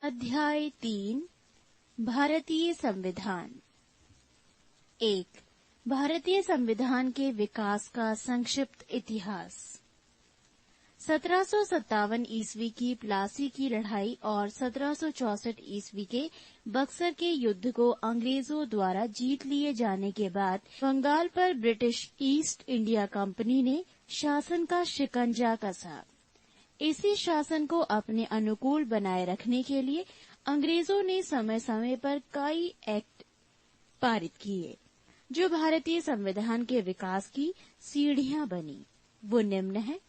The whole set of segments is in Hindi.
अध्याय 3 भारतीय संविधान। 1 भारतीय संविधान के विकास का संक्षिप्त इतिहास। 1757 ईस्वी की प्लासी की लड़ाई और 1764 ईस्वी के बक्सर के युद्ध को अंग्रेजों द्वारा जीत लिए जाने के बाद बंगाल पर ब्रिटिश ईस्ट इंडिया कंपनी ने शासन का शिकंजा कसा। इसी शासन को अपने अनुकूल बनाए रखने के लिए अंग्रेजों ने समय समय पर कई एक्ट पारित किए, जो भारतीय संविधान के विकास की सीढ़ियां बनी। वो निम्न है: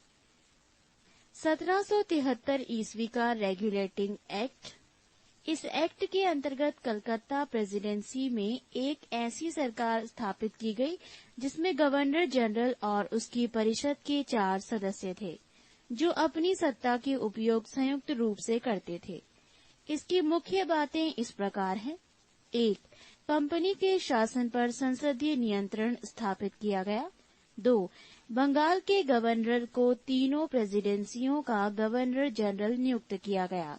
1773 ईस्वी का रेगुलेटिंग एक्ट। इस एक्ट के अंतर्गत कलकत्ता प्रेसिडेंसी में एक ऐसी सरकार स्थापित की गई जिसमें गवर्नर जनरल और उसकी परिषद के 4 सदस्य थे, जो अपनी सत्ता के उपयोग संयुक्त रूप से करते थे। इसकी मुख्य बातें इस प्रकार हैं: 1 कंपनी के शासन पर संसदीय नियंत्रण स्थापित किया गया। 2 बंगाल के गवर्नर को तीनों प्रेसिडेंसियों का गवर्नर जनरल नियुक्त किया गया।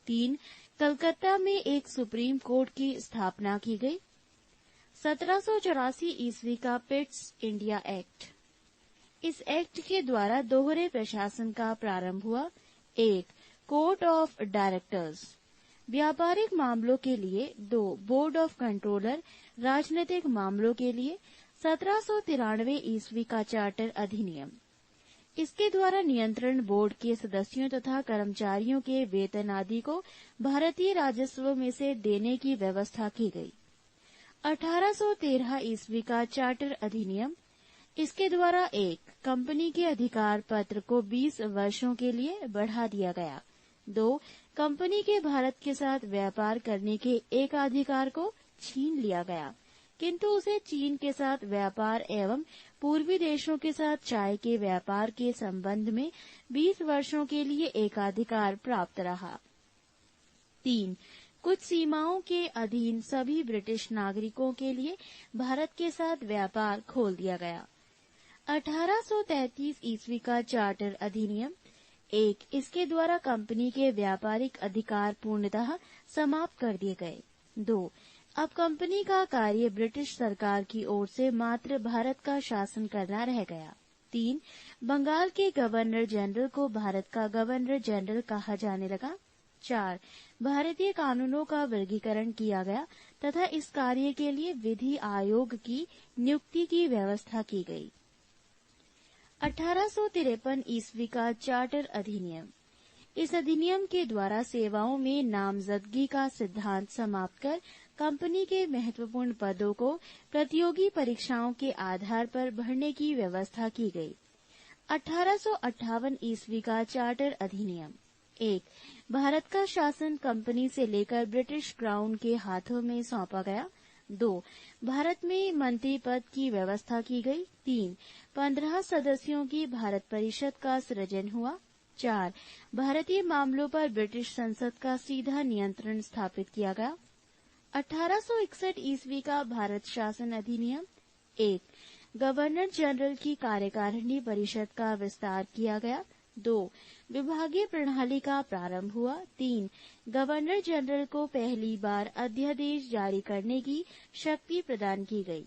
3 कलकत्ता में एक सुप्रीम कोर्ट की स्थापना की गई। 1784 ईस्वी का पिट्स इंडिया एक्ट। इस एक्ट के द्वारा दोहरे प्रशासन का प्रारंभ हुआ। 1 कोर्ट ऑफ डायरेक्टर्स व्यापारिक मामलों के लिए, 2 बोर्ड ऑफ कंट्रोलर राजनीतिक मामलों के लिए। 1793 ईस्वी का चार्टर अधिनियम। इसके द्वारा नियंत्रण बोर्ड के सदस्यों तथा कर्मचारियों के वेतन आदि को भारतीय राजस्व में से देने की व्यवस्था की गई। 1813 ईस्वी का चार्टर अधिनियम। इसके द्वारा 1 कंपनी के अधिकार पत्र को 20 वर्षों के लिए बढ़ा दिया गया। 2 कंपनी के भारत के साथ व्यापार करने के एकाधिकार को छीन लिया गया, किंतु उसे चीन के साथ व्यापार एवं पूर्वी देशों के साथ चाय के व्यापार के संबंध में 20 वर्षों के लिए एकाधिकार प्राप्त रहा। 3 कुछ सीमाओं के अधीन सभी ब्रिटिश नागरिकों के लिए भारत के साथ व्यापार खोल दिया गया। 1833 ईस्वी का चार्टर अधिनियम। 1 इसके द्वारा कंपनी के व्यापारिक अधिकार पूर्णतः समाप्त कर दिए गए। 2 अब कंपनी का कार्य ब्रिटिश सरकार की ओर से मात्र भारत का शासन करना रह गया। 3 बंगाल के गवर्नर जनरल को भारत का गवर्नर जनरल कहा जाने लगा। 4 भारतीय कानूनों का वर्गीकरण किया गया तथा इस कार्य के लिए विधि आयोग की नियुक्ति की व्यवस्था की गई। 1853 ईस्वी का चार्टर अधिनियम। इस अधिनियम के द्वारा सेवाओं में नामजदगी का सिद्धांत समाप्त कर कंपनी के महत्वपूर्ण पदों को प्रतियोगी परीक्षाओं के आधार पर भरने की व्यवस्था की गई। 1858 ईस्वी का चार्टर अधिनियम। 1 भारत का शासन कंपनी से लेकर ब्रिटिश क्राउन के हाथों में सौंपा गया। 2 भारत में मंत्री पद की व्यवस्था की गई। 3 15 सदस्यों की भारत परिषद का सृजन हुआ। 4 भारतीय मामलों पर ब्रिटिश संसद का सीधा नियंत्रण स्थापित किया गया। 1861 ईस्वी का भारत शासन अधिनियम। 1 गवर्नर जनरल की कार्यकारिणी परिषद का विस्तार किया गया। 2 विभागीय प्रणाली का प्रारंभ हुआ। 3 गवर्नर जनरल को पहली बार अध्यादेश जारी करने की शक्ति प्रदान की गई।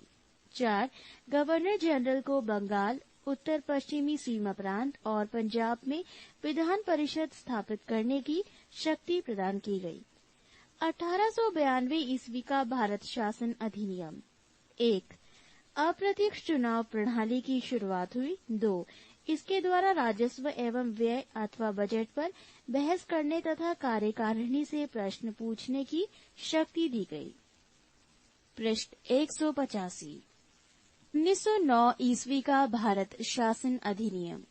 4 गवर्नर जनरल को बंगाल, उत्तर पश्चिमी सीमा प्रांत और पंजाब में विधान परिषद स्थापित करने की शक्ति प्रदान की गई। 1892 ईस्वी का भारत शासन अधिनियम। 1 अप्रत्यक्ष चुनाव प्रणाली की शुरुआत हुई। 2 इसके द्वारा राजस्व एवं व्यय अथवा बजट पर बहस करने तथा कार्यकारिणी से प्रश्न पूछने की शक्ति दी गई। पृष्ठ 185। 1909 ईस्वी का भारत शासन अधिनियम।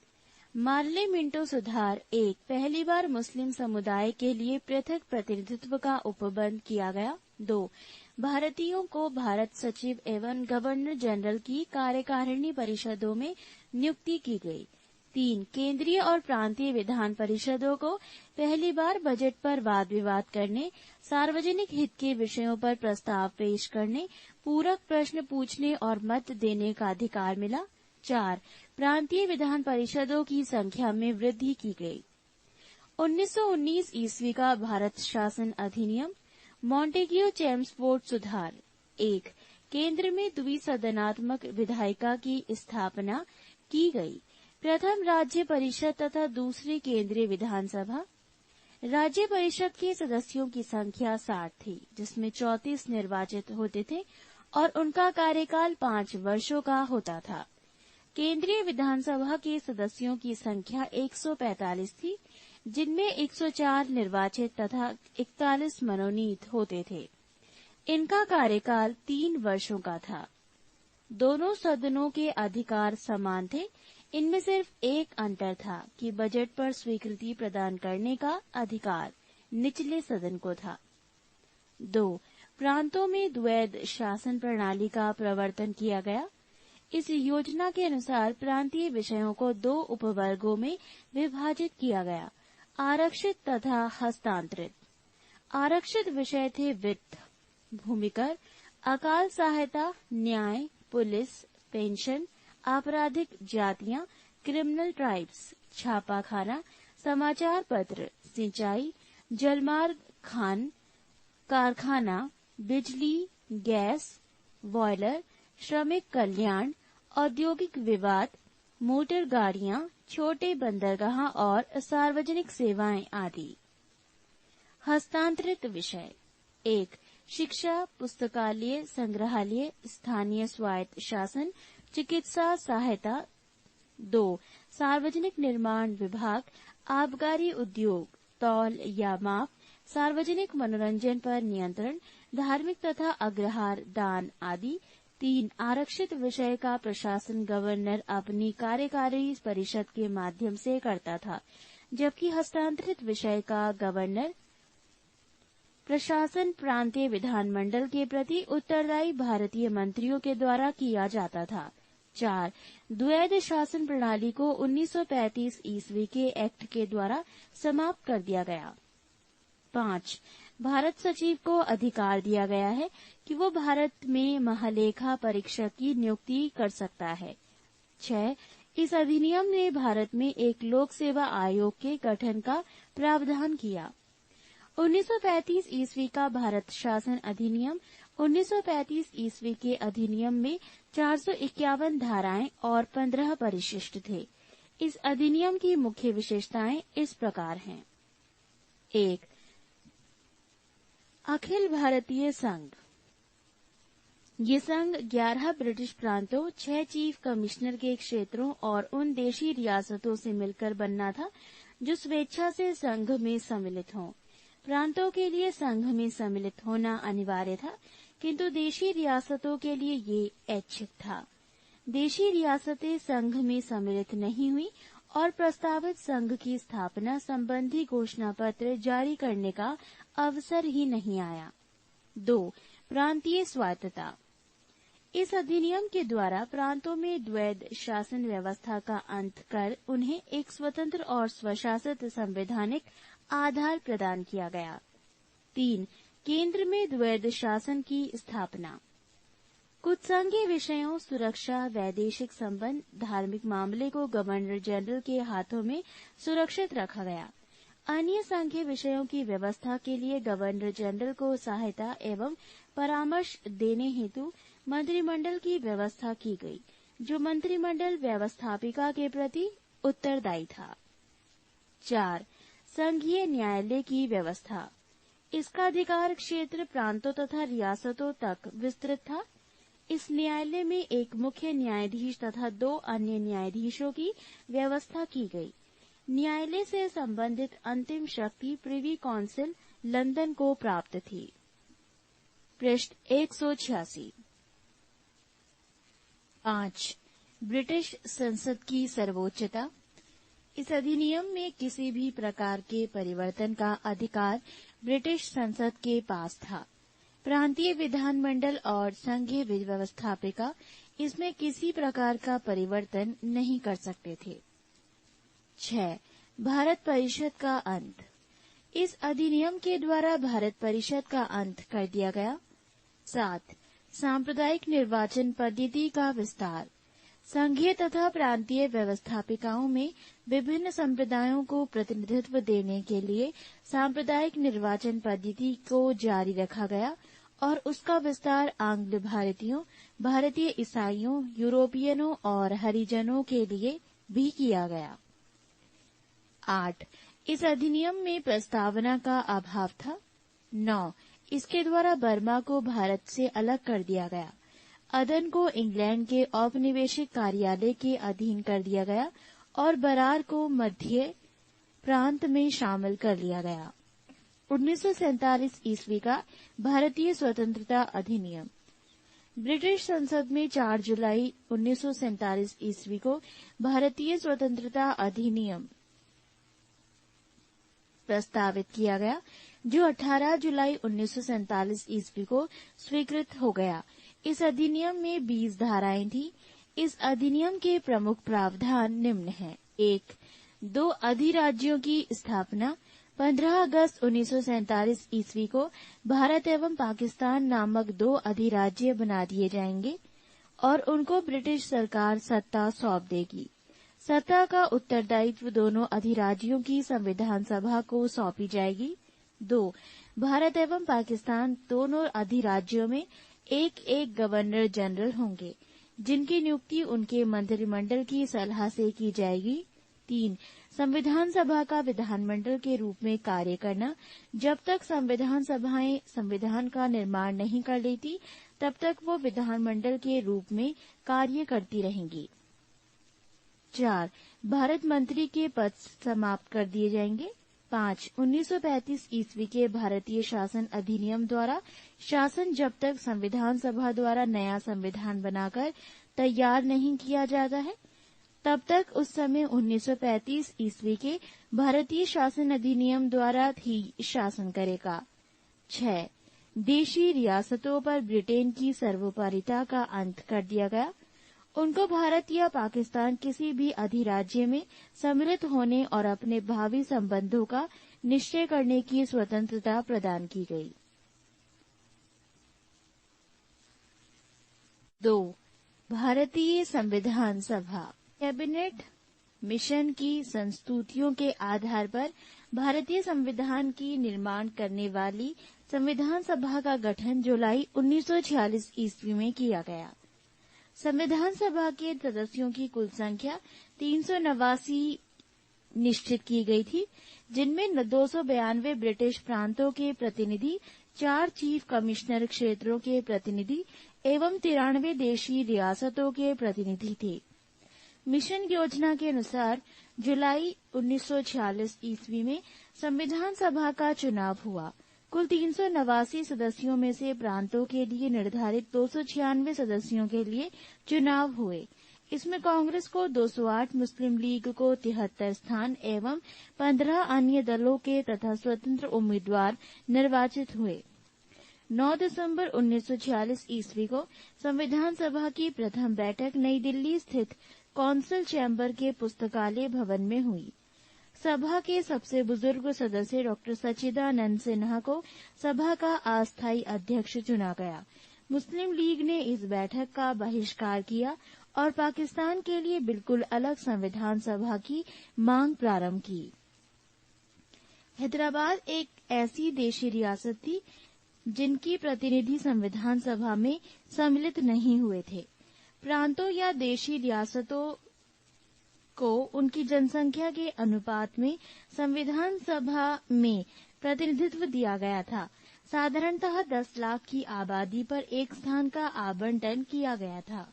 मार्ले मिंटो सुधार। 1 पहली बार मुस्लिम समुदाय के लिए पृथक प्रतिनिधित्व का उपबंध किया गया। 2 भारतीयों को भारत सचिव एवं गवर्नर जनरल की कार्यकारिणी परिषदों में नियुक्ति की गई। 3 केंद्रीय और प्रांतीय विधान परिषदों को पहली बार बजट पर वाद विवाद करने, सार्वजनिक हित के विषयों पर प्रस्ताव पेश करने, पूरक प्रश्न पूछने और मत देने का अधिकार मिला। 4 प्रांतीय विधान परिषदों की संख्या में वृद्धि की गई। 1919 ईस्वी का भारत शासन अधिनियम, मॉन्टेग्यू चेम्सफोर्ड सुधार। 1. केंद्र में द्विसदनात्मक विधायिका की स्थापना की गई। प्रथम राज्य परिषद तथा दूसरी केंद्रीय विधानसभा। राज्य परिषद के सदस्यों की संख्या 60 थी, जिसमें 34 निर्वाचित होते थे और उनका कार्यकाल 5 वर्षों का होता था। केंद्रीय विधानसभा के सदस्यों की संख्या 145 थी, जिनमें 104 निर्वाचित तथा 41 मनोनीत होते थे। इनका कार्यकाल 3 वर्षों का था। दोनों सदनों के अधिकार समान थे। इनमें सिर्फ एक अंतर था कि बजट पर स्वीकृति प्रदान करने का अधिकार निचले सदन को था। 2. प्रांतों में द्वैध शासन प्रणाली का प्रवर्तन किया गया। इस योजना के अनुसार प्रांतीय विषयों को 2 उपवर्गों में विभाजित किया गया, आरक्षित तथा हस्तांतरित। आरक्षित विषय थे वित्त, भूमिकर, अकाल सहायता, न्याय, पुलिस, पेंशन, आपराधिक जातियां, क्रिमिनल ट्राइब्स, छापाखाना, समाचार पत्र, सिंचाई, जलमार्ग, खान, कारखाना, बिजली, गैस, बॉयलर, श्रमिक कल्याण, औद्योगिक विवाद, मोटर गाड़ियां, छोटे बंदरगाह और सार्वजनिक सेवाएं आदि। हस्तांतरित विषय। 1. शिक्षा, पुस्तकालय, संग्रहालय, स्थानीय स्वायत्त शासन, चिकित्सा सहायता। 2. सार्वजनिक निर्माण विभाग, आबकारी उद्योग, तौल या माप, सार्वजनिक मनोरंजन पर नियंत्रण, धार्मिक तथा अग्रहार दान आदि। 3. आरक्षित विषय का प्रशासन गवर्नर अपनी कार्यकारी परिषद के माध्यम से करता था, जबकि हस्तांतरित विषय का गवर्नर प्रशासन प्रांतीय विधानमंडल के प्रति उत्तरदायी भारतीय मंत्रियों के द्वारा किया जाता था। 4. द्वैध शासन प्रणाली को 1935 ईस्वी के एक्ट के द्वारा समाप्त कर दिया गया। 5. भारत सचिव को अधिकार दिया गया है कि वो भारत में महालेखा परीक्षक की नियुक्ति कर सकता है। 6. इस अधिनियम ने भारत में एक लोक सेवा आयोग के गठन का प्रावधान किया। 1935 ईस्वी का भारत शासन अधिनियम। 1935 ईस्वी के अधिनियम में 451 धाराएं और 15 परिशिष्ट थे। इस अधिनियम की मुख्य विशेषताएं इस प्रकार हैं। 1. अखिल भारतीय संघ। ये संघ 11 ब्रिटिश प्रांतों, 6 चीफ कमिश्नर के क्षेत्रों और उन देशी रियासतों से मिलकर बनना था जो स्वेच्छा से संघ में सम्मिलित हों। प्रांतों के लिए संघ में सम्मिलित होना अनिवार्य था, किंतु देशी रियासतों के लिए ये ऐच्छिक था। देशी रियासतें संघ में सम्मिलित नहीं हुई और प्रस्तावित संघ की स्थापना संबंधी घोषणा पत्र जारी करने का अवसर ही नहीं आया। 2. प्रांतीय स्वायत्तता। इस अधिनियम के द्वारा प्रांतों में द्वैध शासन व्यवस्था का अंत कर उन्हें एक स्वतंत्र और स्वशासित संवैधानिक आधार प्रदान किया गया। 3. केंद्र में द्वैध शासन की स्थापना। कुछ संघीय विषयों, सुरक्षा, वैदेशिक संबंध, धार्मिक मामले को गवर्नर जनरल के हाथों में सुरक्षित रखा गया। अन्य संघीय विषयों की व्यवस्था के लिए गवर्नर जनरल को सहायता एवं परामर्श देने हेतु मंत्रिमंडल की व्यवस्था की गई, जो मंत्रिमंडल व्यवस्थापिका के प्रति उत्तरदायी था। 4. संघीय न्यायालय की व्यवस्था। इसका अधिकार क्षेत्र प्रांतों तथा रियासतों तक विस्तृत था। इस न्यायालय में एक मुख्य न्यायाधीश तथा 2 अन्य न्यायाधीशों की व्यवस्था की गई। न्यायालय से संबंधित अंतिम शक्ति प्रिवी काउंसिल लंदन को प्राप्त थी। पृष्ठ 186। 5. ब्रिटिश संसद की सर्वोच्चता। इस अधिनियम में किसी भी प्रकार के परिवर्तन का अधिकार ब्रिटिश संसद के पास था। प्रांतीय विधानमंडल और संघीय व्यवस्थापिका इसमें किसी प्रकार का परिवर्तन नहीं कर सकते थे। 6. भारत परिषद का अंत। इस अधिनियम के द्वारा भारत परिषद का अंत कर दिया गया। 7. सांप्रदायिक निर्वाचन पद्धति का विस्तार। संघीय तथा प्रांतीय व्यवस्थापिकाओं में विभिन्न संप्रदायों को प्रतिनिधित्व देने के लिए सांप्रदायिक निर्वाचन पद्धति को जारी रखा गया और उसका विस्तार आंग्ल भारतीयों, भारतीय ईसाइयों, यूरोपियनों और हरिजनों के लिए भी किया गया। 8. इस अधिनियम में प्रस्तावना का अभाव था। 9. इसके द्वारा बर्मा को भारत से अलग कर दिया गया। अदन को इंग्लैंड के औपनिवेशिक कार्यालय के अधीन कर दिया गया और बरार को मध्य प्रांत में शामिल कर लिया गया। 1947 ईस्वी का भारतीय स्वतंत्रता अधिनियम। ब्रिटिश संसद में 4 जुलाई 1947 ईस्वी को भारतीय स्वतंत्रता अधिनियम प्रस्तावित किया गया, जो 18 जुलाई 1947 ईस्वी को स्वीकृत हो गया। इस अधिनियम में 20 धाराएं थी। इस अधिनियम के प्रमुख प्रावधान निम्न हैं। 1. 2 अधिराज्यों की स्थापना। 15 अगस्त 1947 ईस्वी को भारत एवं पाकिस्तान नामक 2 अधिराज्य बना दिए जाएंगे और उनको ब्रिटिश सरकार सत्ता सौंप देगी। सत्ता का उत्तरदायित्व दोनों अधिराज्यों की संविधान सभा को सौंपी जाएगी। 2. भारत एवं पाकिस्तान दोनों अधिराज्यों में एक एक गवर्नर जनरल होंगे, जिनकी नियुक्ति उनके मंत्रिमंडल की सलाह से की जाएगी। 3. संविधान सभा का विधानमंडल के रूप में कार्य करना। जब तक संविधान सभाएं संविधान का निर्माण नहीं कर लेती, तब तक वो विधानमंडल के रूप में कार्य करती रहेंगी। 4. भारत मंत्री के पद समाप्त कर दिए जाएंगे। 5. 1935 ईस्वी के भारतीय शासन अधिनियम द्वारा शासन जब तक संविधान सभा द्वारा नया संविधान बनाकर तैयार नहीं किया जाता है, तब तक उस समय 1935 ईस्वी के भारतीय शासन अधिनियम द्वारा ही शासन करेगा। 6. देशी रियासतों पर ब्रिटेन की सर्वोपरिता का अंत कर दिया गया। उनको भारत या पाकिस्तान किसी भी अधिराज्य में सम्मिलित होने और अपने भावी संबंधों का निश्चय करने की स्वतंत्रता प्रदान की गई। 2. भारतीय संविधान सभा। कैबिनेट मिशन की संस्तुतियों के आधार पर भारतीय संविधान की निर्माण करने वाली संविधान सभा का गठन जुलाई 1946 ईस्वी में किया गया। संविधान सभा के सदस्यों की कुल संख्या 389 निश्चित की गई थी, जिनमें 292 ब्रिटिश प्रांतों के प्रतिनिधि, 4 चीफ कमिश्नर क्षेत्रों के प्रतिनिधि एवं 93 देशी रियासतों के प्रतिनिधि थे। मिशन योजना के अनुसार जुलाई 1946 ईस्वी में संविधान सभा का चुनाव हुआ। कुल 389 सदस्यों में से प्रांतों के लिए निर्धारित 296 सदस्यों के लिए चुनाव हुए। इसमें कांग्रेस को 208, मुस्लिम लीग को 73 स्थान एवं 15 अन्य दलों के तथा स्वतंत्र उम्मीदवार निर्वाचित हुए। 9 दिसंबर 1946 ईस्वी को संविधान सभा की प्रथम बैठक नई दिल्ली स्थित कौंसिल चैम्बर के पुस्तकालय भवन में हुई। सभा के सबसे बुजुर्ग सदस्य डॉक्टर सच्चिदानंद सिन्हा को सभा का अस्थायी अध्यक्ष चुना गया। मुस्लिम लीग ने इस बैठक का बहिष्कार किया और पाकिस्तान के लिए बिल्कुल अलग संविधान सभा की मांग प्रारंभ की। हैदराबाद एक ऐसी देशी रियासत थी जिनकी प्रतिनिधि संविधान सभा में सम्मिलित नहीं हुए थे। प्रांतों या देशी रियासतों को उनकी जनसंख्या के अनुपात में संविधान सभा में प्रतिनिधित्व दिया गया था। साधारणतः 10 लाख की आबादी पर एक स्थान का आवंटन किया गया था।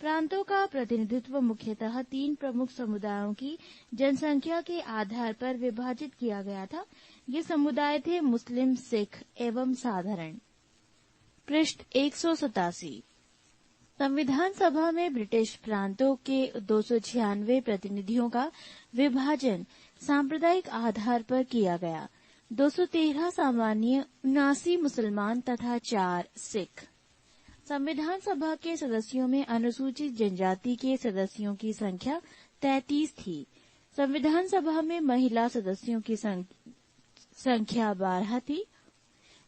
प्रांतों का प्रतिनिधित्व मुख्यतः 3 प्रमुख समुदायों की जनसंख्या के आधार पर विभाजित किया गया था। ये समुदाय थे मुस्लिम, सिख एवं साधारण। पृष्ठ 187। संविधान सभा में ब्रिटिश प्रांतों के 296 प्रतिनिधियों का विभाजन सांप्रदायिक आधार पर किया गया। 213 सामान्य, 79 मुसलमान तथा 4 सिख। संविधान सभा के सदस्यों में अनुसूचित जनजाति के सदस्यों की संख्या 33 थी। संविधान सभा में महिला सदस्यों की संख्या 12 थी।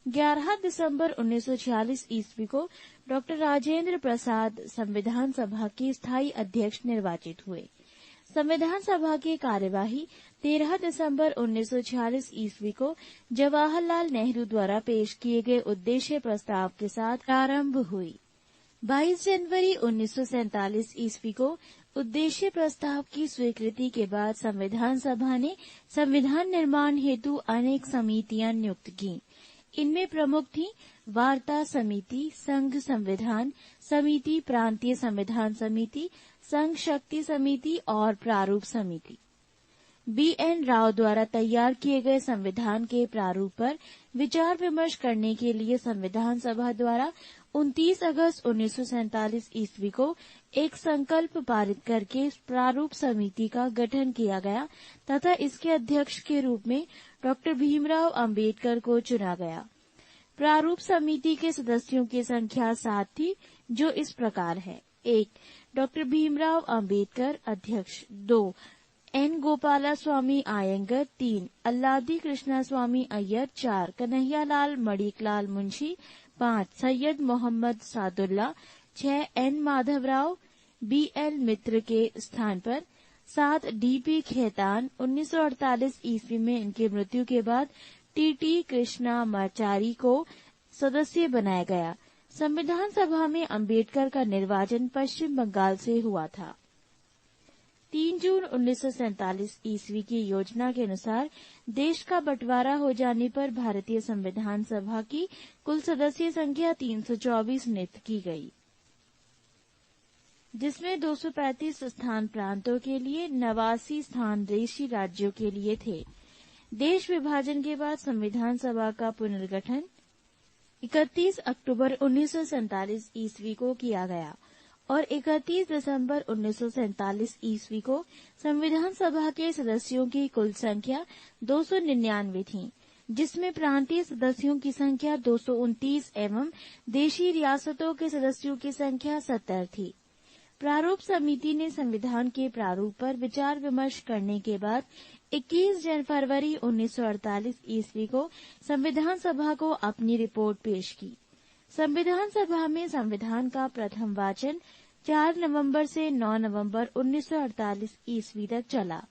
11 दिसंबर 1946 ईस्वी को डॉक्टर राजेंद्र प्रसाद संविधान सभा के स्थायी अध्यक्ष निर्वाचित हुए। संविधान सभा की कार्यवाही 13 दिसंबर 1946 ईस्वी को जवाहरलाल नेहरू द्वारा पेश किए गए उद्देश्य प्रस्ताव के साथ प्रारंभ हुई। 22 जनवरी 1947 ईस्वी को उद्देश्य प्रस्ताव की स्वीकृति के बाद संविधान सभा ने संविधान निर्माण हेतु अनेक समितियां नियुक्त की। इनमें प्रमुख थी वार्ता समिति, संघ संविधान समिति, प्रांतीय संविधान समिति, संघ शक्ति समिति और प्रारूप समिति। B.N. राव द्वारा तैयार किए गए संविधान के प्रारूप पर विचार विमर्श करने के लिए संविधान सभा द्वारा 29 अगस्त 1947 ईस्वी को एक संकल्प पारित करके प्रारूप समिति का गठन किया गया तथा इसके अध्यक्ष के रूप में डॉक्टर भीमराव अंबेडकर को चुना गया। प्रारूप समिति के सदस्यों की संख्या 7 थी, जो इस प्रकार है: 1. डॉक्टर भीमराव अंबेडकर अध्यक्ष, 2. N Gopalaswami Ayyangar, 3. Alladi Krishnaswami Ayyar, 4. Kanhaiyalal Maneklal Munshi, 5. Syed Mohammad Saadulla, 6. N Madhavrao B.L. Mitra के स्थान पर, 7. D.P. खेतान। 1948 ईस्वी में इनकी मृत्यु के बाद T.T. कृष्णामाचारी को सदस्य बनाया गया। संविधान सभा में अंबेडकर का निर्वाचन पश्चिम बंगाल से हुआ था। 3 जून 1947 ईस्वी की योजना के अनुसार देश का बंटवारा हो जाने पर भारतीय संविधान सभा की कुल सदस्य संख्या 324 नियुक्त की गई, जिसमें 235 स्थान प्रांतों के लिए, 89 स्थान देशी राज्यों के लिए थे। देश विभाजन के बाद संविधान सभा का पुनर्गठन 31 अक्टूबर 1947 ईस्वी को किया गया और 31 दिसंबर 1947 ईस्वी को संविधान सभा के सदस्यों की कुल संख्या 299 थी, जिसमें प्रांतीय सदस्यों की संख्या 229 एवं देशी रियासतों के सदस्यों की संख्या 70 थी। प्रारूप समिति ने संविधान के प्रारूप पर विचार विमर्श करने के बाद 21 फरवरी 1948 ईस्वी को संविधान सभा को अपनी रिपोर्ट पेश की। संविधान सभा में संविधान का प्रथम वाचन 4 नवंबर से 9 नवंबर 1948 ईस्वी तक चला।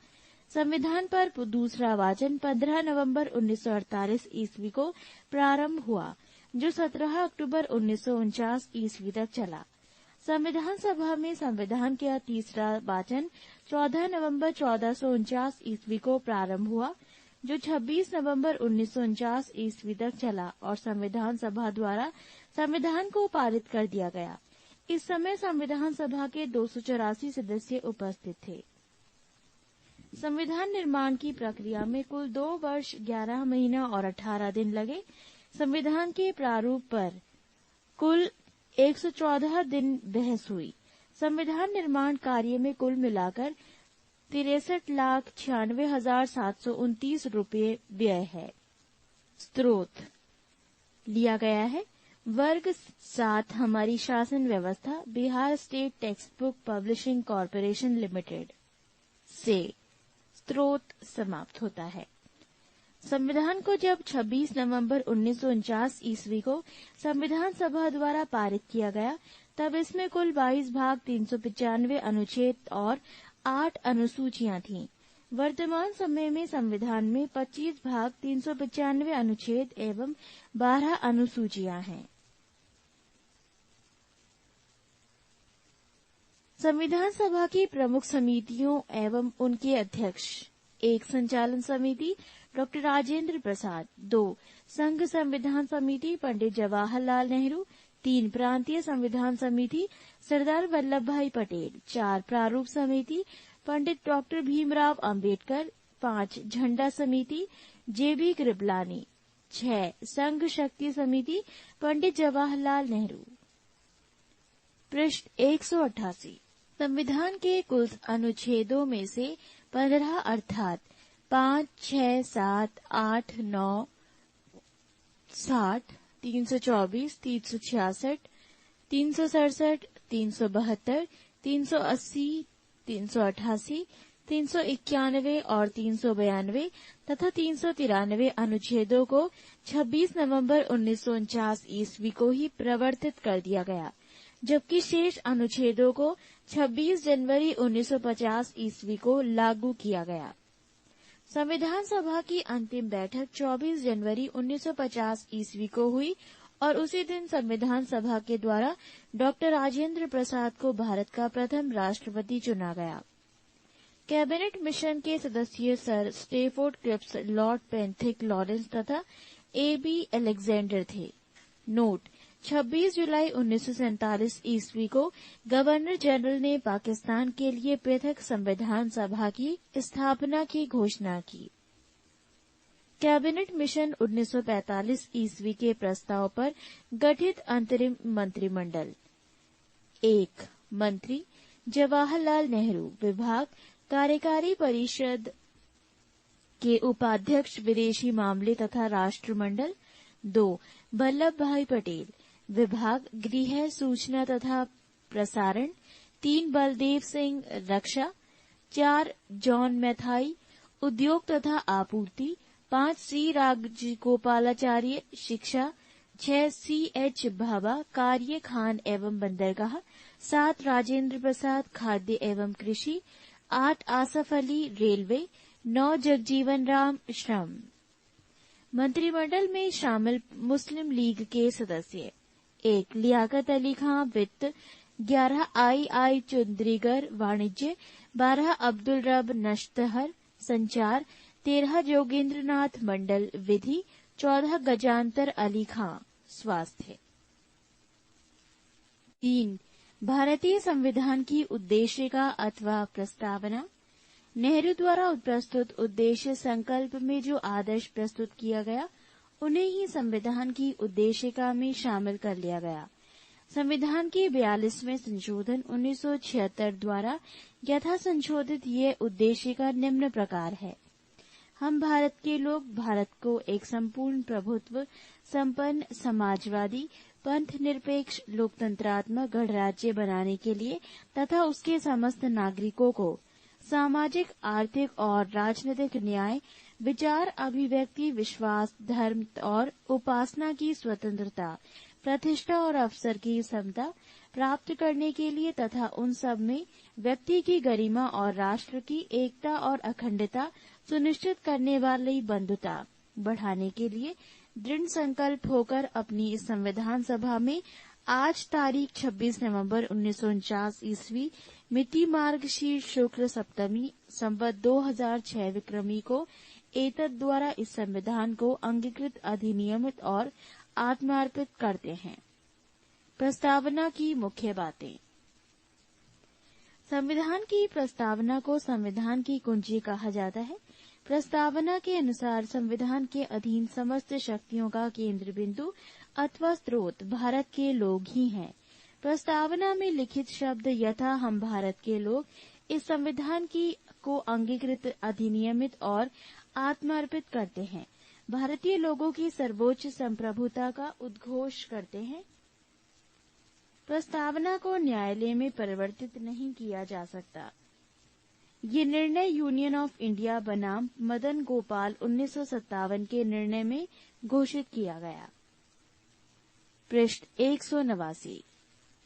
संविधान पर दूसरा वाचन 15 नवंबर 1948 ईस्वी को प्रारंभ हुआ, जो 17 अक्टूबर 1949 ईस्वी तक चला। संविधान सभा में संविधान का तीसरा वाचन 14 नवंबर 1449 ईस्वी को प्रारंभ हुआ, जो 26 नवंबर 1949 ईस्वी तक चला और संविधान सभा द्वारा संविधान को पारित कर दिया गया। इस समय संविधान सभा के 284 सदस्य उपस्थित थे। संविधान निर्माण की प्रक्रिया में कुल 2 वर्ष 11 महीना और 18 दिन लगे। संविधान के प्रारूप पर कुल 114 दिन बहस हुई। संविधान निर्माण कार्य में कुल मिलाकर 63,96,729 रुपये व्यय है। स्रोत लिया गया है वर्ग 7 हमारी शासन व्यवस्था, Bihar state text book publishing corporation limited से स्रोत समाप्त होता है। संविधान को जब 26 नवंबर 1949 ईस्वी को संविधान सभा द्वारा पारित किया गया, तब इसमें कुल 22 भाग 395 अनुच्छेद और 8 अनुसूचियां थीं। वर्तमान समय में संविधान में 25 भाग 395 अनुच्छेद एवं 12 अनुसूचियां हैं। संविधान सभा की प्रमुख समितियों एवं उनके अध्यक्ष: 1. संचालन समिति डॉक्टर राजेंद्र प्रसाद, 2. संघ संविधान समिति पंडित जवाहरलाल नेहरू, 3. प्रांतीय संविधान समिति सरदार वल्लभ भाई पटेल, 4. प्रारूप समिति पंडित डॉक्टर भीमराव अंबेडकर, 5. झंडा समिति JB कृपलानी, 6. संघ शक्ति समिति पंडित जवाहरलाल नेहरू। पृष्ठ 188। संविधान के कुल अनुच्छेदों में से 15 अर्थात 5, 6, 7, 8, 9, 60, 324, 366, 367, 372, 380, 388, 391 और 392 तथा 393 अनुच्छेदों को 26 नवंबर 1949 ईस्वी को ही प्रवर्तित कर दिया गया, जबकि शेष अनुच्छेदों को 26 जनवरी 1950 ईस्वी को लागू किया गया। संविधान सभा की अंतिम बैठक 24 जनवरी 1950 ईस्वी को हुई और उसी दिन संविधान सभा के द्वारा डॉक्टर राजेंद्र प्रसाद को भारत का प्रथम राष्ट्रपति चुना गया। कैबिनेट मिशन के सदस्य sir Stafford Cripps, lord Pethick Lawrence तथा A.B. अलेक्जेंडर थे। नोट: 26 जुलाई 1947 ईस्वी को गवर्नर जनरल ने पाकिस्तान के लिए पृथक संविधान सभा की स्थापना की घोषणा की। कैबिनेट मिशन 1945 ईस्वी के प्रस्ताव पर गठित अंतरिम मंत्रिमंडल। 1. मंत्री जवाहरलाल नेहरू, विभाग कार्यकारी परिषद के उपाध्यक्ष विदेशी मामले तथा राष्ट्रमंडल। 2. वल्लभ भाई पटेल, विभाग गृह सूचना तथा प्रसारण। 3. बलदेव सिंह, रक्षा। 4. जॉन मैथाई, उद्योग तथा आपूर्ति। 5. सी राजगोपालाचार्य, शिक्षा। 6. C.H. भाभा, कार्य खान एवं बंदरगाह। 7. राजेंद्र प्रसाद, खाद्य एवं कृषि। 8. आसफ अली, रेलवे। 9. जगजीवन राम, श्रम। मंत्रिमंडल में शामिल मुस्लिम लीग के सदस्य। 1. लियाकत अली खां, वित्त। 11. I. चुंद्रीगर, वाणिज्य। 12. अब्दुल रब नश्तहर, संचार। 13. जोगेंद्र नाथ मंडल, विधि। 14. गजानतर अली खां, स्वास्थ्य। 3. भारतीय संविधान की उद्देशिका अथवा प्रस्तावना। नेहरू द्वारा प्रस्तुत उद्देश्य संकल्प में जो आदर्श प्रस्तुत किया गया, उन्हें ही संविधान की उद्देशिका में शामिल कर लिया गया। संविधान के 42वें संशोधन 1976 द्वारा यथा संशोधित ये उद्देशिका निम्न प्रकार है। हम भारत के लोग भारत को एक संपूर्ण प्रभुत्व संपन्न समाजवादी पंथ निरपेक्ष लोकतंत्रात्मक गणराज्य बनाने के लिए तथा उसके समस्त नागरिकों को सामाजिक, आर्थिक और राजनीतिक न्याय, विचार, अभिव्यक्ति, विश्वास, धर्म और उपासना की स्वतंत्रता, प्रतिष्ठा और अवसर की समता प्राप्त करने के लिए तथा उन सब में व्यक्ति की गरिमा और राष्ट्र की एकता और अखंडता सुनिश्चित करने वाली बंधुता बढ़ाने के लिए दृढ़ संकल्प होकर अपनी इस संविधान सभा में आज तारीख 26 नवंबर 1949 ईस्वी मिति मार्गशीर्ष शुक्ल सप्तमी संवत 2006 विक्रमी को एतद द्वारा इस संविधान को अंगीकृत, अधिनियमित और आत्मार्पित करते हैं। प्रस्तावना की मुख्य बातें। संविधान की प्रस्तावना को संविधान की कुंजी कहा जाता है। प्रस्तावना के अनुसार संविधान के अधीन समस्त शक्तियों का केंद्र बिंदु अथवा स्रोत भारत के लोग ही हैं। प्रस्तावना में लिखित शब्द यथा हम भारत के लोग इस संविधान को अंगीकृत, अधिनियमित और आत्मार्पित करते हैं। भारतीय लोगों की सर्वोच्च संप्रभुता का उद्घोष करते हैं। प्रस्तावना को न्यायालय में परिवर्तित नहीं किया जा सकता। ये निर्णय यूनियन ऑफ इंडिया बनाम मदन गोपाल 1957 के निर्णय में घोषित किया गया। पृष्ठ 189।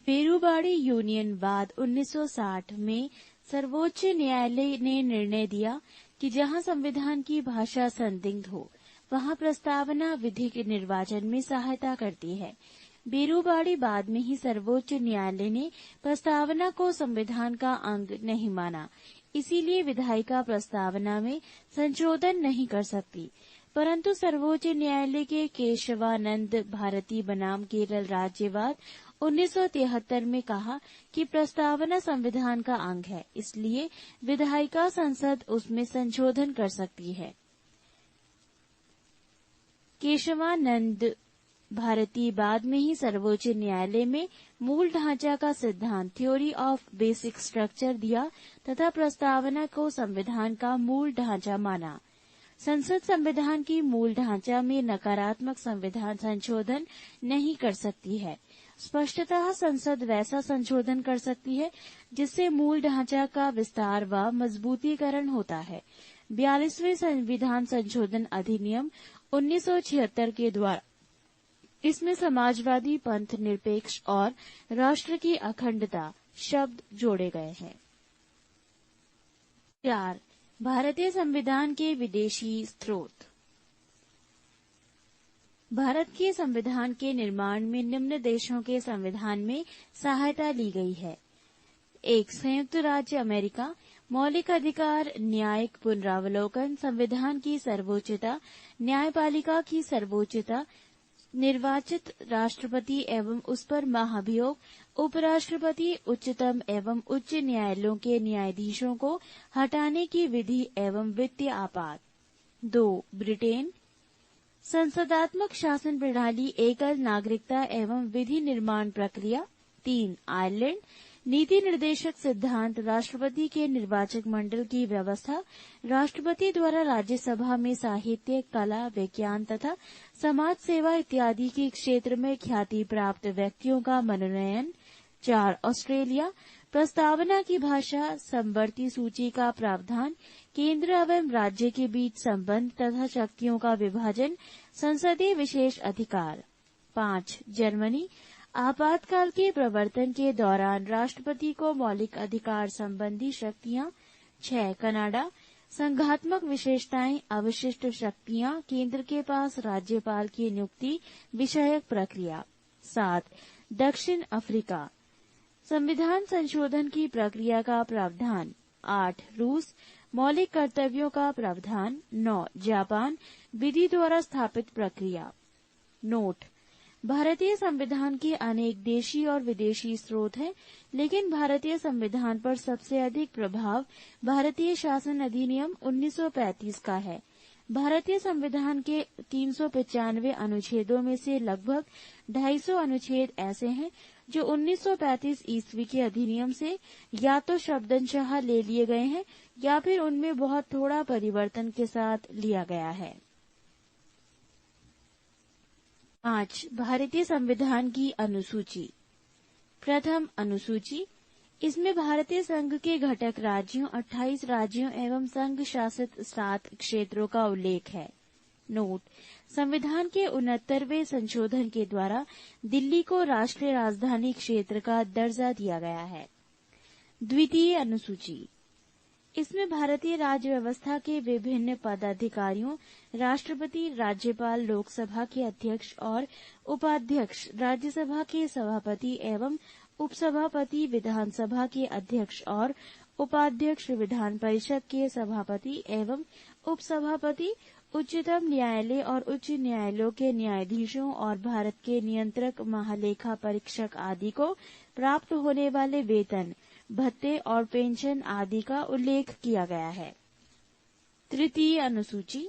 पेरूबाड़ी यूनियन वाद 1960 में सर्वोच्च न्यायालय ने निर्णय दिया कि जहां संविधान की भाषा संदिग्ध हो, वहां प्रस्तावना विधिक निर्वाचन में सहायता करती है। बेरूबाड़ी बाद में ही सर्वोच्च न्यायालय ने प्रस्तावना को संविधान का अंग नहीं माना, इसीलिए विधायिका प्रस्तावना में संशोधन नहीं कर सकती। परंतु सर्वोच्च न्यायालय के केशवानंद भारती बनाम केरल राज्यवाद 1973 में कहा कि प्रस्तावना संविधान का अंग है, इसलिए विधायिका संसद उसमें संशोधन कर सकती है। केशवानंद भारती बाद में ही सर्वोच्च न्यायालय में मूल ढांचा का सिद्धांत थ्योरी ऑफ बेसिक स्ट्रक्चर दिया तथा प्रस्तावना को संविधान का मूल ढांचा माना। संसद संविधान की मूल ढांचा में नकारात्मक संविधान संशोधन नहीं कर सकती है। स्पष्टतः संसद वैसा संशोधन कर सकती है जिससे मूल ढांचा का विस्तार व मजबूतीकरण होता है। 42वें संविधान संशोधन अधिनियम 1976 के द्वारा इसमें समाजवादी, पंथ निरपेक्ष और राष्ट्र की अखंडता शब्द जोड़े गए हैं। 4. भारतीय संविधान के विदेशी स्रोत। भारत के संविधान के निर्माण में निम्न देशों के संविधान में सहायता ली गई है। 1. संयुक्त राज्य अमेरिका। मौलिक अधिकार, न्यायिक पुनरावलोकन, संविधान की सर्वोच्चता, न्यायपालिका की सर्वोच्चता, निर्वाचित राष्ट्रपति एवं उस पर महाभियोग, उपराष्ट्रपति, उच्चतम एवं उच्च न्यायालयों के न्यायाधीशों को हटाने की विधि एवं वित्तीय आपात। 2. ब्रिटेन। संसदात्मक शासन प्रणाली, एकल नागरिकता एवं विधि निर्माण प्रक्रिया। 3. आयरलैंड। नीति निर्देशक सिद्धांत, राष्ट्रपति के निर्वाचक मंडल की व्यवस्था, राष्ट्रपति द्वारा राज्यसभा में साहित्य, कला, विज्ञान तथा समाज सेवा इत्यादि के क्षेत्र में ख्याति प्राप्त व्यक्तियों का मनोनयन। 4. ऑस्ट्रेलिया। प्रस्तावना की भाषा, समवर्ती सूची का प्रावधान, केंद्र एवं राज्य के बीच संबंध तथा शक्तियों का विभाजन, संसदीय विशेष अधिकार। 5. जर्मनी। आपातकाल के प्रवर्तन के दौरान राष्ट्रपति को मौलिक अधिकार संबंधी शक्तियां। 6. कनाडा। संघात्मक विशेषताएं, अवशिष्ट शक्तियां, केंद्र के पास राज्यपाल की नियुक्ति विषयक प्रक्रिया। 7. दक्षिण अफ्रीका। संविधान संशोधन की प्रक्रिया का प्रावधान। 8. रूस। मौलिक कर्तव्यों का प्रावधान। 9. जापान। विधि द्वारा स्थापित प्रक्रिया। नोट: भारतीय संविधान के अनेक देशी और विदेशी स्रोत हैं, लेकिन भारतीय संविधान पर सबसे अधिक प्रभाव भारतीय शासन अधिनियम 1935 का है। भारतीय संविधान के 395 अनुच्छेदों में से लगभग 250 अनुच्छेद ऐसे हैं जो 1935 ईस्वी के अधिनियम से या तो शब्दशः ले लिए गए हैं या फिर उनमें बहुत थोड़ा परिवर्तन के साथ लिया गया है। 5. भारतीय संविधान की अनुसूची। प्रथम अनुसूची। इसमें भारतीय संघ के घटक राज्यों, 28 राज्यों एवं संघ शासित 7 क्षेत्रों का उल्लेख है। नोट: संविधान के 69वें संशोधन के द्वारा दिल्ली को राष्ट्रीय राजधानी क्षेत्र का दर्जा दिया गया है। द्वितीय अनुसूची। इसमें भारतीय राज्य व्यवस्था के विभिन्न पदाधिकारियों, राष्ट्रपति, राज्यपाल, लोकसभा के अध्यक्ष और उपाध्यक्ष, राज्यसभा के सभापति एवं उपसभापति, विधानसभा के अध्यक्ष और उपाध्यक्ष, विधान परिषद के सभापति एवं उपसभापति, उच्चतम न्यायालय और उच्च न्यायालयों के न्यायाधीशों और भारत के नियंत्रक, महालेखा परीक्षक आदि को प्राप्त होने वाले वेतन, भत्ते और पेंशन आदि का उल्लेख किया गया है। तृतीय अनुसूची।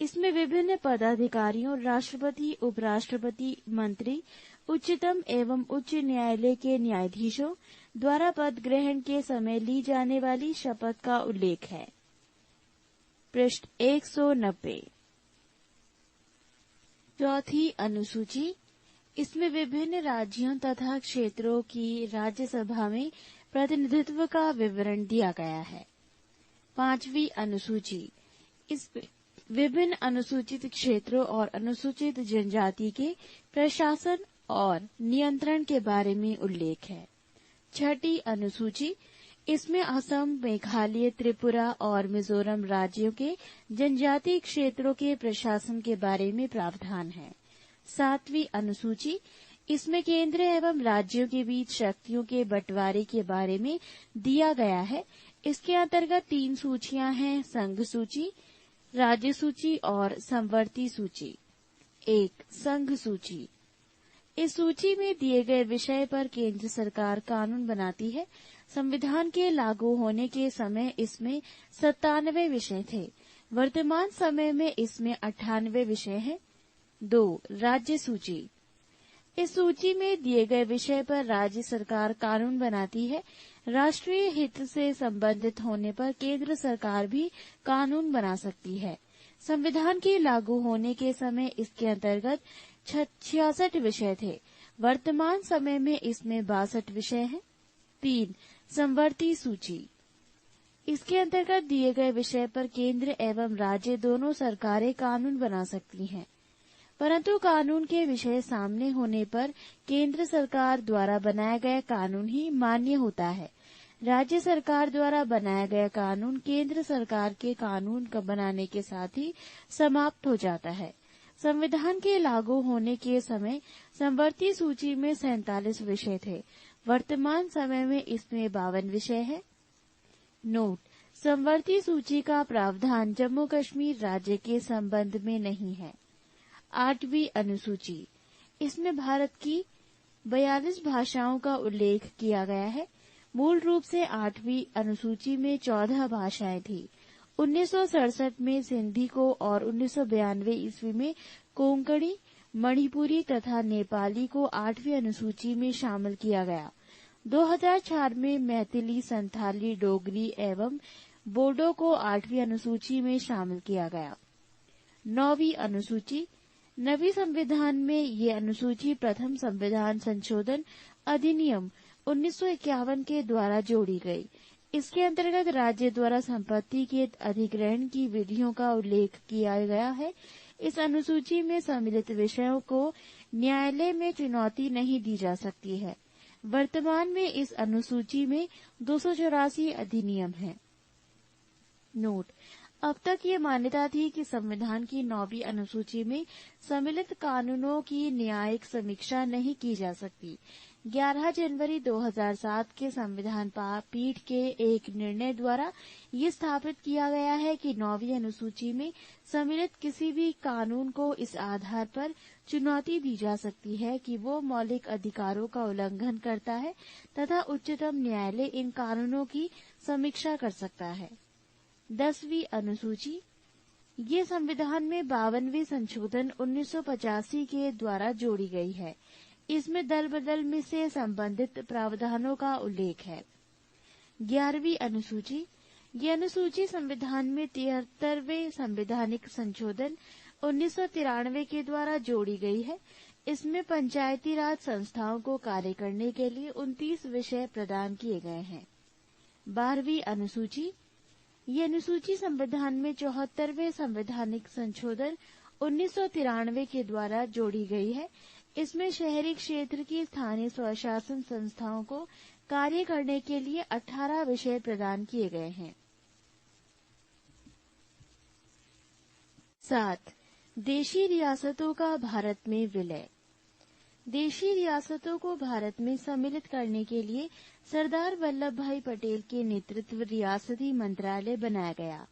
इसमें विभिन्न पदाधिकारियों, राष्ट्रपति, उपराष्ट्रपति, मंत्री, उच्चतम एवं उच्च न्यायालय के न्यायाधीशों द्वारा पद ग्रहण के समय ली जाने वाली शपथ का उल्लेख है। पृष्ठ 190। चौथी अनुसूची। इसमें विभिन्न राज्यों तथा क्षेत्रों की राज्यसभा में प्रतिनिधित्व का विवरण दिया गया है। पांचवी अनुसूची। इस विभिन्न अनुसूचित क्षेत्रों और अनुसूचित जनजाति के प्रशासन और नियंत्रण के बारे में उल्लेख है। छठी अनुसूची। इसमें असम, मेघालय, त्रिपुरा और मिजोरम राज्यों के जनजातीय क्षेत्रों के प्रशासन के बारे में प्रावधान है। सातवीं अनुसूची। इसमें केंद्र एवं राज्यों के बीच शक्तियों के बंटवारे के बारे में दिया गया है। इसके अंतर्गत 3 सूचियां हैं: संघ सूची, राज्य सूची और समवर्ती सूची। 1. संघ सूची। इस सूची में दिए गए विषय पर केंद्र सरकार कानून बनाती है। संविधान के लागू होने के समय इसमें 97 विषय थे। वर्तमान समय में इसमें 98 विषय हैं। 2. राज्य सूची। इस सूची में दिए गए विषय पर राज्य सरकार कानून बनाती है। राष्ट्रीय हित से संबंधित होने पर केंद्र सरकार भी कानून बना सकती है। संविधान के लागू होने के समय इसके अंतर्गत 66 विषय थे। वर्तमान समय में इसमें 62 विषय हैं। 3. समवर्ती सूची। इसके अंतर्गत दिए गए विषय पर केंद्र एवं राज्य दोनों सरकारें कानून बना सकती हैं, परंतु कानून के विषय सामने होने पर केंद्र सरकार द्वारा बनाया गया कानून ही मान्य होता है। राज्य सरकार द्वारा बनाया गया कानून केंद्र सरकार के कानून का बनाने के साथ ही समाप्त हो जाता है। संविधान के लागू होने के समय समवर्ती सूची में 47 विषय थे। वर्तमान समय में इसमें 52 विषय है। नोट: समवर्ती सूची का प्रावधान जम्मू कश्मीर राज्य के संबंध में नहीं है। 8वीं अनुसूची। इसमें भारत की 42 भाषाओं का उल्लेख किया गया है। मूल रूप से 8वीं अनुसूची में 14 भाषाएं थी। 1967 में सिंधी को और 1992 ईस्वी में कोंकणी, मणिपुरी तथा नेपाली को 8वीं अनुसूची में शामिल किया गया। 2004 में मैथिली, संथाली, डोगरी एवं बोडो को 8वीं अनुसूची में शामिल किया गया। 9वीं अनुसूची। नवी संविधान में ये अनुसूची प्रथम संविधान संशोधन अधिनियम 1951 के द्वारा जोड़ी गई। इसके अंतर्गत राज्य द्वारा संपत्ति के अधिग्रहण की विधियों का उल्लेख किया गया है। इस अनुसूची में सम्मिलित विषयों को न्यायालय में चुनौती नहीं दी जा सकती है। वर्तमान में इस अनुसूची में 284 अधिनियम हैं। नोट: अब तक ये मान्यता थी कि संविधान की 9वीं अनुसूची में सम्मिलित कानूनों की न्यायिक समीक्षा नहीं की जा सकती। 11 जनवरी 2007 के संविधान पीठ के एक निर्णय द्वारा ये स्थापित किया गया है कि 9वीं अनुसूची में सम्मिलित किसी भी कानून को इस आधार पर चुनौती दी जा सकती है कि वो मौलिक अधिकारों का उल्लंघन करता है तथा उच्चतम न्यायालय इन कानूनों की समीक्षा कर सकता है। 10वीं अनुसूची। ये संविधान में 52वें संशोधन 1985 के द्वारा जोड़ी गई है। इसमें दल बदल में से संबंधित प्रावधानों का उल्लेख है। 11वीं अनुसूची। ये अनुसूची संविधान में 73वें संवैधानिक संशोधन 1993 के द्वारा जोड़ी गई है। इसमें पंचायती राज संस्थाओं को कार्य करने के लिए 29 विषय प्रदान किए गए हैं। 12वीं अनुसूची। ये अनुसूची संविधान में 74वें संवैधानिक संशोधन 1993 के द्वारा जोड़ी गई है। इसमें शहरी क्षेत्र की स्थानीय स्वशासन संस्थाओं को कार्य करने के लिए 18 विषय प्रदान किए गए हैं। 7. देशी रियासतों का भारत में विलय। देशी रियासतों को भारत में सम्मिलित करने के लिए सरदार वल्लभ भाई पटेल के नेतृत्व रियासती मंत्रालय बनाया गया।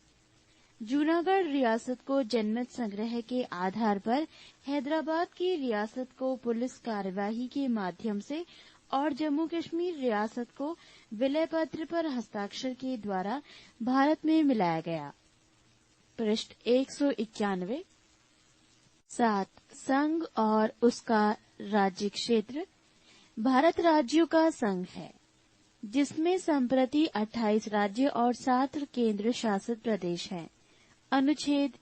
जूनागढ़ रियासत को जनमत संग्रह के आधार पर, हैदराबाद की रियासत को पुलिस कार्यवाही के माध्यम से और जम्मू कश्मीर रियासत को विलय पत्र पर हस्ताक्षर के द्वारा भारत में मिलाया गया। पृष्ठ 191। 7. संघ और उसका राज्य क्षेत्र। भारत राज्यों का संघ है, जिसमें संप्रति 28 राज्य और 7 केंद्र शासित प्रदेश हैं। अनुच्छेद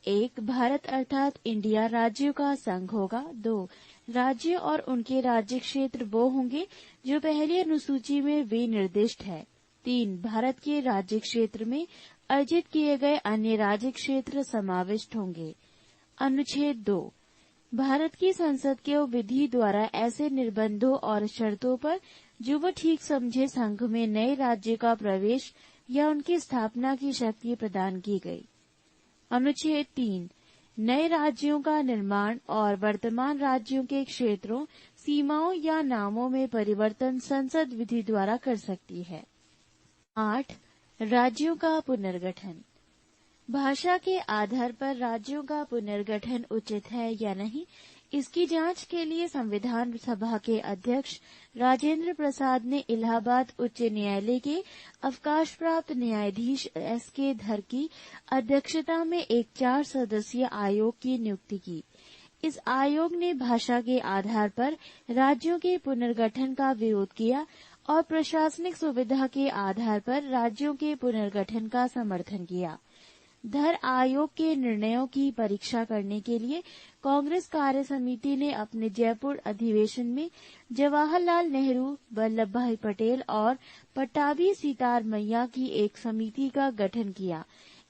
1 भारत अर्थात इंडिया राज्यों का संघ होगा। 2. राज्य और उनके राज्य क्षेत्र वो होंगे जो पहली अनुसूची में विनिर्दिष्ट है। 3. भारत के राज्य क्षेत्र में अर्जित किए गए अन्य राज्य क्षेत्र समाविष्ट होंगे। अनुच्छेद 2 भारत की संसद के विधि द्वारा ऐसे निर्बंधों और शर्तों पर जो वह ठीक समझे संघ में नए राज्य का प्रवेश या उनकी स्थापना की शक्ति प्रदान की गई। अनुच्छेद 3 नए राज्यों का निर्माण और वर्तमान राज्यों के क्षेत्रों, सीमाओं या नामों में परिवर्तन संसद विधि द्वारा कर सकती है। 8. राज्यों का पुनर्गठन। भाषा के आधार पर राज्यों का पुनर्गठन उचित है या नहीं, इसकी जांच के लिए संविधान सभा के अध्यक्ष राजेंद्र प्रसाद ने इलाहाबाद उच्च न्यायालय के अवकाश प्राप्त न्यायाधीश S.K. धर की अध्यक्षता में एक 4 सदस्यीय आयोग की नियुक्ति की। इस आयोग ने भाषा के आधार पर राज्यों के पुनर्गठन का विरोध किया और प्रशासनिक सुविधा के आधार पर राज्यों के पुनर्गठन का समर्थन किया। धर आयोग के निर्णयों की परीक्षा करने के लिए कांग्रेस कार्य समिति ने अपने जयपुर अधिवेशन में जवाहरलाल नेहरू, वल्लभ भाई पटेल और पट्टाभी सितार मैया की एक समिति का गठन किया।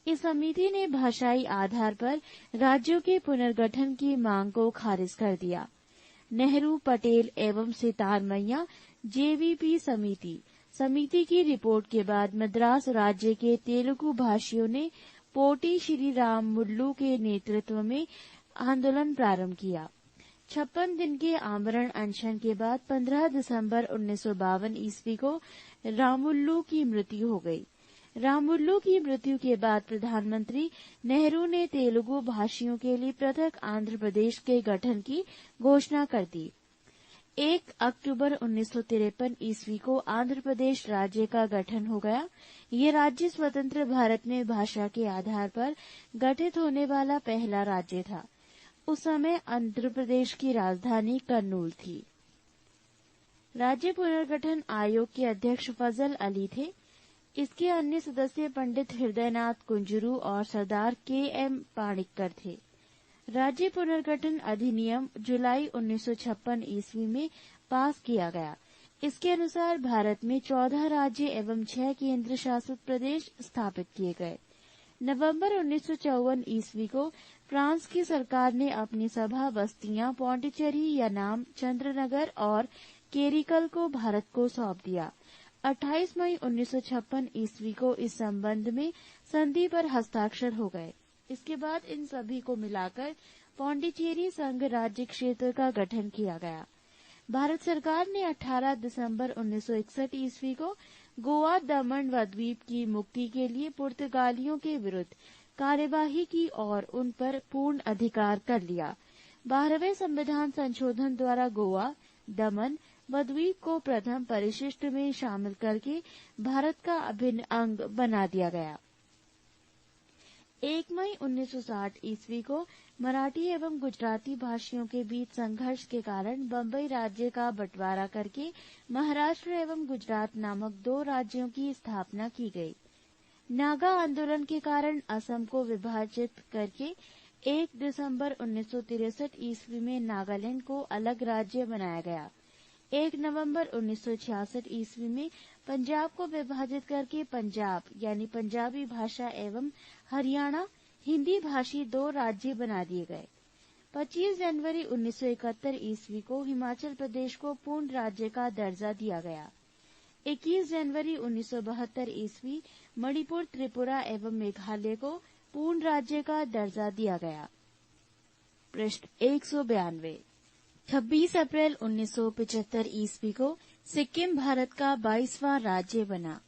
इस समिति ने भाषाई आधार पर राज्यों के पुनर्गठन की मांग को खारिज कर दिया। नेहरू, पटेल एवं सितार मैया जेवीपी समिति की रिपोर्ट के बाद मद्रास राज्य के तेलुगु भाषियों ने पोटी श्री राम मुल्लू के नेतृत्व में आंदोलन प्रारंभ किया। 56 दिन के आमरण अनशन के बाद 15 दिसंबर 1952 ईस्वी को रामुल्लू की मृत्यु हो गई। रामुल्लू की मृत्यु के बाद प्रधानमंत्री नेहरू ने तेलुगु भाषियों के लिए पृथक आंध्र प्रदेश के गठन की घोषणा कर दी। 1 अक्टूबर 1953 ईस्वी को आंध्र प्रदेश राज्य का गठन हो गया। ये राज्य स्वतंत्र भारत में भाषा के आधार पर गठित होने वाला पहला राज्य था। उस समय आंध्र प्रदेश की राजधानी कर्नूल थी। राज्य पुनर्गठन आयोग के अध्यक्ष फजल अली थे। इसके अन्य सदस्य पंडित हृदयनाथ कुंजरू और सरदार के.एम. पाणिक्कर थे। राज्य पुनर्गठन अधिनियम जुलाई 1956 ईस्वी में पास किया गया। इसके अनुसार भारत में 14 राज्य एवं 6 केंद्र शासित प्रदेश स्थापित किए गए। नवंबर 1954 ईस्वी को फ्रांस की सरकार ने अपनी सभा बस्तियां पौंडीचेरी या नाम चंद्रनगर और केरिकल को भारत को सौंप दिया। 28 मई 1956 ईस्वी को इस संबंध में संधि पर हस्ताक्षर हो गए। इसके बाद इन सभी को मिलाकर पौंडीचेरी संघ राज्य क्षेत्र का गठन किया गया। भारत सरकार ने 18 दिसंबर 1961 ईस्वी को गोवा, दमन व द्वीप की मुक्ति के लिए पुर्तगालियों के विरुद्ध कार्यवाही की और उन पर पूर्ण अधिकार कर लिया। 12वें संविधान संशोधन द्वारा गोवा, दमन व द्वीप को प्रथम परिशिष्ट में शामिल करके भारत का अभिन्न अंग बना दिया गया। 1 मई 1960 ईस्वी को मराठी एवं गुजराती भाषियों के बीच संघर्ष के कारण बम्बई राज्य का बंटवारा करके महाराष्ट्र एवं गुजरात नामक 2 राज्यों की स्थापना की गई। नागा आंदोलन के कारण असम को विभाजित करके 1 दिसंबर 1963 ईस्वी में नागालैंड को अलग राज्य बनाया गया। 1 नवंबर 1966 ईस्वी में पंजाब को विभाजित करके पंजाब यानी पंजाबी भाषा एवं हरियाणा हिंदी भाषी 2 राज्य बना दिए गए। 25 जनवरी 1971 ईस्वी को हिमाचल प्रदेश को पूर्ण राज्य का दर्जा दिया गया। 21 जनवरी 1972 ईस्वी मणिपुर, त्रिपुरा एवं मेघालय को पूर्ण राज्य का दर्जा दिया गया। पृष्ठ 192। 26 अप्रैल 1975 ईस्वी को सिक्किम भारत का 22वां राज्य बना।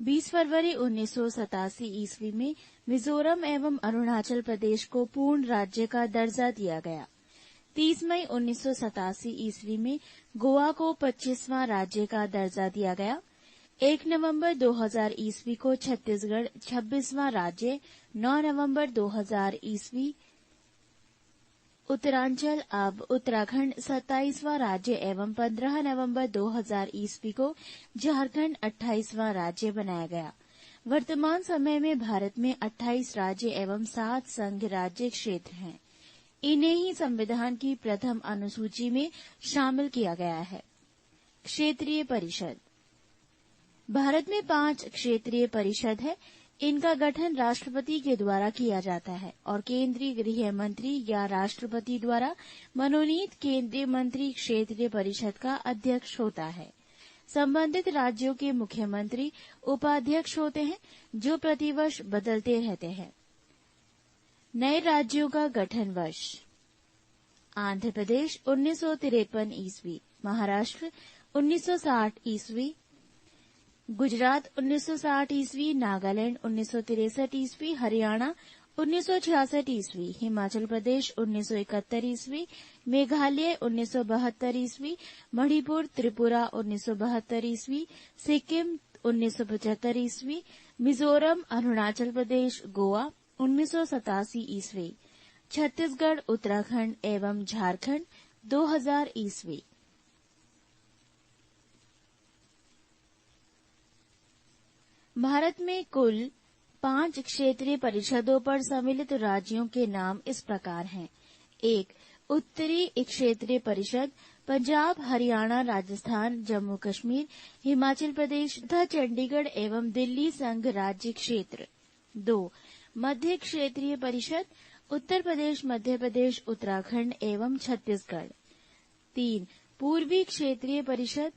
20 फरवरी 1987 ईस्वी में मिजोरम एवं अरुणाचल प्रदेश को पूर्ण राज्य का दर्जा दिया गया। 30 मई 1987 ईस्वी में गोवा को 25वां राज्य का दर्जा दिया गया। 1 नवंबर 2000 ईस्वी को छत्तीसगढ़ 26वां राज्य, 9 नवंबर 2000 ईस्वी उत्तरांचल अब उत्तराखंड 27वां राज्य एवं 15 नवंबर 2000 ईस्वी को झारखंड 28वां राज्य बनाया गया। वर्तमान समय में भारत में 28 राज्य एवं 7 संघ राज्य क्षेत्र हैं। इन्हें ही संविधान की प्रथम अनुसूची में शामिल किया गया है। क्षेत्रीय परिषद। भारत में 5 क्षेत्रीय परिषद है। इनका गठन राष्ट्रपति के द्वारा किया जाता है और केंद्रीय गृह मंत्री या राष्ट्रपति द्वारा मनोनीत केंद्रीय मंत्री क्षेत्रीय परिषद का अध्यक्ष होता है। संबंधित राज्यों के मुख्यमंत्री उपाध्यक्ष होते हैं, जो प्रतिवर्ष बदलते रहते हैं। नए राज्यों का गठन वर्ष: आंध्र प्रदेश 1953 ईस्वी, महाराष्ट्र 1960 ईस्वी, गुजरात 1960 ईस्वी, नागालैंड 1963 ईस्वी, हरियाणा 1966 ईस्वी, हिमाचल प्रदेश 1971 ईस्वी, मेघालय 1972 ईस्वी, मणिपुर, त्रिपुरा 1972 ईस्वी, सिक्किम 1975 ईस्वी, मिजोरम, अरुणाचल प्रदेश, गोवा 1987 ईस्वी, छत्तीसगढ़, उत्तराखंड एवं झारखंड 2000 ईस्वी। भारत में कुल 5 क्षेत्रीय परिषदों पर सम्मिलित राज्यों के नाम इस प्रकार हैं। 1. उत्तरी क्षेत्रीय परिषद पंजाब, हरियाणा, राजस्थान, जम्मू कश्मीर, हिमाचल प्रदेश तथा चंडीगढ़ एवं दिल्ली संघ राज्य क्षेत्र। 2. मध्य क्षेत्रीय परिषद उत्तर प्रदेश, मध्य प्रदेश, उत्तराखंड एवं छत्तीसगढ़। 3. पूर्वी क्षेत्रीय परिषद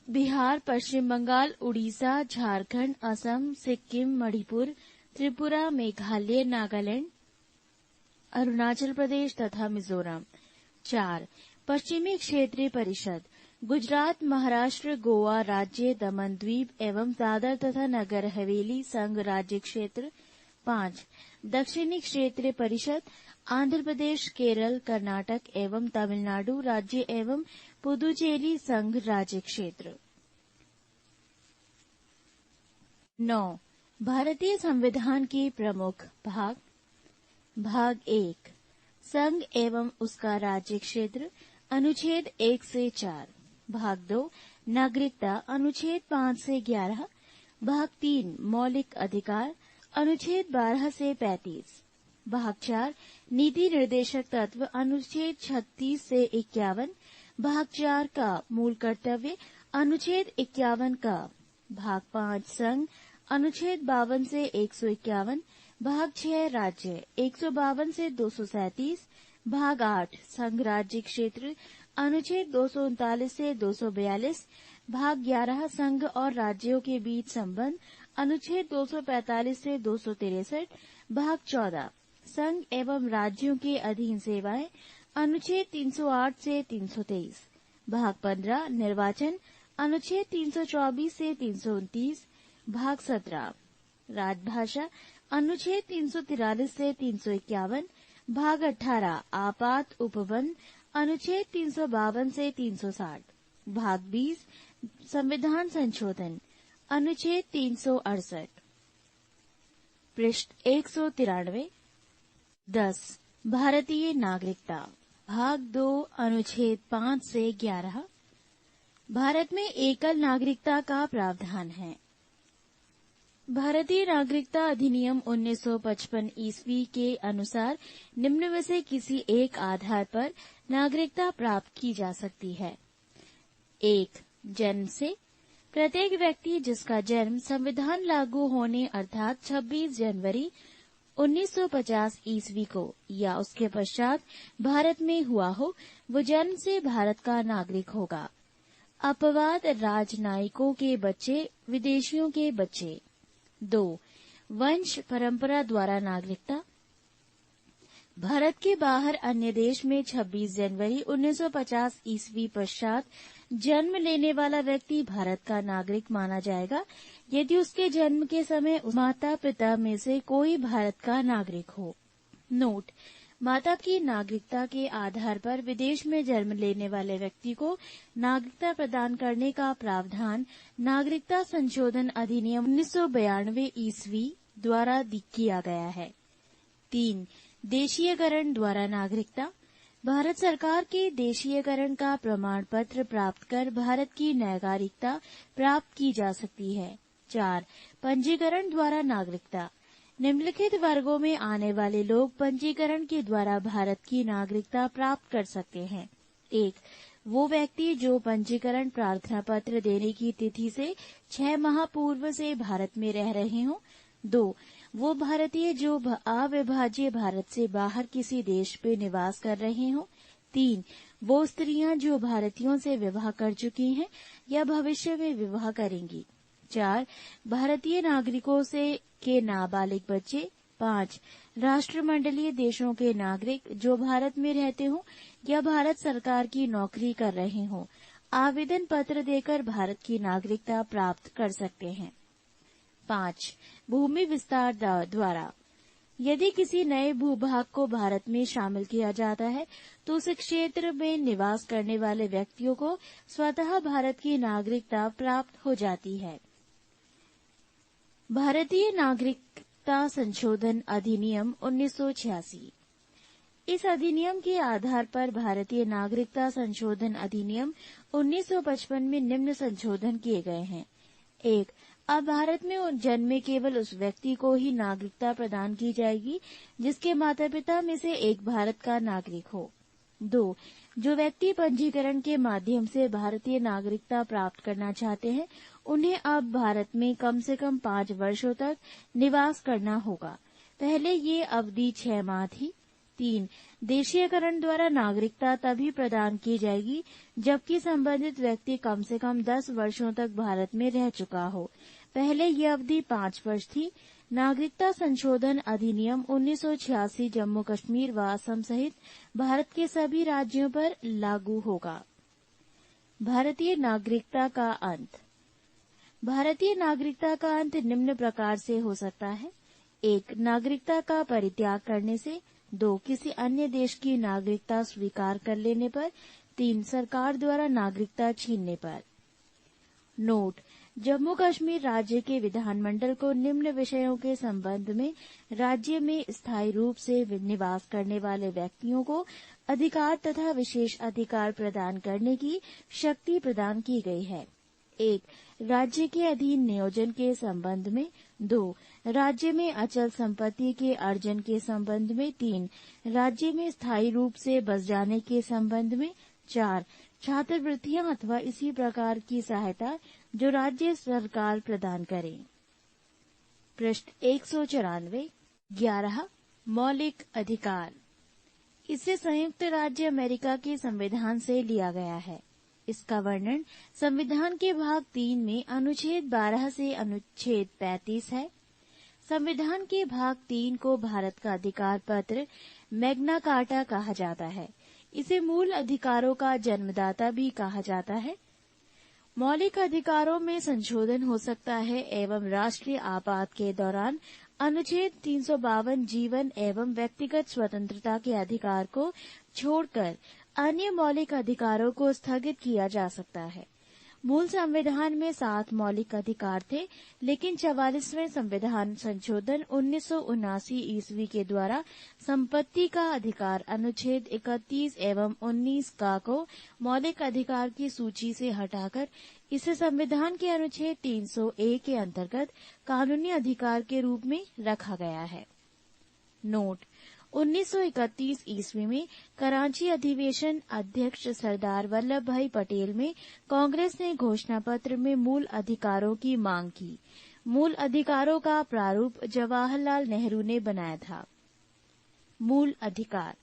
बिहार, पश्चिम बंगाल, उड़ीसा, झारखंड, असम, सिक्किम, मणिपुर, त्रिपुरा, मेघालय, नागालैंड, अरुणाचल प्रदेश तथा मिजोरम। 4. पश्चिमी क्षेत्रीय परिषद गुजरात, महाराष्ट्र, गोवा राज्य, दमन द्वीप एवं दादर तथा नगर हवेली संघ राज्य क्षेत्र। 5. दक्षिणी क्षेत्रीय परिषद आंध्र प्रदेश, केरल, कर्नाटक एवं तमिलनाडु राज्य एवं पुदुचेरी संघ राज्य क्षेत्र। 9. भारतीय संविधान के प्रमुख भाग। भाग 1 संघ एवं उसका राज्य क्षेत्र अनुच्छेद 1 से 4। भाग 2 नागरिकता अनुच्छेद 5 से 11। भाग 3 मौलिक अधिकार अनुच्छेद 12 से 35। भाग 4 नीति निर्देशक तत्व अनुच्छेद 36 से 51। भाग 4 का मूल कर्तव्य अनुच्छेद 51 का। भाग 5 संघ अनुच्छेद 52 से 151। भाग 6 राज्य 152 से 237। भाग 8 संघ राज्य क्षेत्र अनुच्छेद 239 से 242। भाग 11 संघ और राज्यों के बीच संबंध अनुच्छेद 245 से 263। भाग 14 संघ एवं राज्यों के अधीन सेवाएं अनुच्छेद 308 से 323। भाग 15 निर्वाचन अनुच्छेद 324 से 329। भाग 17 राजभाषा अनुच्छेद 343 से 351। भाग 18 आपात उपबंध अनुच्छेद 352 से 360। भाग 20 संविधान संशोधन अनुच्छेद 368। पृष्ठ 193। 10 भारतीय नागरिकता भाग 2 अनुच्छेद 5 से 11। भारत में एकल नागरिकता का प्रावधान है। भारतीय नागरिकता अधिनियम 1955 ईस्वी के अनुसार निम्न में से किसी एक आधार पर नागरिकता प्राप्त की जा सकती है। 1. जन्म से प्रत्येक व्यक्ति जिसका जन्म संविधान लागू होने अर्थात 26 जनवरी 1950 ईस्वी को या उसके पश्चात भारत में हुआ हो, वो जन्म से भारत का नागरिक होगा। अपवाद राजनयिकों के बच्चे, विदेशियों के बच्चे। 2. वंश परंपरा द्वारा नागरिकता भारत के बाहर अन्य देश में 26 जनवरी 1950 ईस्वी पश्चात जन्म लेने वाला व्यक्ति भारत का नागरिक माना जाएगा यदि उसके जन्म के समय माता पिता में से कोई भारत का नागरिक हो। नोट: माता की नागरिकता के आधार पर विदेश में जन्म लेने वाले व्यक्ति को नागरिकता प्रदान करने का प्रावधान नागरिकता संशोधन अधिनियम 1992 ईस्वी द्वारा किया गया है। 3. देशीयकरण द्वारा नागरिकता भारत सरकार के देशीयकरण का प्रमाण पत्र प्राप्त कर भारत की नागरिकता प्राप्त की जा सकती है। 4. पंजीकरण द्वारा नागरिकता निम्नलिखित वर्गों में आने वाले लोग पंजीकरण के द्वारा भारत की नागरिकता प्राप्त कर सकते हैं। 1. वो व्यक्ति जो पंजीकरण प्रार्थना पत्र देने की तिथि से 6 माह पूर्व से भारत में रह रहे हों। 2. वो भारतीय जो अविभाज्य भारत से बाहर किसी देश पे निवास कर रहे हों। 3. वो स्त्रियां जो भारतीयों से विवाह कर चुकी हैं या भविष्य में विवाह करेंगी। 4. भारतीय नागरिकों से के नाबालिग बच्चे। 5. राष्ट्रमंडलीय देशों के नागरिक जो भारत में रहते हों या भारत सरकार की नौकरी कर रहे हों, आवेदन पत्र देकर भारत की नागरिकता प्राप्त कर सकते हैं। 5. भूमि विस्तार द्वारा यदि किसी नए भूभाग को भारत में शामिल किया जाता है तो उस क्षेत्र में निवास करने वाले व्यक्तियों को स्वतः भारत की नागरिकता प्राप्त हो जाती है। भारतीय नागरिकता संशोधन अधिनियम 1986। इस अधिनियम के आधार पर भारतीय नागरिकता संशोधन अधिनियम 1955 में निम्न संशोधन किए गए हैं। 1. अब भारत में जन्मे केवल उस व्यक्ति को ही नागरिकता प्रदान की जाएगी जिसके माता पिता में से एक भारत का नागरिक हो। 2. जो व्यक्ति पंजीकरण के माध्यम से भारतीय नागरिकता प्राप्त करना चाहते हैं, उन्हें अब भारत में कम से कम 5 वर्षों तक निवास करना होगा। पहले ये अवधि 6 माह थी। 3. देशीयकरण द्वारा नागरिकता तभी प्रदान की जाएगी जबकि संबंधित व्यक्ति कम से कम 10 वर्षों तक भारत में रह चुका हो। पहले यह अवधि 5 वर्ष थी। नागरिकता संशोधन अधिनियम 1986 जम्मू कश्मीर व असम सहित भारत के सभी राज्यों पर लागू होगा। भारतीय नागरिकता का अंत। भारतीय नागरिकता का अंत निम्न प्रकार से हो सकता है। 1. नागरिकता का परित्याग करने से। 2. किसी अन्य देश की नागरिकता स्वीकार कर लेने पर। 3. सरकार द्वारा नागरिकता छीनने पर। नोट: जम्मू कश्मीर राज्य के विधानमंडल को निम्न विषयों के संबंध में राज्य में स्थायी रूप से निवास करने वाले व्यक्तियों को अधिकार तथा विशेष अधिकार प्रदान करने की शक्ति प्रदान की गई है। 1. राज्य के अधीन नियोजन के संबंध में। 2. राज्य में अचल संपत्ति के अर्जन के संबंध में। 3. राज्य में स्थायी रूप से बस जाने के संबंध में। 4. छात्रवृत्तियां अथवा इसी प्रकार की सहायता जो राज्य सरकार प्रदान करे। पृष्ठ 194। 11. मौलिक अधिकार। इसे संयुक्त राज्य अमेरिका के संविधान से लिया गया है। इसका वर्णन संविधान के भाग 3 में अनुच्छेद 12 से अनुच्छेद 35 है। संविधान के भाग 3 को भारत का अधिकार पत्र मैग्ना कार्टा कहा जाता है। इसे मूल अधिकारों का जन्मदाता भी कहा जाता है। मौलिक अधिकारों में संशोधन हो सकता है एवं राष्ट्रीय आपात के दौरान अनुच्छेद 352 जीवन एवं व्यक्तिगत स्वतंत्रता के अधिकार को छोड़कर अन्य मौलिक अधिकारों को स्थगित किया जा सकता है। मूल संविधान में 7 मौलिक अधिकार थे, लेकिन 44वें संविधान संशोधन 1979 ईस्वी के द्वारा संपत्ति का अधिकार अनुच्छेद 31 एवं 19 का को मौलिक अधिकार की सूची से हटाकर इसे संविधान के अनुच्छेद 300A के अंतर्गत कानूनी अधिकार के रूप में रखा गया है। नोट: 1931 ईस्वी में कराची अधिवेशन अध्यक्ष सरदार वल्लभ भाई पटेल में कांग्रेस ने घोषणा पत्र में मूल अधिकारों की मांग की। मूल अधिकारों का प्रारूप जवाहरलाल नेहरू ने बनाया था। मूल अधिकार।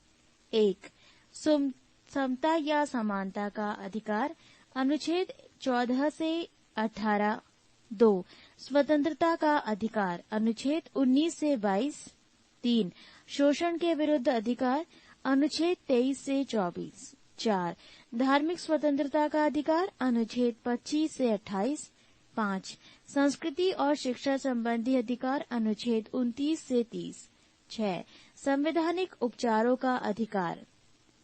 1. समता या समानता का अधिकार अनुच्छेद 14 से 18। 2. स्वतंत्रता का अधिकार अनुच्छेद 19 से 22। 3. शोषण के विरुद्ध अधिकार अनुच्छेद 23 से 24। 4. धार्मिक स्वतंत्रता का अधिकार अनुच्छेद 25 से 28। 5. संस्कृति और शिक्षा संबंधी अधिकार अनुच्छेद 29 से 30। 6. संवैधानिक उपचारों का अधिकार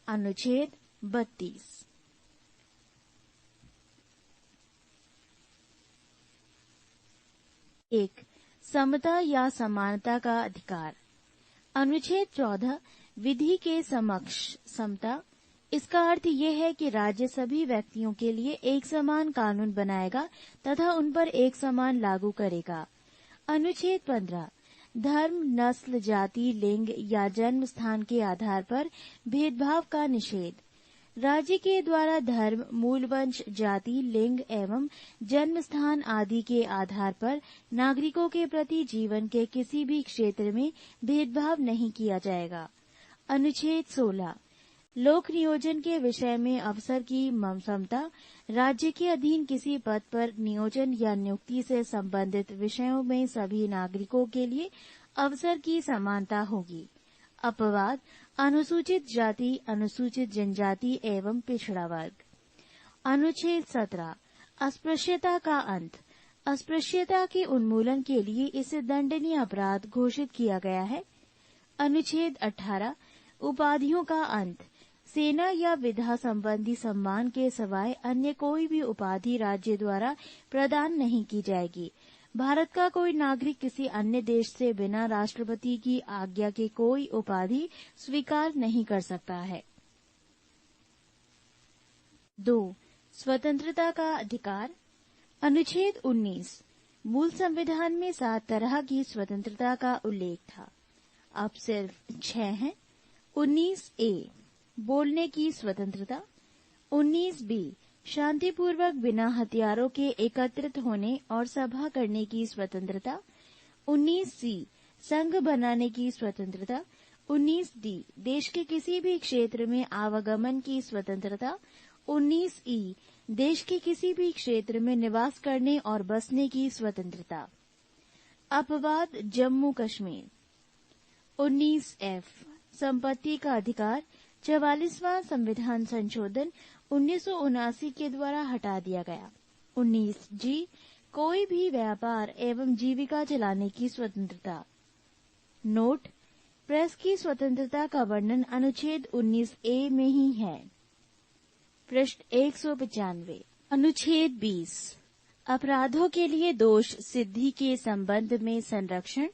अनुच्छेद 32। 1. समता या समानता का अधिकार अनुच्छेद 14 विधि के समक्ष समता। इसका अर्थ ये है कि राज्य सभी व्यक्तियों के लिए एक समान कानून बनाएगा तथा उन पर एक समान लागू करेगा। अनुच्छेद 15 धर्म, नस्ल, जाति, लिंग या जन्म स्थान के आधार पर भेदभाव का निषेध। राज्य के द्वारा धर्म, मूल वंश, जाति, लिंग एवं जन्म स्थान आदि के आधार पर नागरिकों के प्रति जीवन के किसी भी क्षेत्र में भेदभाव नहीं किया जाएगा। अनुच्छेद 16 लोक नियोजन के विषय में अवसर की समता। राज्य के अधीन किसी पद पर नियोजन या नियुक्ति से संबंधित विषयों में सभी नागरिकों के लिए अवसर की समानता होगी। अपवाद अनुसूचित जाति, अनुसूचित जनजाति एवं पिछड़ा वर्ग। अनुच्छेद 17 अस्पृश्यता का अंत। अस्पृश्यता के उन्मूलन के लिए इसे दंडनीय अपराध घोषित किया गया है। अनुच्छेद 18 उपाधियों का अंत। सेना या विधा संबंधी सम्मान के सिवाय अन्य कोई भी उपाधि राज्य द्वारा प्रदान नहीं की जाएगी। भारत का कोई नागरिक किसी अन्य देश से बिना राष्ट्रपति की आज्ञा के कोई उपाधि स्वीकार नहीं कर सकता है। 2. स्वतंत्रता का अधिकार। अनुच्छेद 19 मूल संविधान में 7 तरह की स्वतंत्रता का उल्लेख था, अब सिर्फ 6 हैं। 19A बोलने की स्वतंत्रता, 19B शांतिपूर्वक बिना हथियारों के एकत्रित होने और सभा करने की स्वतंत्रता, 19C संघ बनाने की स्वतंत्रता, 19D देश के किसी भी क्षेत्र में आवागमन की स्वतंत्रता, 19E देश के किसी भी क्षेत्र में निवास करने और बसने की स्वतंत्रता। अपवाद जम्मू कश्मीर। 19F संपत्ति का अधिकार, 44वां संविधान संशोधन 1979 के द्वारा हटा दिया गया। 19G कोई भी व्यापार एवं जीविका चलाने की स्वतंत्रता। नोट, प्रेस की स्वतंत्रता का वर्णन अनुच्छेद 19A में ही है। पृष्ठ 195। अनुच्छेद 20 अपराधों के लिए दोष सिद्धि के संबंध में संरक्षण।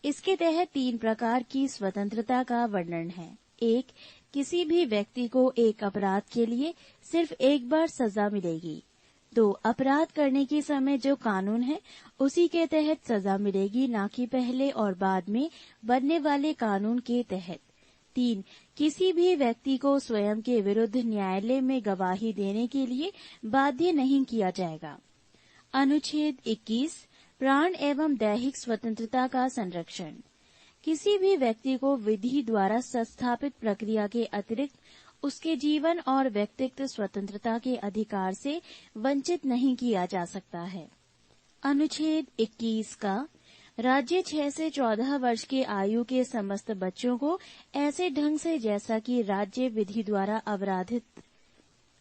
इसके तहत 3 प्रकार की स्वतंत्रता का वर्णन है। 1. किसी भी व्यक्ति को एक अपराध के लिए सिर्फ एक बार सजा मिलेगी। 2. अपराध करने के समय जो कानून है उसी के तहत सजा मिलेगी, न कि पहले और बाद में बनने वाले कानून के तहत। 3. किसी भी व्यक्ति को स्वयं के विरुद्ध न्यायालय में गवाही देने के लिए बाध्य नहीं किया जाएगा। अनुच्छेद 21 प्राण एवं दैहिक स्वतंत्रता का संरक्षण। किसी भी व्यक्ति को विधि द्वारा संस्थापित प्रक्रिया के अतिरिक्त उसके जीवन और व्यक्तित्व स्वतंत्रता के अधिकार से वंचित नहीं किया जा सकता है। अनुच्छेद 21 का राज्य 6 से 14 वर्ष के आयु के समस्त बच्चों को ऐसे ढंग से जैसा कि राज्य विधि द्वारा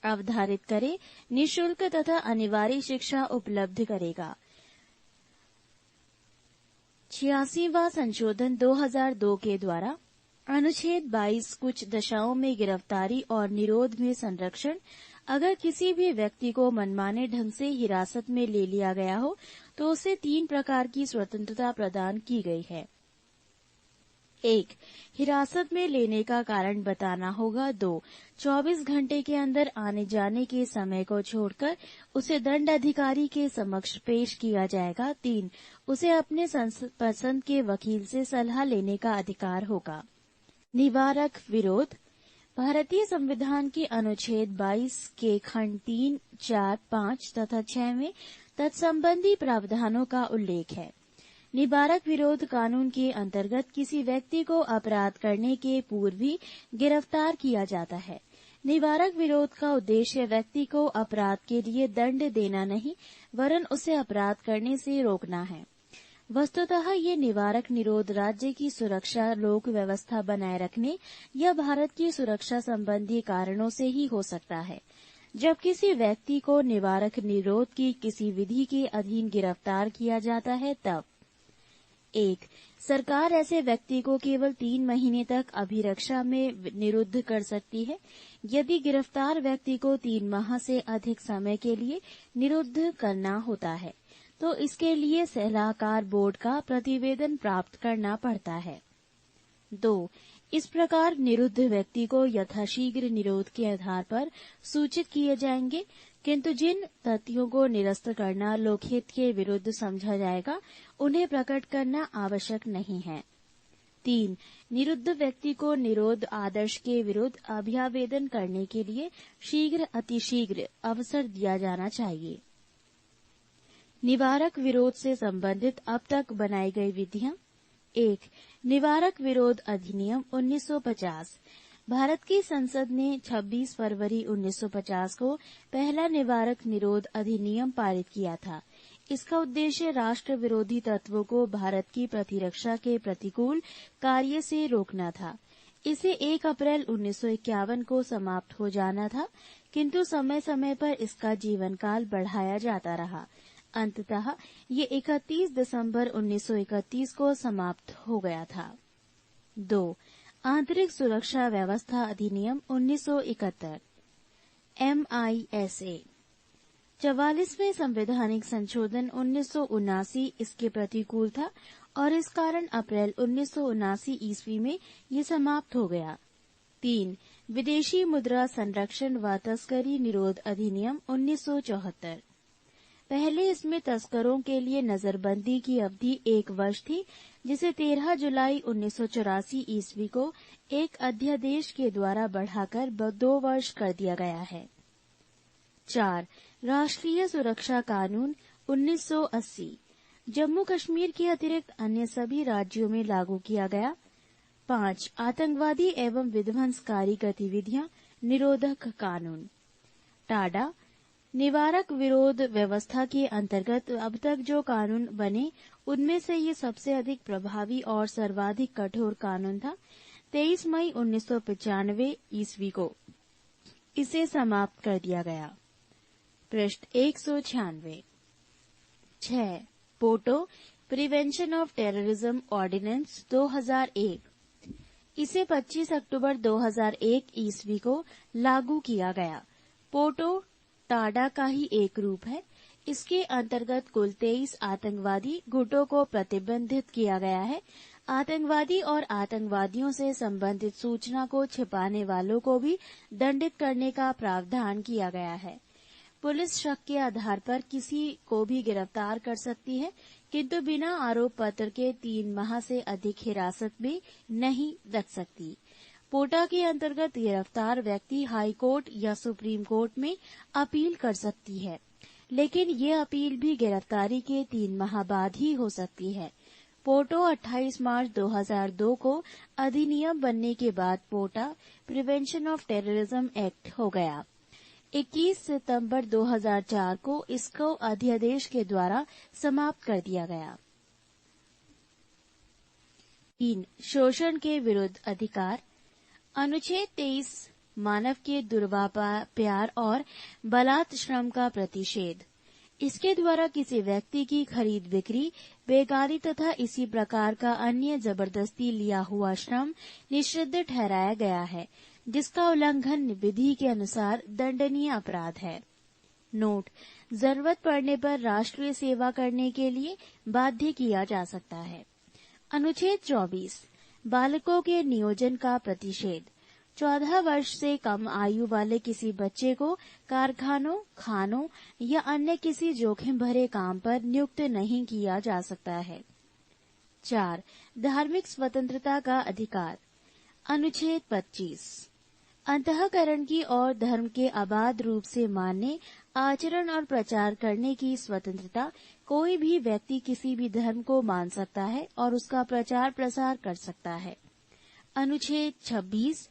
अवधारित करे निःशुल्क तथा अनिवार्य शिक्षा उपलब्ध करेगा। 86वां संशोधन 2002 के द्वारा। अनुच्छेद 22 कुछ दशाओं में गिरफ्तारी और निरोध में संरक्षण। अगर किसी भी व्यक्ति को मनमाने ढंग से हिरासत में ले लिया गया हो तो उसे 3 प्रकार की स्वतंत्रता प्रदान की गई है। 1. हिरासत में लेने का कारण बताना होगा। 2. 24 घंटे के अंदर आने जाने के समय को छोड़कर उसे दंड अधिकारी के समक्ष पेश किया जाएगा। 3. उसे अपने पसंद के वकील से सलाह लेने का अधिकार होगा। निवारक विरोध। भारतीय संविधान के अनुच्छेद 22 के खंड 3, 4, 5 तथा 6 में तत्संबंधी प्रावधानों का उल्लेख है। निवारक विरोध कानून के अंतर्गत किसी व्यक्ति को अपराध करने के पूर्व ही गिरफ्तार किया जाता है। निवारक विरोध का उद्देश्य व्यक्ति को अपराध के लिए दंड देना नहीं, वरन उसे अपराध करने से रोकना है। वस्तुतः ये निवारक निरोध राज्य की सुरक्षा, लोक व्यवस्था बनाए रखने या भारत की सुरक्षा संबंधी कारणों से ही हो सकता है। जब किसी व्यक्ति को निवारक निरोध की किसी विधि के अधीन गिरफ्तार किया जाता है तब 1. सरकार ऐसे व्यक्ति को केवल 3 महीने तक अभिरक्षा में निरुद्ध कर सकती है। यदि गिरफ्तार व्यक्ति को 3 माह से अधिक समय के लिए निरुद्ध करना होता है तो इसके लिए सलाहकार बोर्ड का प्रतिवेदन प्राप्त करना पड़ता है। 2. इस प्रकार निरुद्ध व्यक्ति को यथाशीघ्र निरोध के आधार पर सूचित किए जाएंगे, किंतु जिन तथ्यों को निरस्त करना लोकहित के विरुद्ध समझा जाएगा उन्हें प्रकट करना आवश्यक नहीं है। 3. निरुद्ध व्यक्ति को निरोध आदर्श के विरुद्ध अभ्यावेदन करने के लिए शीघ्र अतिशीघ्र अवसर दिया जाना चाहिए। निवारक विरोध से संबंधित अब तक बनाई गई विधियां। 1. निवारक विरोध अधिनियम 1950। भारत की संसद ने 26 फरवरी 1950 को पहला निवारक निरोध अधिनियम पारित किया था। इसका उद्देश्य राष्ट्र विरोधी तत्वों को भारत की प्रतिरक्षा के प्रतिकूल कार्य से रोकना था। इसे 1 अप्रैल 1951 को समाप्त हो जाना था, किंतु समय समय पर इसका जीवन काल बढ़ाया जाता रहा। अंततः ये 31 दिसंबर 1931 को समाप्त हो गया था। 2. आंतरिक सुरक्षा व्यवस्था अधिनियम 1971 MISA। 44वें संवैधानिक संशोधन 1979 इसके प्रतिकूल था और इस कारण अप्रैल 1979 ईस्वी में ये समाप्त हो गया। 3. विदेशी मुद्रा संरक्षण व तस्करी निरोध अधिनियम 1974। पहले इसमें तस्करों के लिए नजरबंदी की अवधि 1 वर्ष थी, जिसे 13 जुलाई 1984 ईस्वी को एक अध्यादेश के द्वारा बढ़ाकर 2 वर्ष कर दिया गया है। 4. राष्ट्रीय सुरक्षा कानून 1980 जम्मू कश्मीर के अतिरिक्त अन्य सभी राज्यों में लागू किया गया। 5. आतंकवादी एवं विध्वंसकारी गतिविधियां निरोधक कानून टाडा निवारक विरोध व्यवस्था के अंतर्गत अब तक जो कानून बने उनमें से ये सबसे अधिक प्रभावी और सर्वाधिक कठोर कानून था। 23 मई 1995 ईस्वी को इसे समाप्त कर दिया गया। पृष्ठ 196। 6. POTO prevention of terrorism ordinance 2001 इसे 25 अक्टूबर 2001 ईस्वी को लागू किया गया। पोटो टाडा का ही एक रूप है। इसके अंतर्गत कुल 23 आतंकवादी गुटों को प्रतिबंधित किया गया है। आतंकवादी और आतंकवादियों से संबंधित सूचना को छिपाने वालों को भी दंडित करने का प्रावधान किया गया है। पुलिस शक के आधार पर किसी को भी गिरफ्तार कर सकती है, किंतु बिना आरोप पत्र के 3 माह से अधिक हिरासत में नहीं रख सकती। पोटा के अंतर्गत गिरफ्तार व्यक्ति हाई कोर्ट या सुप्रीम कोर्ट में अपील कर सकती है, लेकिन ये अपील भी गिरफ्तारी के 3 माह बाद ही हो सकती है। पोटो 28 मार्च 2002 को अधिनियम बनने के बाद पोटा प्रिवेंशन ऑफ टेररिज्म एक्ट हो गया। 21 सितंबर 2004 को इसको अध्यादेश के द्वारा समाप्त कर दिया गया। 3. शोषण के विरुद्ध अधिकार अनुच्छेद 23 मानव के दुर्व्यापार और बलात् श्रम का प्रतिषेध। इसके द्वारा किसी व्यक्ति की खरीद बिक्री, बेगारी तथा इसी प्रकार का अन्य जबरदस्ती लिया हुआ श्रम निषिद्ध ठहराया गया है, जिसका उल्लंघन विधि के अनुसार दंडनीय अपराध है। नोट: जरूरत पड़ने पर राष्ट्रीय सेवा करने के लिए बाध्य किया जा सकता है। अनुच्छेद 24 बालकों के नियोजन का प्रतिषेध। 14 वर्ष से कम आयु वाले किसी बच्चे को कारखानों, खानों या अन्य किसी जोखिम भरे काम पर नियुक्त नहीं किया जा सकता है। 4. धार्मिक स्वतंत्रता का अधिकार। अनुच्छेद 25 अंतःकरण की और धर्म के अबाध रूप से मानने, आचरण और प्रचार करने की स्वतंत्रता। कोई भी व्यक्ति किसी भी धर्म को मान सकता है और उसका प्रचार प्रसार कर सकता है। अनुच्छेद 26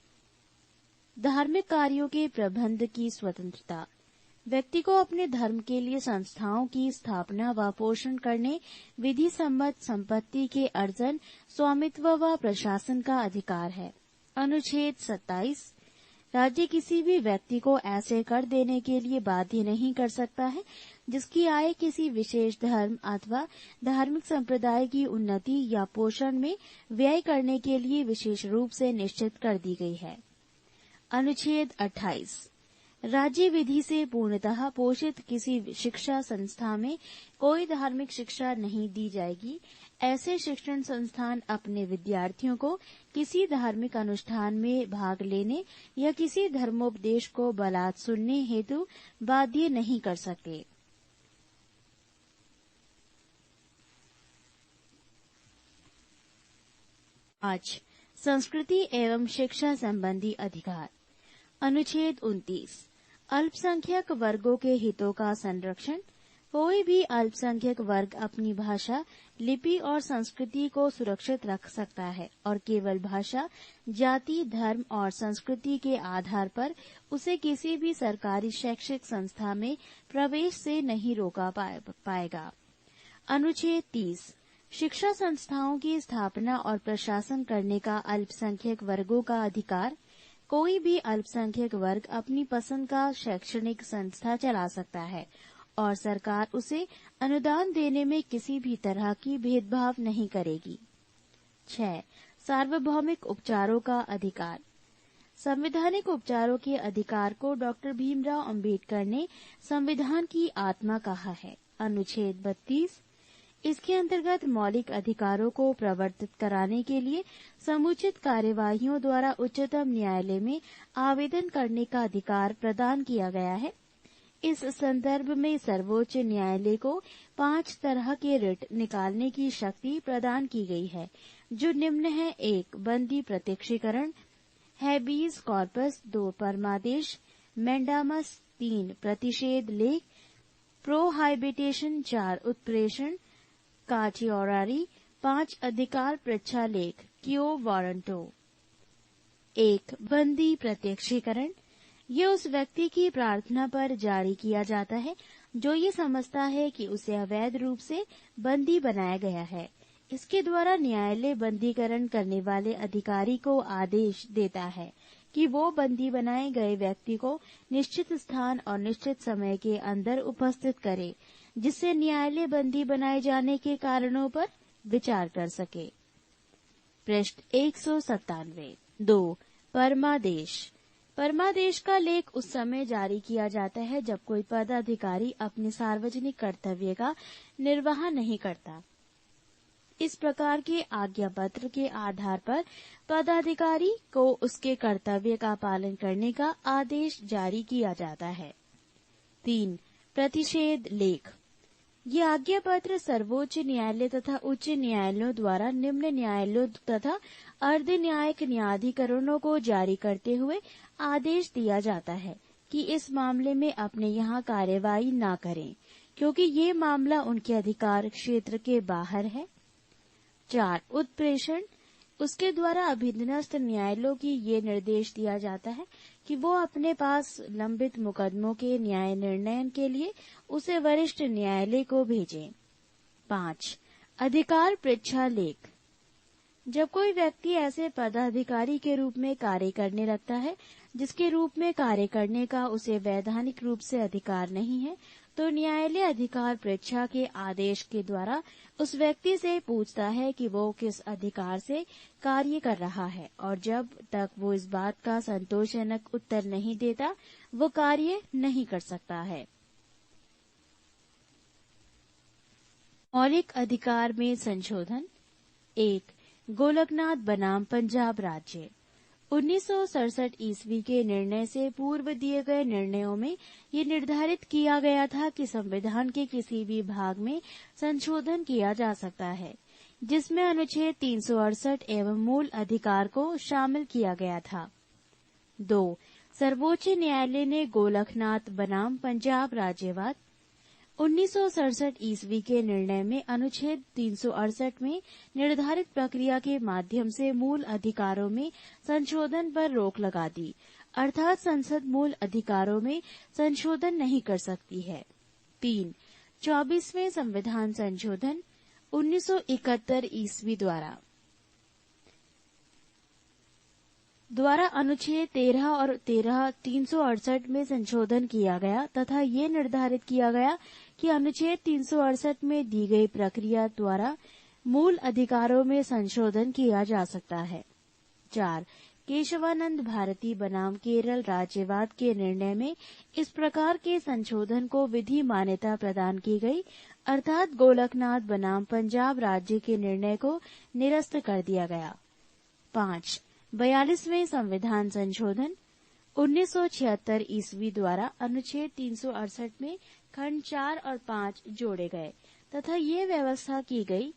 धार्मिक कार्यों के प्रबंध की स्वतंत्रता। व्यक्ति को अपने धर्म के लिए संस्थाओं की स्थापना व पोषण करने, विधि सम्मत संपत्ति के अर्जन, स्वामित्व व प्रशासन का अधिकार है। अनुच्छेद 27 राज्य किसी भी व्यक्ति को ऐसे कर देने के लिए बाध्य नहीं कर सकता है जिसकी आय किसी विशेष धर्म अथवा धार्मिक संप्रदाय की उन्नति या पोषण में व्यय करने के लिए विशेष रूप से निश्चित कर दी गई है। अनुच्छेद 28 राज्य विधि से पूर्णतः पोषित किसी शिक्षा संस्था में कोई धार्मिक शिक्षा नहीं दी जाएगी। ऐसे शिक्षण संस्थान अपने विद्यार्थियों को किसी धार्मिक अनुष्ठान में भाग लेने या किसी धर्मोपदेश को बलात् सुनने हेतु बाध्य नहीं कर सकते। आज संस्कृति एवं शिक्षा संबंधी अधिकार। अनुच्छेद 29 अल्पसंख्यक वर्गों के हितों का संरक्षण। कोई भी अल्पसंख्यक वर्ग अपनी भाषा, लिपि और संस्कृति को सुरक्षित रख सकता है और केवल भाषा, जाति, धर्म और संस्कृति के आधार पर उसे किसी भी सरकारी शैक्षिक संस्था में प्रवेश से नहीं रोका पाएगा। अनुच्छेद 30 शिक्षा संस्थाओं की स्थापना और प्रशासन करने का अल्पसंख्यक वर्गों का अधिकार। कोई भी अल्पसंख्यक वर्ग अपनी पसंद का शैक्षणिक संस्था चला सकता है और सरकार उसे अनुदान देने में किसी भी तरह की भेदभाव नहीं करेगी। 6. सार्वभौमिक उपचारों का अधिकार। संवैधानिक उपचारों के अधिकार को डॉक्टर भीमराव अंबेडकर ने संविधान की आत्मा कहा है। अनुच्छेद 32 इसके अंतर्गत मौलिक अधिकारों को प्रवर्तित कराने के लिए समुचित कार्यवाहियों द्वारा उच्चतम न्यायालय में आवेदन करने का अधिकार प्रदान किया गया है। इस संदर्भ में सर्वोच्च न्यायालय को 5 तरह के रिट निकालने की शक्ति प्रदान की गई है, जो निम्न है: 1. बंदी प्रत्यक्षीकरण, हैबीज कॉर्पस, 2. परमादेश, मैंडामस, 3. प्रतिषेध लेख, प्रोहाइबिटेशन, 4. उत्प्रेषण, काचियोरारी, 5. अधिकार पृच्छा लेख, क्यो वारंटो। 1. बंदी प्रत्यक्षीकरण। ये उस व्यक्ति की प्रार्थना पर जारी किया जाता है जो ये समझता है कि उसे अवैध रूप से बंदी बनाया गया है। इसके द्वारा न्यायालय बंदीकरण करने वाले अधिकारी को आदेश देता है कि वो बंदी बनाए गए व्यक्ति को निश्चित स्थान और निश्चित समय के अंदर उपस्थित करे, जिससे न्यायालय बंदी बनाए जाने के कारणों पर विचार कर सके। पृष्ठ 197। 2. परमादेश। परमादेश का लेख उस समय जारी किया जाता है जब कोई पदाधिकारी अपने सार्वजनिक कर्तव्य का निर्वाह नहीं करता। इस प्रकार के आज्ञा पत्र के आधार पर पदाधिकारी को उसके कर्तव्य का पालन करने का आदेश जारी किया जाता है। 3. प्रतिषेध लेख। ये आज्ञा पत्र सर्वोच्च न्यायालय तथा उच्च न्यायालयों द्वारा निम्न न्यायालयों तथा अर्ध न्यायिक न्यायाधिकरणों को जारी करते हुए आदेश दिया जाता है कि इस मामले में अपने यहाँ कार्यवाही न करें, क्योंकि ये मामला उनके अधिकार क्षेत्र के बाहर है। 4. उत्प्रेषण। उसके द्वारा अधीनस्थ न्यायालयों की ये निर्देश दिया जाता है कि वो अपने पास लंबित मुकदमों के न्याय निर्णय के लिए उसे वरिष्ठ न्यायालय को भेजें। 5. अधिकार पृच्छा लेख। जब कोई व्यक्ति ऐसे पदाधिकारी के रूप में कार्य करने लगता है जिसके रूप में कार्य करने का उसे वैधानिक रूप से अधिकार नहीं है, तो न्यायालय अधिकार परीक्षा के आदेश के द्वारा उस व्यक्ति से पूछता है कि वो किस अधिकार से कार्य कर रहा है, और जब तक वो इस बात का संतोषजनक उत्तर नहीं देता, वो कार्य नहीं कर सकता है। मौलिक अधिकार में संशोधन। 1. गोलकनाथ बनाम पंजाब राज्य। 1967 ईस्वी के निर्णय से पूर्व दिए गए निर्णयों में ये निर्धारित किया गया था कि संविधान के किसी भी भाग में संशोधन किया जा सकता है, जिसमें अनुच्छेद 368 एवं मूल अधिकार को शामिल किया गया था। 2. सर्वोच्च न्यायालय ने गोलकनाथ बनाम पंजाब राज्यवाद। 1967 ईस्वी के निर्णय में अनुच्छेद 368 में निर्धारित प्रक्रिया के माध्यम से मूल अधिकारों में संशोधन पर रोक लगा दी, अर्थात संसद मूल अधिकारों में संशोधन नहीं कर सकती है। 3. 24वें संविधान संशोधन 1971 ईस्वी द्वारा अनुच्छेद 13 और 368 में संशोधन किया गया तथा ये निर्धारित किया गया कि अनुच्छेद 368 में दी गई प्रक्रिया द्वारा मूल अधिकारों में संशोधन किया जा सकता है। 4. केशवानंद भारती बनाम केरल राज्यवाद के निर्णय में इस प्रकार के संशोधन को विधि मान्यता प्रदान की गई, अर्थात गोलकनाथ बनाम पंजाब राज्य के निर्णय को निरस्त कर दिया गया। 5. 42वें संविधान संशोधन 1976 ईस्वी द्वारा अनुच्छेद 368 में खंड 4 और 5 जोड़े गए तथा ये व्यवस्था की गई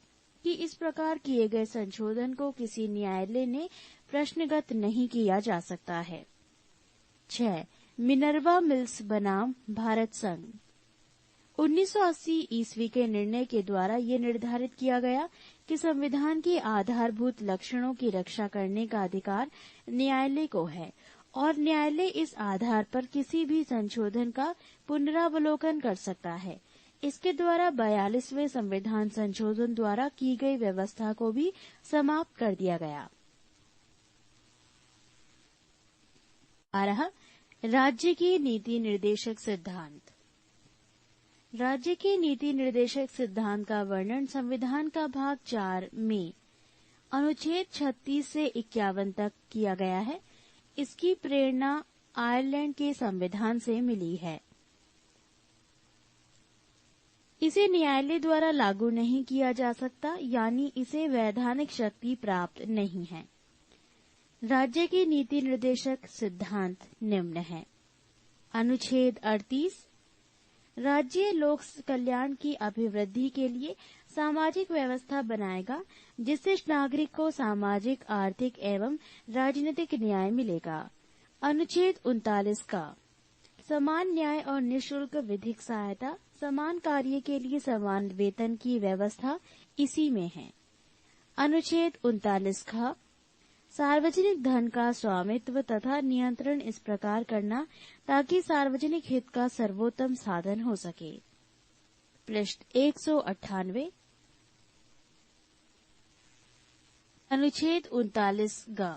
कि इस प्रकार किए गए संशोधन को किसी न्यायालय ने प्रश्नगत नहीं किया जा सकता है। 6. मिनर्वा मिल्स बनाम भारत संघ। 1980 ईस्वी के निर्णय के द्वारा ये निर्धारित किया गया कि संविधान के आधारभूत लक्षणों की रक्षा करने का अधिकार न्यायालय को है और न्यायालय इस आधार पर किसी भी संशोधन का पुनरावलोकन कर सकता है। इसके द्वारा 42वें संविधान संशोधन द्वारा की गई व्यवस्था को भी समाप्त कर दिया गया। 12. राज्य की नीति निर्देशक सिद्धांत। राज्य के नीति निर्देशक सिद्धांत का वर्णन संविधान का भाग 4 में अनुच्छेद 36 से 51 तक किया गया है। इसकी प्रेरणा आयरलैंड के संविधान से मिली है। इसे न्यायालय द्वारा लागू नहीं किया जा सकता, यानी इसे वैधानिक शक्ति प्राप्त नहीं है। राज्य की नीति निर्देशक सिद्धांत निम्न है। अनुच्छेद 38 राज्य लोक कल्याण की अभिवृद्धि के लिए सामाजिक व्यवस्था बनाएगा, जिससे नागरिक को सामाजिक, आर्थिक एवं राजनीतिक न्याय मिलेगा। अनुच्छेद 39 का समान न्याय और निःशुल्क विधिक सहायता, समान कार्य के लिए समान वेतन की व्यवस्था इसी में है। अनुच्छेद 39 का सार्वजनिक धन का स्वामित्व तथा नियंत्रण इस प्रकार करना ताकि सार्वजनिक हित का सर्वोत्तम साधन हो सके। पृष्ठ 198। अनुच्छेद 39 ग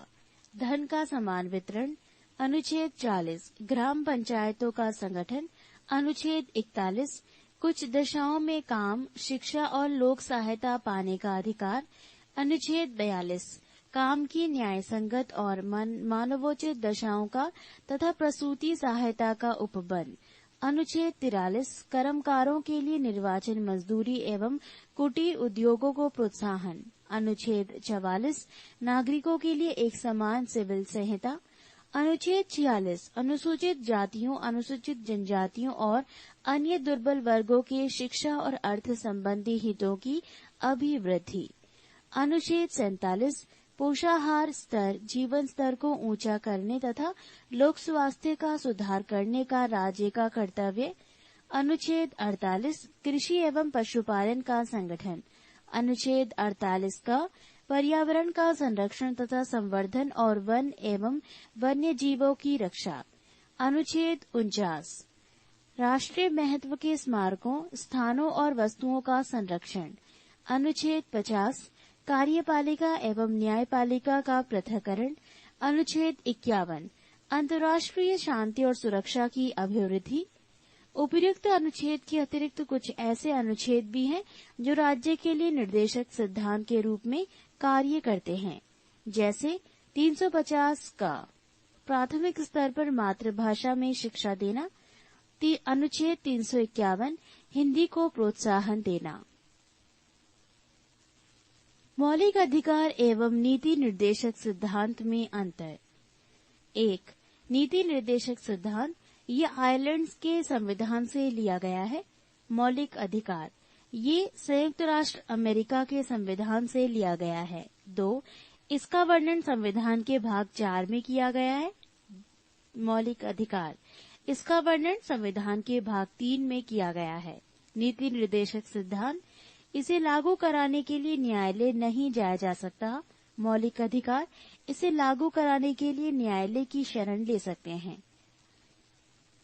धन का समान वितरण। अनुच्छेद 40 ग्राम पंचायतों का संगठन। अनुच्छेद 41 कुछ दशाओं में काम, शिक्षा और लोक सहायता पाने का अधिकार। अनुच्छेद 42 काम की न्याय संगत और मानवोचित दशाओं का तथा प्रसूति सहायता का उपबंध। अनुच्छेद 43 कर्मकारों के लिए निर्वाचन मजदूरी एवं कुटीर उद्योगों को प्रोत्साहन। अनुच्छेद 44 नागरिकों के लिए एक समान सिविल संहिता। अनुच्छेद 46 अनुसूचित जातियों, अनुसूचित जनजातियों और अन्य दुर्बल वर्गों के शिक्षा और अर्थ संबंधी हितों की अभिवृद्धि। अनुच्छेद 47 पोषाहार स्तर, जीवन स्तर को ऊंचा करने तथा लोक स्वास्थ्य का सुधार करने का राज्य का कर्तव्य। अनुच्छेद 48 कृषि एवं पशुपालन का संगठन। अनुच्छेद 48 का पर्यावरण का संरक्षण तथा संवर्धन और वन एवं वन्य जीवों की रक्षा। अनुच्छेद 49 राष्ट्रीय महत्व के स्मारकों, स्थानों और वस्तुओं का संरक्षण। अनुच्छेद 50 कार्यपालिका एवं न्यायपालिका का पृथक्करण। अनुच्छेद 51 अंतर्राष्ट्रीय शांति और सुरक्षा की अभिवृद्धि। उपर्युक्त अनुच्छेद के अतिरिक्त कुछ ऐसे अनुच्छेद भी हैं जो राज्य के लिए निर्देशक सिद्धांत के रूप में कार्य करते हैं, जैसे 350 का प्राथमिक स्तर पर मातृभाषा में शिक्षा देना। अनुच्छेद 351 हिंदी को प्रोत्साहन देना। मौलिक अधिकार एवं नीति निर्देशक सिद्धांत में अंतर। 1. नीति निर्देशक सिद्धांत ये आयरलैंड के संविधान से लिया गया है। मौलिक अधिकार ये संयुक्त राष्ट्र अमेरिका के संविधान से लिया गया है। 2. इसका वर्णन संविधान के भाग 4 में किया गया है। मौलिक अधिकार इसका वर्णन संविधान के भाग 3 में किया गया है। नीति निर्देशक सिद्धांत इसे लागू कराने के लिए न्यायालय नहीं जाया जा सकता। मौलिक अधिकार इसे लागू कराने के लिए न्यायालय की शरण ले सकते हैं।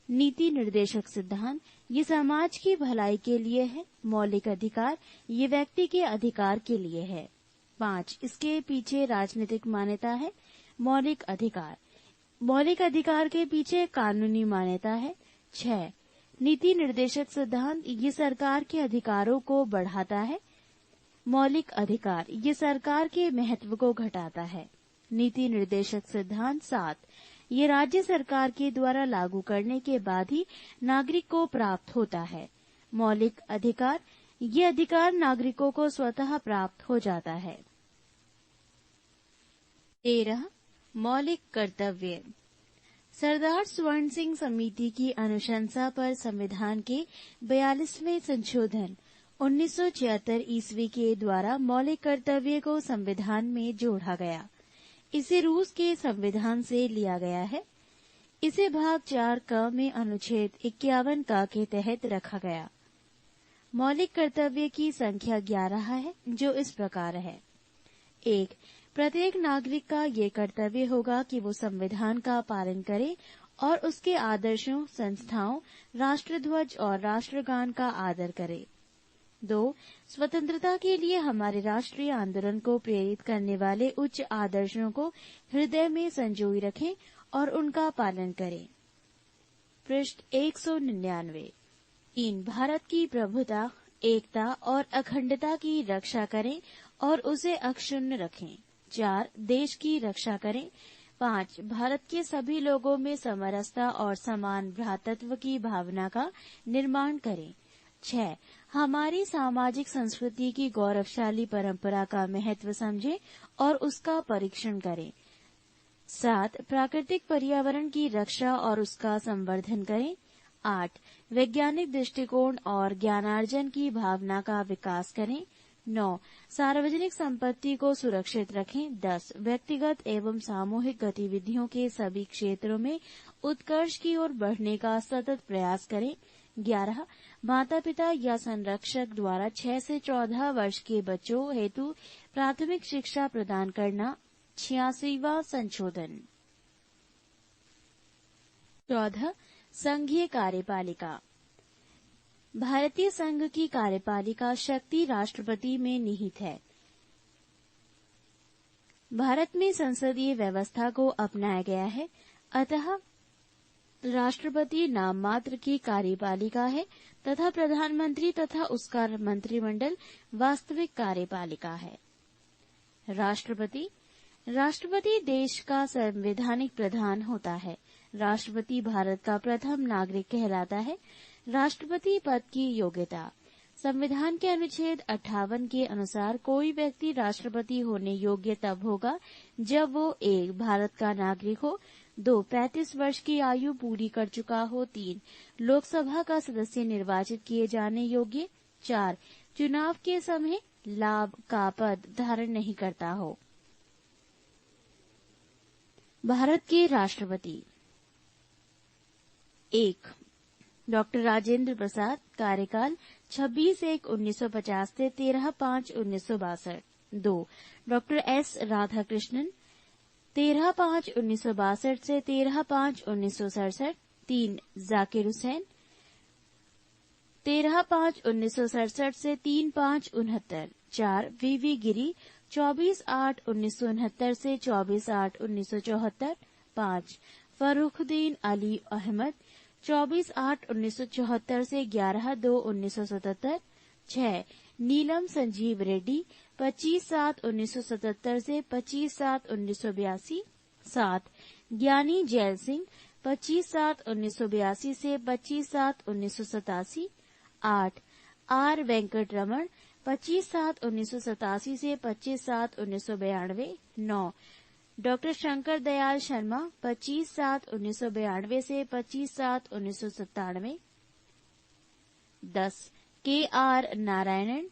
नीति निर्देशक सिद्धांत ये समाज की भलाई के लिए है। मौलिक अधिकार ये व्यक्ति के अधिकार के लिए है। 5. इसके पीछे राजनीतिक मान्यता है। मौलिक अधिकार के पीछे कानूनी मान्यता है। 6. नीति निर्देशक सिद्धांत ये सरकार के अधिकारों को बढ़ाता है। मौलिक अधिकार ये सरकार के महत्व को घटाता है। नीति निर्देशक सिद्धांत 7 ये राज्य सरकार के द्वारा लागू करने के बाद ही नागरिक को प्राप्त होता है। मौलिक अधिकार ये अधिकार नागरिकों को स्वतः प्राप्त हो जाता है। 13. मौलिक कर्तव्य। सरदार स्वर्ण सिंह समिति की अनुशंसा पर संविधान के 42वें संशोधन 1976 ईस्वी के द्वारा मौलिक कर्तव्य को संविधान में जोड़ा गया। इसे रूस के संविधान से लिया गया है। इसे भाग 4 क में अनुच्छेद 51 क के तहत रखा गया। मौलिक कर्तव्य की संख्या 11 है, जो इस प्रकार है। 1. प्रत्येक नागरिक का ये कर्तव्य होगा कि वो संविधान का पालन करे और उसके आदर्शों, संस्थाओं, राष्ट्रध्वज और राष्ट्रगान का आदर करे। 2. स्वतंत्रता के लिए हमारे राष्ट्रीय आंदोलन को प्रेरित करने वाले उच्च आदर्शों को हृदय में संजोए रखें और उनका पालन करें। पृष्ठ 199। 3. भारत की प्रभुता, एकता और अखंडता की रक्षा करें और उसे अक्षुण्ण रखें। 4. देश की रक्षा करें। 5. भारत के सभी लोगों में समरसता और समान भ्रातृत्व की भावना का निर्माण करें। 6. हमारी सामाजिक संस्कृति की गौरवशाली परंपरा का महत्व समझें और उसका परीक्षण करें। 7. प्राकृतिक पर्यावरण की रक्षा और उसका संवर्धन करें। 8. वैज्ञानिक दृष्टिकोण और ज्ञानार्जन की भावना का विकास करें। 9. सार्वजनिक संपत्ति को सुरक्षित रखें। 10. व्यक्तिगत एवं सामूहिक गतिविधियों के सभी क्षेत्रों में उत्कर्ष की ओर बढ़ने का सतत प्रयास करें। 11. माता पिता या संरक्षक द्वारा 6 से 14 वर्ष के बच्चों हेतु प्राथमिक शिक्षा प्रदान करना। 86वां संशोधन। 14. संघीय कार्यपालिका। भारतीय संघ की कार्यपालिका शक्ति राष्ट्रपति में निहित है। भारत में संसदीय व्यवस्था को अपनाया गया है, अतः राष्ट्रपति नाम मात्र की कार्यपालिका है तथा प्रधानमंत्री तथा उसका मंत्रिमंडल वास्तविक कार्यपालिका है। राष्ट्रपति देश का संवैधानिक प्रधान होता है। राष्ट्रपति भारत का प्रथम नागरिक कहलाता है। राष्ट्रपति पद की योग्यता। संविधान के अनुच्छेद 58 के अनुसार कोई व्यक्ति राष्ट्रपति होने योग्य तब होगा जब वो 1. भारत का नागरिक हो, 2. 35 वर्ष की आयु पूरी कर चुका हो, 3. लोकसभा का सदस्य निर्वाचित किए जाने योग्य, 4. चुनाव के समय लाभ का पद धारण नहीं करता हो। भारत के राष्ट्रपति। 1. डॉक्टर राजेंद्र प्रसाद, कार्यकाल 26/1/1950 से 13/5/1962। 2. Doctor S. राधाकृष्णन, 13/5/1962 से 13/5/1967। 3. जाकिर हुसैन, 13/5/1967 से 3/5/69। 4. वी. गिरी, 24/8/1969 से 24/8/1974। 5. फर्रुखुद्दीन अली अहमद, 24/8/1974 से 11/2/1977। 6. नीलम संजीव रेड्डी, 25/7/1977 से 25/7/1982। 7. ज्ञानी जैल सिंह, 25/7/1982 से 25/7/1987। 8. आर. वेंकट रमण, 25/7/1987 से 25/7/1992। 9. डॉक्टर शंकर दयाल शर्मा, 25/7/1992 से 25/7/1997। 10. के. आर. नारायणन,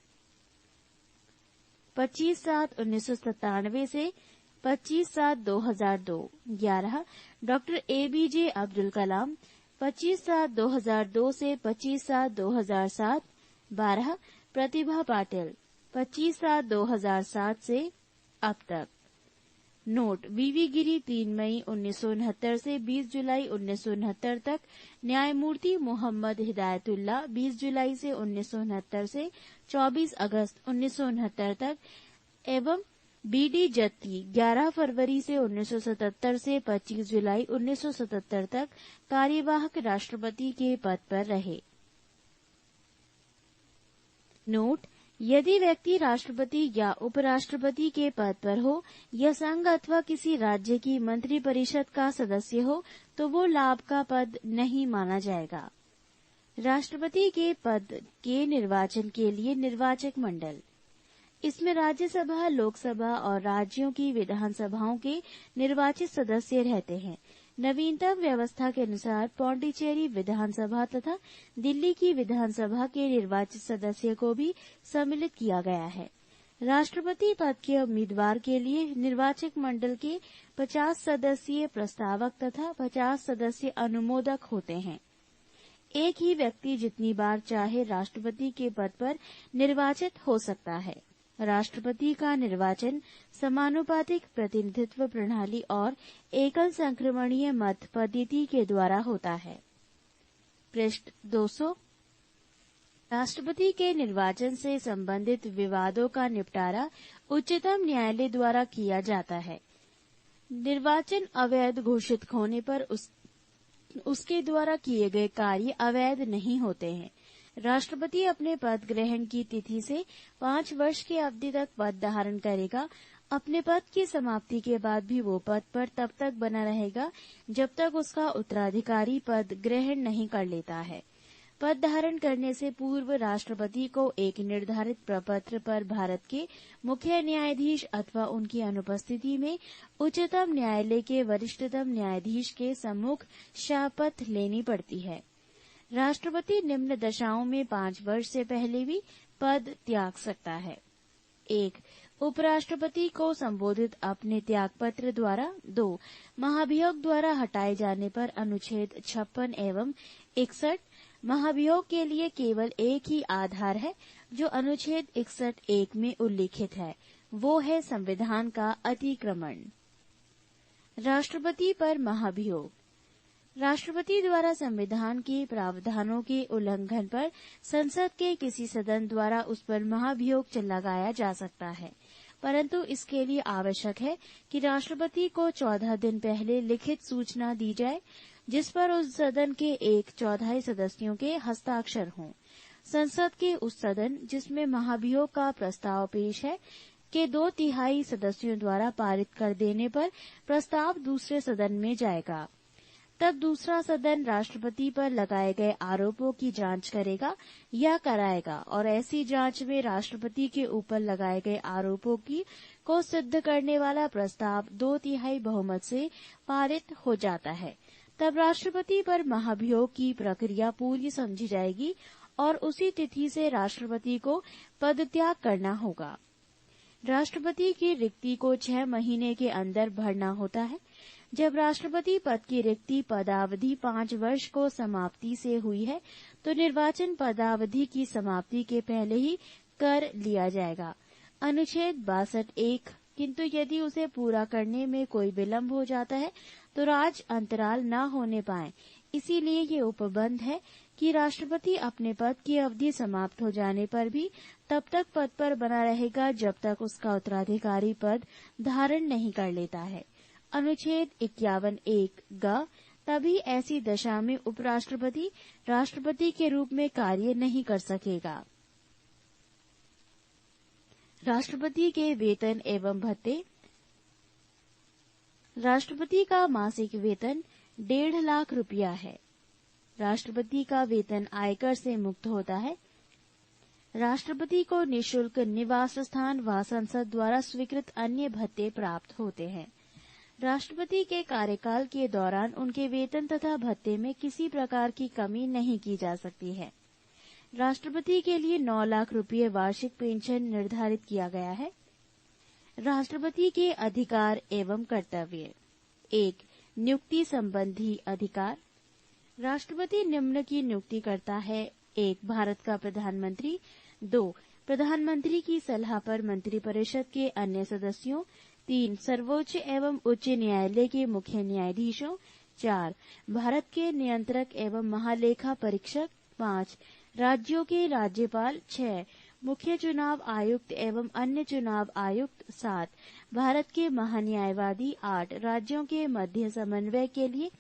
25/7/1997 से 25/7/2002। 11. डॉक्टर ABJ अब्दुल कलाम, 25/7/2002 से 25/7/2007। 12. प्रतिभा पाटिल, 25/7/2007 से अब तक। Note: we. गिरी 3 मई 1969 से 20 जुलाई 1969 तक, न्यायमूर्ति मोहम्मद हिदायतुल्ला 20 जुलाई से 1969 से 24 अगस्त 1969 तक एवं B.D. जत्ती 11 फरवरी से 1977 से 25 जुलाई 1977 तक कार्यवाहक राष्ट्रपति के पद पर रहे। नोट: यदि व्यक्ति राष्ट्रपति या उपराष्ट्रपति के पद पर हो या संघ अथवा किसी राज्य की मंत्रिपरिषद का सदस्य हो तो वो लाभ का पद नहीं माना जाएगा। राष्ट्रपति के पद के निर्वाचन के लिए निर्वाचक मंडल। इसमें राज्यसभा, लोकसभा और राज्यों की विधानसभाओं के निर्वाचित सदस्य रहते हैं। नवीनतम व्यवस्था के अनुसार पौंडीचेरी विधानसभा तथा दिल्ली की विधानसभा के निर्वाचित सदस्य को भी सम्मिलित किया गया है। राष्ट्रपति पद के उम्मीदवार के लिए निर्वाचक मंडल के 50 सदस्यीय प्रस्तावक तथा 50 सदस्य अनुमोदक होते हैं। एक ही व्यक्ति जितनी बार चाहे राष्ट्रपति के पद पर निर्वाचित हो सकता है। राष्ट्रपति का निर्वाचन समानुपातिक प्रतिनिधित्व प्रणाली और एकल संक्रमणीय मत पद्धति के द्वारा होता है। पृष्ठ 200। राष्ट्रपति के निर्वाचन से संबंधित विवादों का निपटारा उच्चतम न्यायालय द्वारा किया जाता है। निर्वाचन अवैध घोषित होने पर उसके द्वारा किए गए कार्य अवैध नहीं होते हैं। राष्ट्रपति अपने पद ग्रहण की तिथि से 5 वर्ष की अवधि तक पद धारण करेगा। अपने पद की समाप्ति के बाद भी वो पद पर तब तक बना रहेगा जब तक उसका उत्तराधिकारी पद ग्रहण नहीं कर लेता है। पद धारण करने से पूर्व राष्ट्रपति को एक निर्धारित प्रपत्र पर भारत के मुख्य न्यायाधीश अथवा उनकी अनुपस्थिति में उच्चतम न्यायालय के वरिष्ठतम न्यायाधीश के सम्मुख शपथ लेनी पड़ती है। राष्ट्रपति निम्न दशाओं में 5 वर्ष से पहले भी पद त्याग सकता है। 1. उपराष्ट्रपति को संबोधित अपने त्याग पत्र द्वारा। 2. महाभियोग द्वारा हटाए जाने पर अनुच्छेद 56 एवं 61। महाभियोग के लिए केवल एक ही आधार है जो अनुच्छेद 61(1) में उल्लिखित है, वो है संविधान का अतिक्रमण। राष्ट्रपति पर महाभियोग। राष्ट्रपति द्वारा संविधान के प्रावधानों के उल्लंघन पर संसद के किसी सदन द्वारा उस पर महाभियोग लगाया जा सकता है, परंतु इसके लिए आवश्यक है कि राष्ट्रपति को 14 दिन पहले लिखित सूचना दी जाए, जिस पर उस सदन के 1/4 सदस्यों के हस्ताक्षर हों। संसद के उस सदन जिसमें महाभियोग का प्रस्ताव पेश है के 2/3 सदस्यों द्वारा पारित कर देने पर प्रस्ताव दूसरे सदन में जाएगा। तब दूसरा सदन राष्ट्रपति पर लगाए गए आरोपों की जांच करेगा या कराएगा, और ऐसी जांच में राष्ट्रपति के ऊपर लगाए गए आरोपों को सिद्ध करने वाला प्रस्ताव 2/3 बहुमत से पारित हो जाता है। तब राष्ट्रपति पर महाभियोग की प्रक्रिया पूरी समझी जाएगी और उसी तिथि से राष्ट्रपति को पदत्याग करना होगा। राष्ट्रपति की रिक्ति को 6 महीने के अंदर भरना होता है। जब राष्ट्रपति पद की रिक्ति पदावधि 5 वर्ष को समाप्ति से हुई है, तो निर्वाचन पदावधि की समाप्ति के पहले ही कर लिया जाएगा। अनुच्छेद 62(1). किंतु यदि उसे पूरा करने में कोई विलंब हो जाता है तो राज अंतराल न होने पाए। इसीलिए ये उपबंध है कि राष्ट्रपति अपने पद की अवधि समाप्त हो जाने पर भी तब तक पद पर बना रहेगा जब तक उसका उत्तराधिकारी पद धारण नहीं कर लेता है। अनुच्छेद 51(1) ग। तभी ऐसी दशा में उपराष्ट्रपति राष्ट्रपति के रूप में कार्य नहीं कर सकेगा। राष्ट्रपति के वेतन एवं भत्ते। राष्ट्रपति का मासिक वेतन 1.5 लाख रुपया है। राष्ट्रपति का वेतन आयकर से मुक्त होता है। राष्ट्रपति को निःशुल्क निवास स्थान व संसद द्वारा स्वीकृत अन्य भत्ते प्राप्त होते हैं। राष्ट्रपति के कार्यकाल के दौरान उनके वेतन तथा भत्ते में किसी प्रकार की कमी नहीं की जा सकती है। राष्ट्रपति के लिए 9 लाख रुपये वार्षिक पेंशन निर्धारित किया गया है। राष्ट्रपति के अधिकार एवं कर्तव्य। 1. नियुक्ति संबंधी अधिकार। राष्ट्रपति निम्न की नियुक्ति करता है। 1. भारत का प्रधानमंत्री। 2. प्रधानमंत्री की सलाह पर मंत्रिपरिषद के अन्य सदस्यों। 3. सर्वोच्च एवं उच्च न्यायालय के मुख्य न्यायाधीशों। 4. भारत के नियंत्रक एवं महालेखा परीक्षक। 5. राज्यों के राज्यपाल। 6. मुख्य चुनाव आयुक्त एवं अन्य चुनाव आयुक्त। 7. भारत के महान्यायवादी। 8. राज्यों के मध्य समन्वय के लिए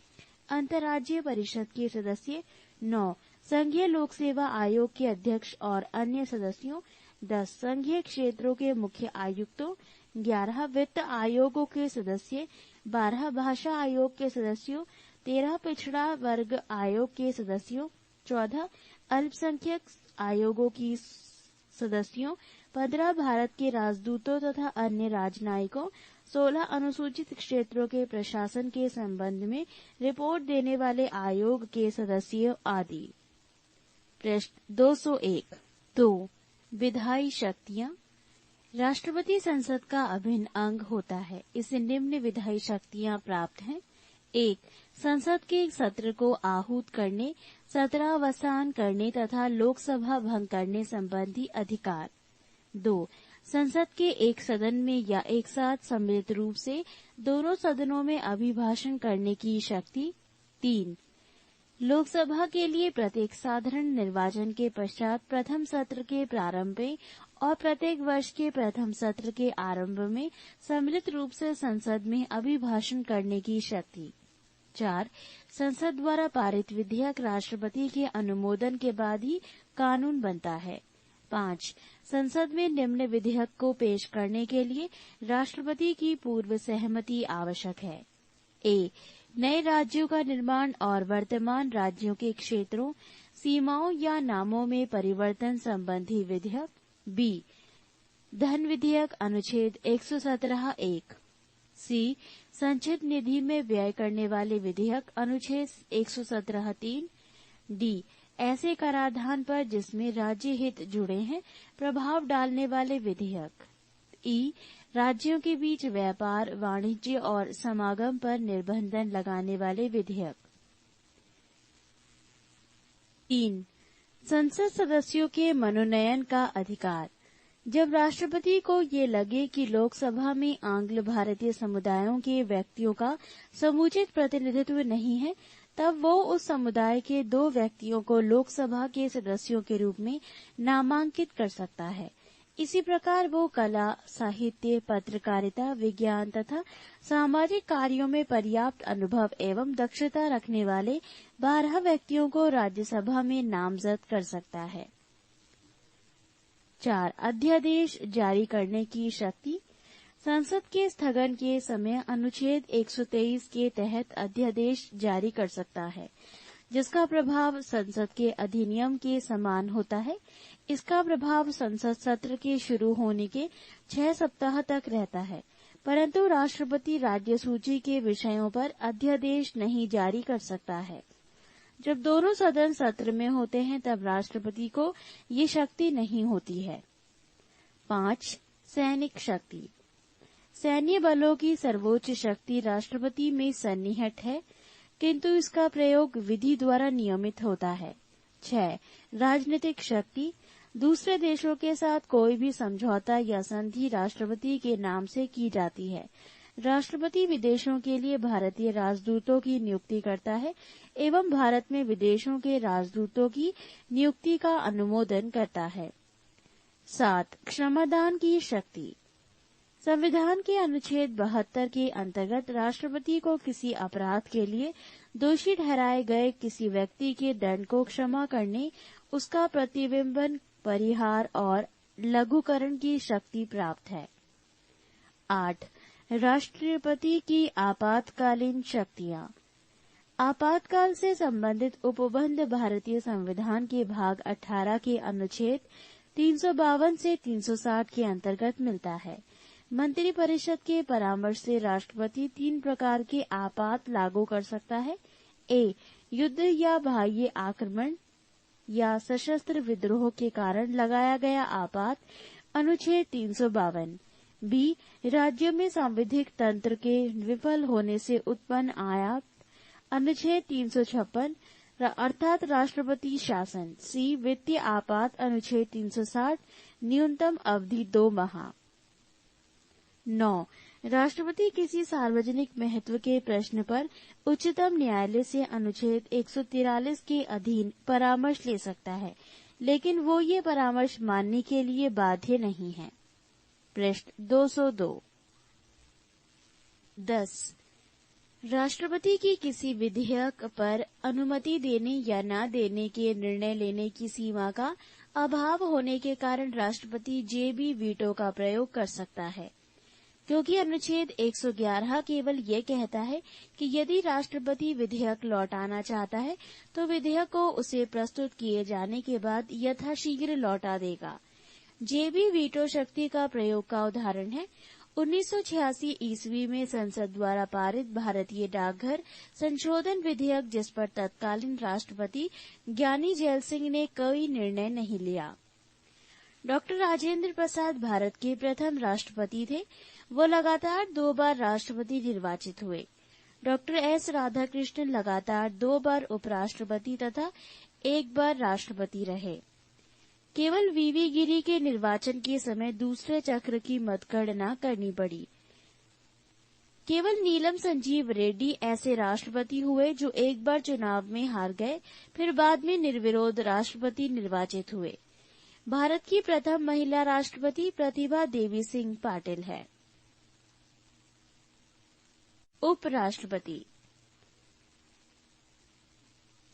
अंतर्राज्यीय परिषद के सदस्य। 9. संघीय लोक सेवा आयोग के अध्यक्ष और अन्य सदस्यों। 10. संघीय क्षेत्रों के मुख्य आयुक्तों। 11. वित्त आयोगों के सदस्य। 12. भाषा आयोग के सदस्यों। 13. पिछड़ा वर्ग आयोग के सदस्यों। 14. अल्पसंख्यक आयोगों की सदस्यों। 15. भारत के राजदूतों तथा अन्य राजनयिकों। 16. अनुसूचित क्षेत्रों के प्रशासन के संबंध में रिपोर्ट देने वाले आयोग के सदस्यों आदि। प्रश्न 201। 2. विधायी शक्तियां। राष्ट्रपति संसद का अभिन्न अंग होता है। इसे निम्न विधायी शक्तियां प्राप्त हैं। 1. संसद के सत्र को आहूत करने, सत्रावसान करने तथा लोकसभा भंग करने संबंधी अधिकार। 2. संसद के एक सदन में या एक साथ सम्मिलित रूप से दोनों सदनों में अभिभाषण करने की शक्ति। 3. लोकसभा के लिए प्रत्येक साधारण निर्वाचन के पश्चात प्रथम सत्र के प्रारंभ में और प्रत्येक वर्ष के प्रथम सत्र के आरंभ में सम्मिलित रूप से संसद में अभिभाषण करने की शक्ति। 4. संसद द्वारा पारित विधेयक राष्ट्रपति के अनुमोदन के बाद ही कानून बनता है। 5. संसद में निम्न विधेयक को पेश करने के लिए राष्ट्रपति की पूर्व सहमति आवश्यक है। A. नए राज्यों का निर्माण और वर्तमान राज्यों के क्षेत्रों, सीमाओं या नामों में परिवर्तन संबंधी विधेयक। B. धन विधेयक अनुच्छेद 117(1). C. संचित निधि में व्यय करने वाले विधेयक अनुच्छेद 117(3). D. ऐसे कराधान पर जिसमें राज्य हित जुड़े हैं प्रभाव डालने वाले विधेयक। ई राज्यों के बीच व्यापार, वाणिज्य और समागम पर निर्बंधन लगाने वाले विधेयक। 3. संसद सदस्यों के मनोनयन का अधिकार। जब राष्ट्रपति को ये लगे कि लोकसभा में आंग्ल भारतीय समुदायों के व्यक्तियों का समुचित प्रतिनिधित्व नहीं है, तब वो उस समुदाय के 2 व्यक्तियों को लोकसभा के सदस्यों के रूप में नामांकित कर सकता है। इसी प्रकार वो कला, साहित्य, पत्रकारिता, विज्ञान तथा सामाजिक कार्यों में पर्याप्त अनुभव एवं दक्षता रखने वाले 12 व्यक्तियों को राज्यसभा में नामजद कर सकता है। 4. अध्यादेश जारी करने की शक्ति। संसद के स्थगन के समय अनुच्छेद 123 के तहत अध्यादेश जारी कर सकता है, जिसका प्रभाव संसद के अधिनियम के समान होता है। इसका प्रभाव संसद सत्र के शुरू होने के 6 सप्ताह तक रहता है, परंतु राष्ट्रपति राज्य सूची के विषयों पर अध्यादेश नहीं जारी कर सकता है। जब दोनों सदन सत्र में होते हैं तब राष्ट्रपति को ये शक्ति नहीं होती है। 5. सैनिक शक्ति। सैन्य बलों की सर्वोच्च शक्ति राष्ट्रपति में सन्निहित है, किंतु इसका प्रयोग विधि द्वारा नियमित होता है। 6. राजनीतिक शक्ति। दूसरे देशों के साथ कोई भी समझौता या संधि राष्ट्रपति के नाम से की जाती है। राष्ट्रपति विदेशों के लिए भारतीय राजदूतों की नियुक्ति करता है एवं भारत में विदेशों के राजदूतों की नियुक्ति का अनुमोदन करता है। 7. क्षमादान की शक्ति। संविधान के अनुच्छेद 72 के अंतर्गत राष्ट्रपति को किसी अपराध के लिए दोषी ठहराए गए किसी व्यक्ति के दंड को क्षमा करने, उसका प्रतिबिंबन, परिहार और लघुकरण की शक्ति प्राप्त है। 8. राष्ट्रपति की आपातकालीन शक्तियां। आपातकाल से संबंधित उपबंध भारतीय संविधान के भाग 18 के अनुच्छेद 352 से 360 के अंतर्गत मिलता है। मंत्रिपरिषद के परामर्श से राष्ट्रपति 3 प्रकार के आपात लागू कर सकता है। ए. युद्ध या बाह्य आक्रमण या सशस्त्र विद्रोह के कारण लगाया गया आपात, अनुच्छेद 352। बी. राज्यों में सांविधिक तंत्र के विफल होने से उत्पन्न आयात, अनुच्छेद 356 अर्थात राष्ट्रपति शासन। सी. वित्तीय आपात, अनुच्छेद 360 न्यूनतम अवधि 2 माह। 9. राष्ट्रपति किसी सार्वजनिक महत्व के प्रश्न पर उच्चतम न्यायालय से अनुच्छेद 143 के अधीन परामर्श ले सकता है, लेकिन वो ये परामर्श मानने के लिए बाध्य नहीं है। पृष्ठ 202। 10. राष्ट्रपति की किसी विधेयक पर अनुमति देने या न देने के निर्णय लेने की सीमा का अभाव होने के कारण राष्ट्रपति जेबी वीटो का प्रयोग कर सकता है, क्योंकि अनुच्छेद 111 केवल ये कहता है कि यदि राष्ट्रपति विधेयक लौटाना चाहता है तो विधेयक को उसे प्रस्तुत किए जाने के बाद यथाशीघ्र लौटा देगा। जेबी वीटो शक्ति का प्रयोग का उदाहरण है 1986 ईस्वी में संसद द्वारा पारित भारतीय डाकघर संशोधन विधेयक, जिस पर तत्कालीन राष्ट्रपति ज्ञानी जैल सिंह ने कोई निर्णय नहीं लिया। डॉक्टर राजेंद्र प्रसाद भारत के प्रथम राष्ट्रपति थे। वो लगातार 2 बार राष्ट्रपति निर्वाचित हुए। डॉक्टर एस राधाकृष्णन लगातार 2 बार उपराष्ट्रपति तथा 1 बार राष्ट्रपति रहे। केवल वीवी गिरी के निर्वाचन के समय दूसरे चक्र की मतगणना करनी पड़ी। केवल नीलम संजीव रेड्डी ऐसे राष्ट्रपति हुए जो 1 बार चुनाव में हार गए, फिर बाद में निर्विरोध राष्ट्रपति निर्वाचित हुए। भारत की प्रथम महिला राष्ट्रपति प्रतिभा देवी सिंह पाटिल है। उपराष्ट्रपति।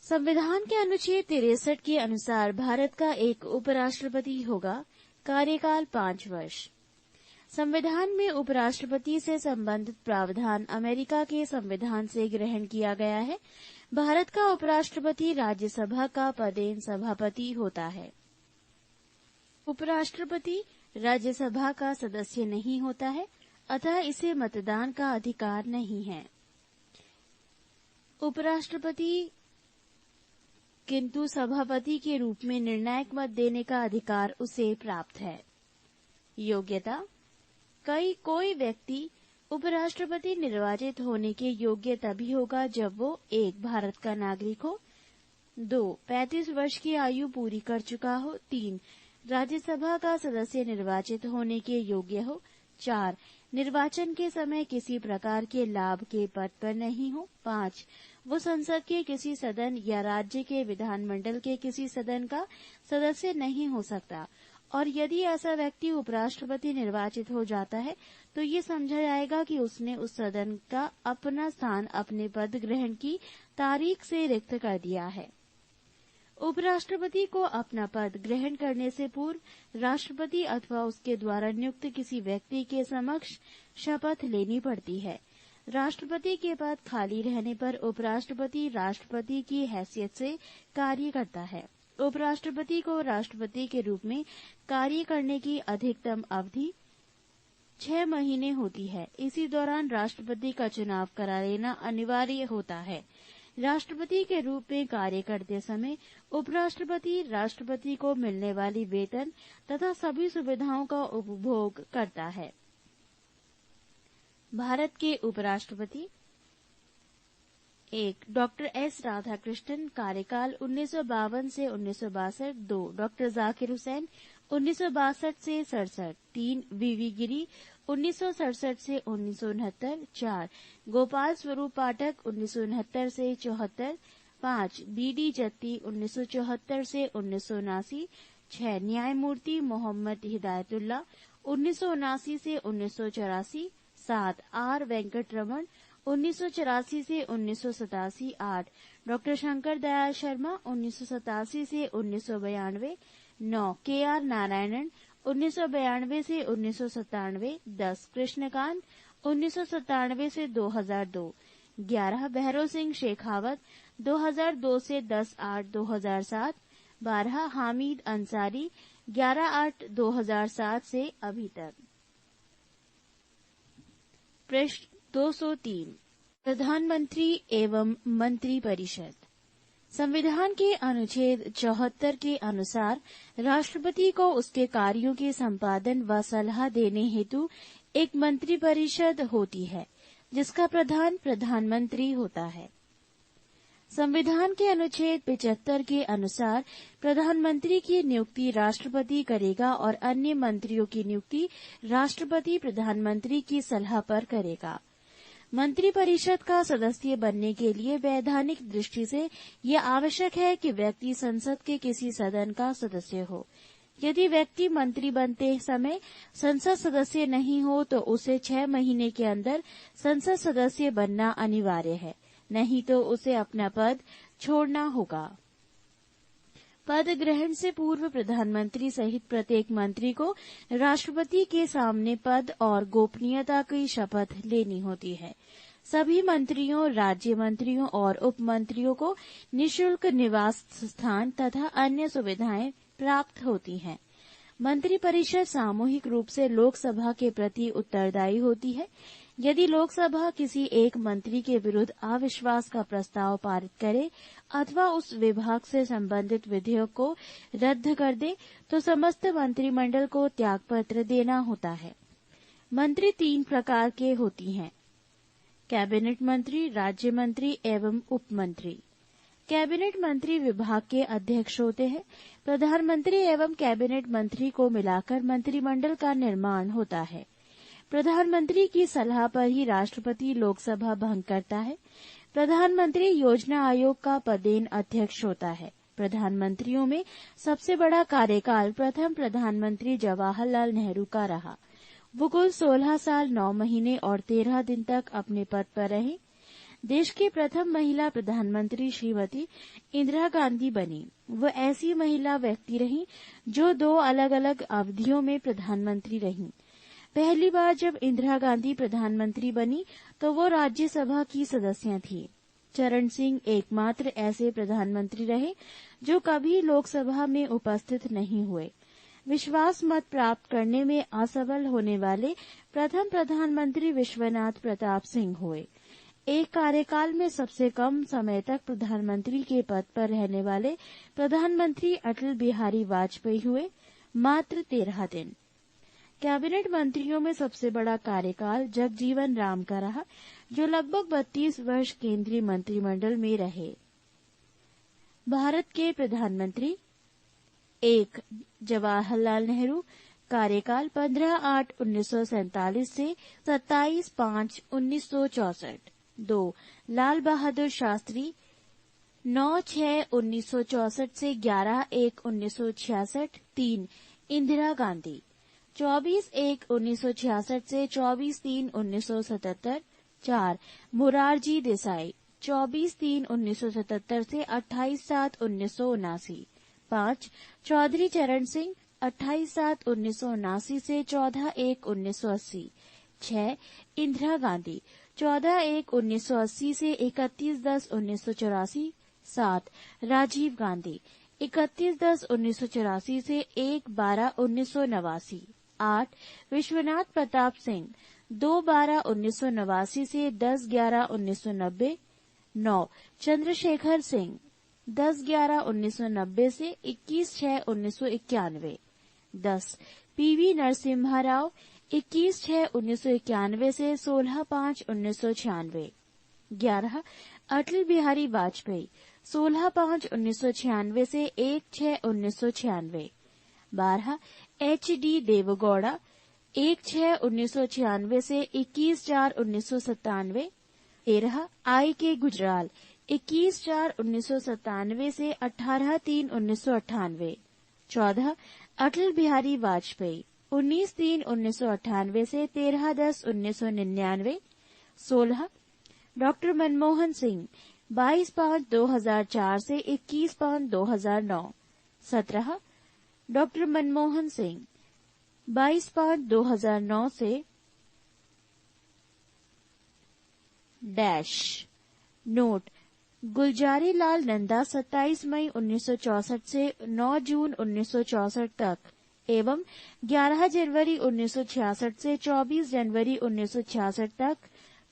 संविधान के अनुच्छेद 63 के अनुसार भारत का एक उपराष्ट्रपति होगा। कार्यकाल 5 वर्ष। संविधान में उपराष्ट्रपति से संबंधित प्रावधान अमेरिका के संविधान से ग्रहण किया गया है। भारत का उपराष्ट्रपति राज्यसभा का पदेन सभापति होता है। उपराष्ट्रपति राज्यसभा का सदस्य नहीं होता है, अतः इसे मतदान का अधिकार नहीं है। उपराष्ट्रपति किंतु सभापति के रूप में निर्णायक मत देने का अधिकार उसे प्राप्त है। योग्यता: कोई व्यक्ति उपराष्ट्रपति निर्वाचित होने के योग्य तभी होगा जब वो 1. भारत का नागरिक हो, 2. 35 वर्ष की आयु पूरी कर चुका हो, 3. राज्यसभा का सदस्य निर्वाचित होने के योग्य हो, 4. निर्वाचन के समय किसी प्रकार के लाभ के पद पर नहीं हो, 5. वो संसद के किसी सदन या राज्य के विधानमंडल के किसी सदन का सदस्य नहीं हो सकता, और यदि ऐसा व्यक्ति उपराष्ट्रपति निर्वाचित हो जाता है तो ये समझा जाएगा कि उसने उस सदन का अपना स्थान अपने पद ग्रहण की तारीख से रिक्त कर दिया है। उपराष्ट्रपति को अपना पद ग्रहण करने से पूर्व राष्ट्रपति अथवा उसके द्वारा नियुक्त किसी व्यक्ति के समक्ष शपथ लेनी पड़ती है। राष्ट्रपति के पद खाली रहने पर उपराष्ट्रपति राष्ट्रपति की हैसियत से कार्य करता है। उपराष्ट्रपति को राष्ट्रपति के रूप में कार्य करने की अधिकतम अवधि 6 महीने होती है। इसी दौरान राष्ट्रपति का चुनाव करा लेना अनिवार्य होता है। राष्ट्रपति के रूप में कार्य करते समय उपराष्ट्रपति राष्ट्रपति को मिलने वाली वेतन तथा सभी सुविधाओं का उपभोग करता है। भारत के उपराष्ट्रपति: 1. डॉक्टर एस राधाकृष्णन, कार्यकाल 1952 से 1962। 2. डॉक्टर जाकिर हुसैन, 1962 से 67। 3. वीवी गिरी, 1967 से 1969। 4. गोपाल स्वरूप पाठक, 1969 से 74। 5. बीडी जत्ती, 1974 से 1979। 6. न्यायमूर्ति मोहम्मद हिदायतुल्लाह, 1979 से 1984। 7. आर वेंकटरमण, 1984 से 1987। 8. डॉक्टर शंकर दयाल शर्मा, 1987 से 1992। 9. के आर नारायणन, 1992 से 1997। 10. कृष्णकांत, 1997 से 2002। 11. भैरव सिंह शेखावत, 2002 से 10/8/2007। 12. हामिद अंसारी, 11/8/2007 से अभी तक। पृष्ठ 203। प्रधानमंत्री एवं मंत्री परिषद। संविधान के अनुच्छेद 74 के अनुसार राष्ट्रपति को उसके कार्यों के संपादन व सलाह देने हेतु एक मंत्री परिषद होती है, जिसका प्रधान प्रधानमंत्री होता है। संविधान के अनुच्छेद 75 के अनुसार प्रधानमंत्री की नियुक्ति राष्ट्रपति करेगा और अन्य मंत्रियों की नियुक्ति राष्ट्रपति प्रधानमंत्री की सलाह पर करेगा। मंत्री परिषद का सदस्य बनने के लिए वैधानिक दृष्टि से यह आवश्यक है कि व्यक्ति संसद के किसी सदन का सदस्य हो। यदि व्यक्ति मंत्री बनते समय संसद सदस्य नहीं हो तो उसे 6 महीने के अंदर संसद सदस्य बनना अनिवार्य है, नहीं तो उसे अपना पद छोड़ना होगा। पद ग्रहण से पूर्व प्रधानमंत्री सहित प्रत्येक मंत्री को राष्ट्रपति के सामने पद और गोपनीयता की शपथ लेनी होती है। सभी मंत्रियों, राज्य मंत्रियों और उप मंत्रियों को निःशुल्क निवास स्थान तथा अन्य सुविधाएं प्राप्त होती हैं। मंत्री परिषद सामूहिक रूप से लोकसभा के प्रति उत्तरदायी होती है। यदि लोकसभा किसी एक मंत्री के विरुद्ध अविश्वास का प्रस्ताव पारित करे अथवा उस विभाग से संबंधित विधेयक को रद्द कर दे तो समस्त मंत्रिमंडल को त्यागपत्र देना होता है। मंत्री 3 प्रकार के होती हैं: कैबिनेट मंत्री, राज्य मंत्री एवं उप मंत्री। कैबिनेट मंत्री विभाग के अध्यक्ष होते हैं। प्रधानमंत्री एवं कैबिनेट मंत्री को मिलाकर मंत्रिमंडल का निर्माण होता है। प्रधानमंत्री की सलाह पर ही राष्ट्रपति लोकसभा भंग करता है। प्रधानमंत्री योजना आयोग का पदेन अध्यक्ष होता है। प्रधानमंत्रियों में सबसे बड़ा कार्यकाल प्रथम प्रधानमंत्री जवाहरलाल नेहरू का रहा। वो कुल 16 साल 9 महीने और 13 दिन तक अपने पद पर रहे। देश की प्रथम महिला प्रधानमंत्री श्रीमती इंदिरा गांधी बनी। वो ऐसी महिला व्यक्ति रही जो 2 अलग अलग अवधियों में प्रधानमंत्री रही। पहली बार जब इंदिरा गांधी प्रधानमंत्री बनी तो वो राज्यसभा की सदस्य थी। चरण सिंह एकमात्र ऐसे प्रधानमंत्री रहे जो कभी लोकसभा में उपस्थित नहीं हुए। विश्वास मत प्राप्त करने में असफल होने वाले प्रथम प्रधानमंत्री विश्वनाथ प्रताप सिंह हुए। एक कार्यकाल में सबसे कम समय तक प्रधानमंत्री के पद पर रहने वाले प्रधानमंत्री अटल बिहारी वाजपेयी हुए, मात्र 13 दिन। कैबिनेट मंत्रियों में सबसे बड़ा कार्यकाल जगजीवन राम का रहा, जो लगभग 32 वर्ष केंद्रीय मंत्रिमंडल में रहे। भारत के प्रधानमंत्री 1. जवाहरलाल नेहरू, कार्यकाल 15/8/1947 से 27/5/1964। 2. लाल बहादुर शास्त्री, 9/6/1964 से 11/1/1966। 3. इंदिरा गांधी, 24/1/1966 से 24/3/1977। 4. मोरारजी देसाई, 24/3/1977 से 28/7/1979। 5. चौधरी चरण सिंह, 28/7/1979 से 14/1/1980। 6. इंदिरा गांधी, 14/1/1980 से 31/10/1984। 7. राजीव गांधी, 31/10/1984 से 1/12/1989। 8. विश्वनाथ प्रताप सिंह, 2/12/1989 से 10/11/1990। 9. चंद्रशेखर सिंह, 10/11/1990 से 21/6/1991। 10. पीवी नरसिम्हा राव, 21/6/1991 से 16/5/1996। 11. अटल बिहारी वाजपेयी, 16/5/1996 से 1/6/1996। 12. H.D. देवेगौड़ा, 1/6/1996 से 21/4/1997। 13. I.K. गुजराल, 21/4/1997 से 18/3/1998। 14. अटल बिहारी वाजपेयी, 19/3/1998 से 13/10/1999। 16. डॉक्टर मनमोहन सिंह, 22/5/2004 से 21/5/2009। 17. डॉक्टर मनमोहन सिंह, 22/5/2009 से डैश। नोट: गुलजारी लाल नंदा 27 मई 1964 से 9 जून 1964 तक एवं 11 जनवरी 1966 से 24 जनवरी 1966 तक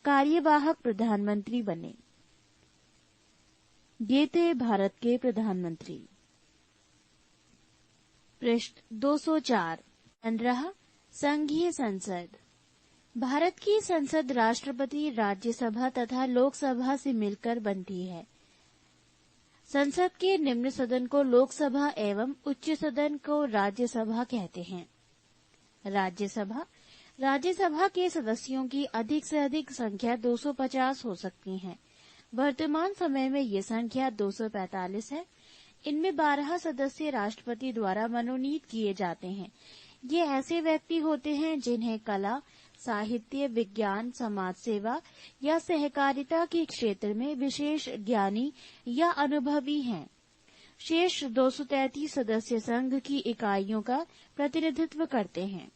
कार्यवाहक प्रधानमंत्री बने। ये थे भारत के प्रधानमंत्री। पृष्ठ 204। 15. संघीय संसद। भारत की संसद राष्ट्रपति, राज्यसभा तथा लोकसभा से मिलकर बनती है। संसद के निम्न सदन को लोकसभा एवं उच्च सदन को राज्यसभा कहते हैं। राज्यसभा के सदस्यों की अधिक से अधिक संख्या 250 हो सकती है। वर्तमान समय में ये संख्या 245 है। इनमें 12 सदस्य राष्ट्रपति द्वारा मनोनीत किए जाते हैं। ये ऐसे व्यक्ति होते हैं जिन्हें कला, साहित्य, विज्ञान, समाज सेवा या सहकारिता के क्षेत्र में विशेष ज्ञानी या अनुभवी हैं। शेष 233 सदस्य संघ की इकाइयों का प्रतिनिधित्व करते हैं।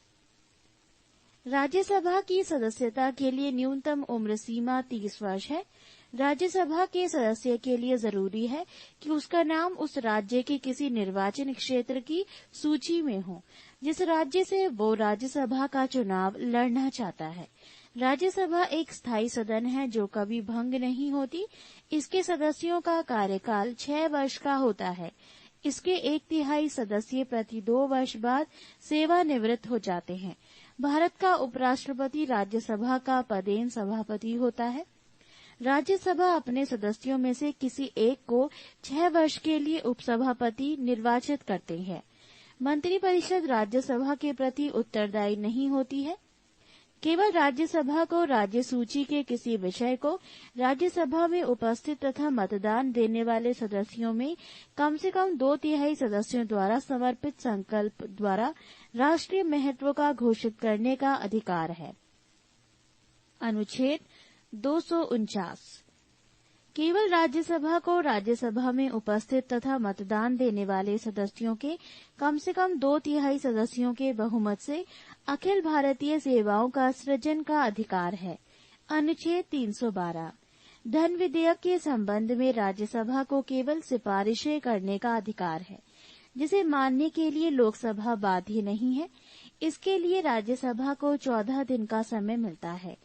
राज्यसभा की सदस्यता के लिए न्यूनतम उम्र सीमा 30 वर्ष है। राज्यसभा के सदस्य के लिए जरूरी है कि उसका नाम उस राज्य के किसी निर्वाचन क्षेत्र की सूची में हो जिस राज्य से वो राज्यसभा का चुनाव लड़ना चाहता है। राज्यसभा एक स्थायी सदन है जो कभी भंग नहीं होती। इसके सदस्यों का कार्यकाल 6 वर्ष का होता है। इसके 1/3 सदस्य प्रति 2 वर्ष बाद सेवानिवृत्त हो जाते हैं। भारत का उपराष्ट्रपति राज्यसभा का पदेन सभापति होता है। राज्यसभा अपने सदस्यों में से किसी एक को 6 वर्ष के लिए उपसभापति निर्वाचित करते हैं। मंत्रिपरिषद राज्यसभा के प्रति उत्तरदायी नहीं होती है। केवल राज्यसभा को राज्य सूची के किसी विषय को राज्यसभा में उपस्थित तथा मतदान देने वाले सदस्यों में कम से कम 2/3 सदस्यों द्वारा समर्पित संकल्प द्वारा राष्ट्रीय महत्व का घोषित करने का अधिकार है। अनुच्छेद 249। केवल राज्यसभा को राज्यसभा में उपस्थित तथा मतदान देने वाले सदस्यों के कम से कम 2/3 सदस्यों के बहुमत से अखिल भारतीय सेवाओं का सृजन का अधिकार है। अनुच्छेद 312। धन विधेयक के संबंध में राज्यसभा को केवल सिफारिशें करने का अधिकार है, जिसे मानने के लिए लोकसभा बाध्य नहीं है। इसके लिए राज्यसभा को 14 दिन का समय मिलता है।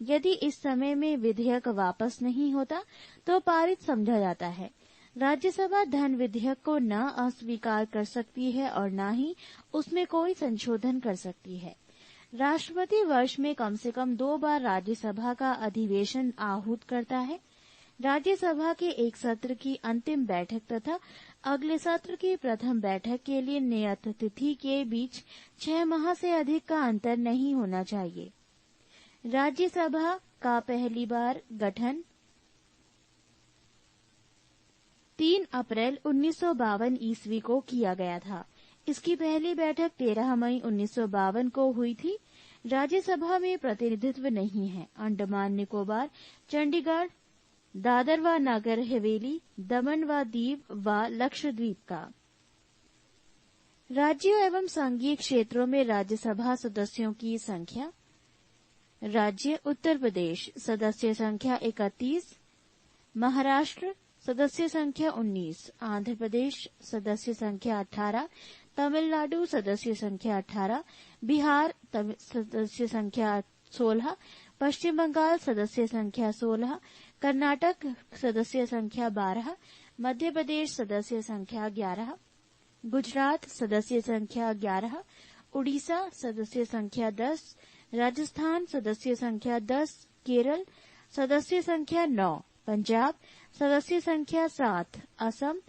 यदि इस समय में विधेयक वापस नहीं होता तो पारित समझा जाता है। राज्यसभा धन विधेयक को न अस्वीकार कर सकती है और न ही उसमें कोई संशोधन कर सकती है। राष्ट्रपति वर्ष में कम से कम 2 बार राज्यसभा का अधिवेशन आहूत करता है। राज्यसभा के एक सत्र की अंतिम बैठक तथा अगले सत्र की प्रथम बैठक के लिए नियत तिथि के बीच 6 माह से अधिक का अंतर नहीं होना चाहिए। राज्यसभा का पहली बार गठन 3 अप्रैल 1952 ईस्वी को किया गया था। इसकी पहली बैठक 13 मई 1952 को हुई थी। राज्यसभा में प्रतिनिधित्व नहीं है। अंडमान निकोबार, चंडीगढ़, दादर व नागर हवेली, दमन व दीव व लक्षद्वीप का। राज्यों एवं संघीय क्षेत्रों में राज्यसभा सदस्यों की संख्या। राज्य उत्तर प्रदेश सदस्य संख्या 31, महाराष्ट्र सदस्य संख्या 19, आंध्र प्रदेश सदस्य संख्या 18, तमिलनाडु सदस्य संख्या 18, बिहार सदस्य संख्या 16, पश्चिम बंगाल सदस्य संख्या 16, कर्नाटक सदस्य संख्या 12, मध्य प्रदेश सदस्य संख्या 11, गुजरात सदस्य संख्या 11, उड़ीसा सदस्य संख्या 10, राजस्थान सदस्य संख्या 10, केरल सदस्य संख्या 9, पंजाब सदस्य संख्या 7, असम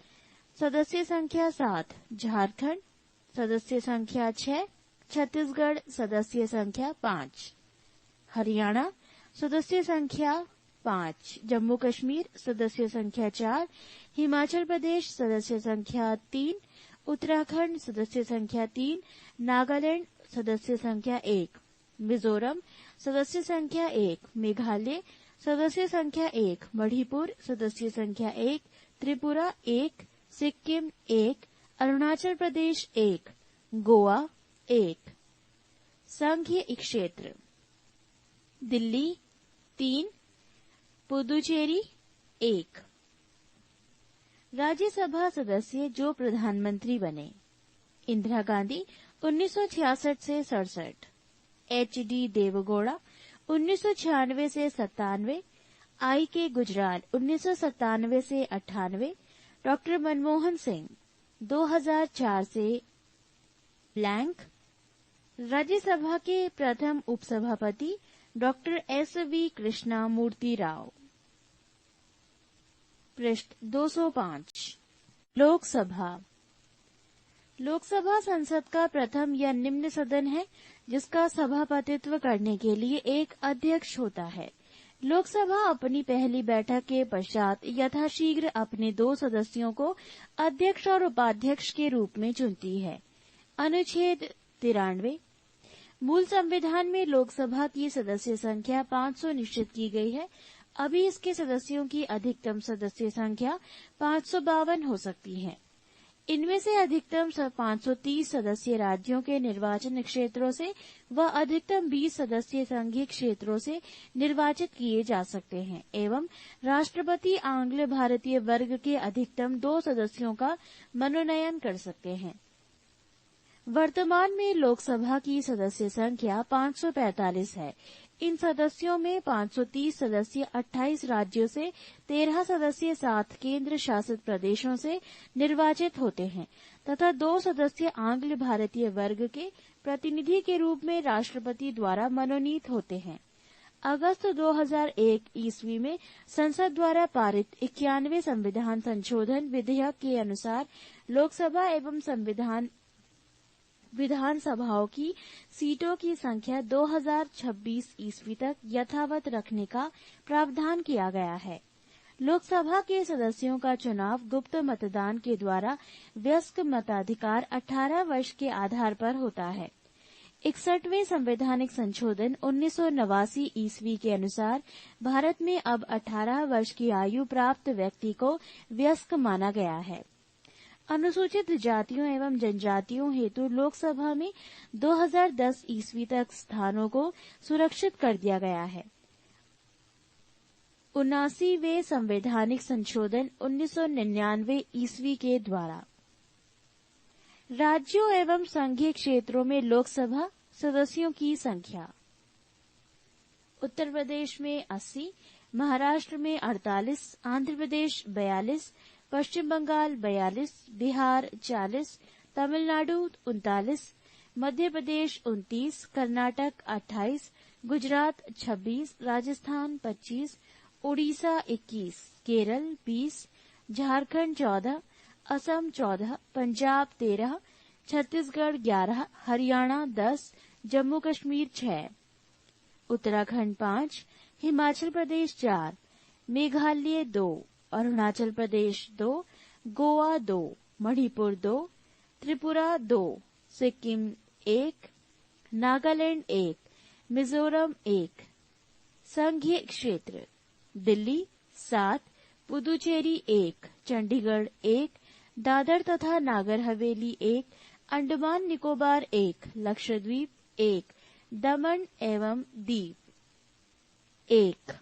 सदस्य संख्या 7, झारखंड सदस्य संख्या 6, छत्तीसगढ़ सदस्य संख्या 5, हरियाणा सदस्य संख्या 5, जम्मू कश्मीर सदस्य संख्या 4, हिमाचल प्रदेश सदस्य संख्या 3, उत्तराखंड सदस्य संख्या 3, नागालैंड सदस्य संख्या 1, मिजोरम सदस्य संख्या 1, मेघालय सदस्य संख्या 1, मणिपुर सदस्य संख्या 1, त्रिपुरा 1, सिक्किम 1, अरुणाचल प्रदेश 1, गोवा 1। संघीय क्षेत्र दिल्ली 3, पुदुचेरी 1। राज्यसभा सदस्य जो प्रधानमंत्री बने। इंदिरा गांधी 1966 से 67, एच.डी. देवेगौड़ा 1996 से 97, आई.के. गुजराल 1997 से 98, डॉक्टर मनमोहन सिंह 2004 से ब्लैंक। राज्यसभा के प्रथम उपसभापति डॉक्टर एस.वी. कृष्णा मूर्ति राव। पृष्ठ 205। लोकसभा संसद का प्रथम या निम्न सदन है जिसका सभापतित्व करने के लिए एक अध्यक्ष होता है। लोकसभा अपनी पहली बैठक के पश्चात यथाशीघ्र अपने 2 सदस्यों को अध्यक्ष और उपाध्यक्ष के रूप में चुनती है। अनुच्छेद 93 मूल संविधान में लोकसभा की सदस्य संख्या 500 निश्चित की गई है। अभी इसके सदस्यों की अधिकतम सदस्य संख्या 552 हो सकती है। इनमें से अधिकतम 530 सदस्य राज्यों के निर्वाचन क्षेत्रों से व अधिकतम 20 सदस्य संघीय क्षेत्रों से निर्वाचित किए जा सकते हैं एवं राष्ट्रपति आंग्ल भारतीय वर्ग के अधिकतम 2 सदस्यों का मनोनयन कर सकते हैं। वर्तमान में लोकसभा की सदस्य संख्या 545 है। इन सदस्यों में 530 सदस्य 28 राज्यों से, 13 सदस्य 7 केंद्र शासित प्रदेशों से निर्वाचित होते हैं तथा 2 सदस्य आंग्ल भारतीय वर्ग के प्रतिनिधि के रूप में राष्ट्रपति द्वारा मनोनीत होते हैं। अगस्त 2001 ईस्वी में संसद द्वारा पारित 91वें संविधान संशोधन विधेयक के अनुसार लोकसभा एवं विधानसभाओं की सीटों की संख्या 2026 ईस्वी तक यथावत रखने का प्रावधान किया गया है। लोकसभा के सदस्यों का चुनाव गुप्त मतदान के द्वारा वयस्क मताधिकार 18 वर्ष के आधार पर होता है। 61वें संवैधानिक संशोधन 1989 ईस्वी के अनुसार भारत में अब 18 वर्ष की आयु प्राप्त व्यक्ति को वयस्क माना गया है। अनुसूचित जातियों एवं जनजातियों हेतु लोकसभा में 2010 ईस्वी तक स्थानों को सुरक्षित कर दिया गया है। 79वें संवैधानिक संशोधन 1999 ईस्वी के द्वारा राज्यों एवं संघीय क्षेत्रों में लोकसभा सदस्यों की संख्या। उत्तर प्रदेश में 80, महाराष्ट्र में 48, आंध्र प्रदेश 42, पश्चिम बंगाल 42, बिहार 40, तमिलनाडु 39, मध्य प्रदेश 29, कर्नाटक 28, गुजरात 26, राजस्थान 25, उड़ीसा 21, केरल 20, झारखंड 14, असम 14, पंजाब 13, छत्तीसगढ़ 11, हरियाणा 10, जम्मू कश्मीर 6, उत्तराखंड 5, हिमाचल प्रदेश 4, मेघालय 2, अरुणाचल प्रदेश 2, गोवा 2, मणिपुर 2, त्रिपुरा 2, सिक्किम 1, नागालैंड 1, मिजोरम 1, संघीय क्षेत्र दिल्ली 7, पुदुचेरी 1, चंडीगढ़ 1, दादर तथा नागर हवेली 1, अंडमान निकोबार 1, लक्षद्वीप 1, दमन एवं दीव 1।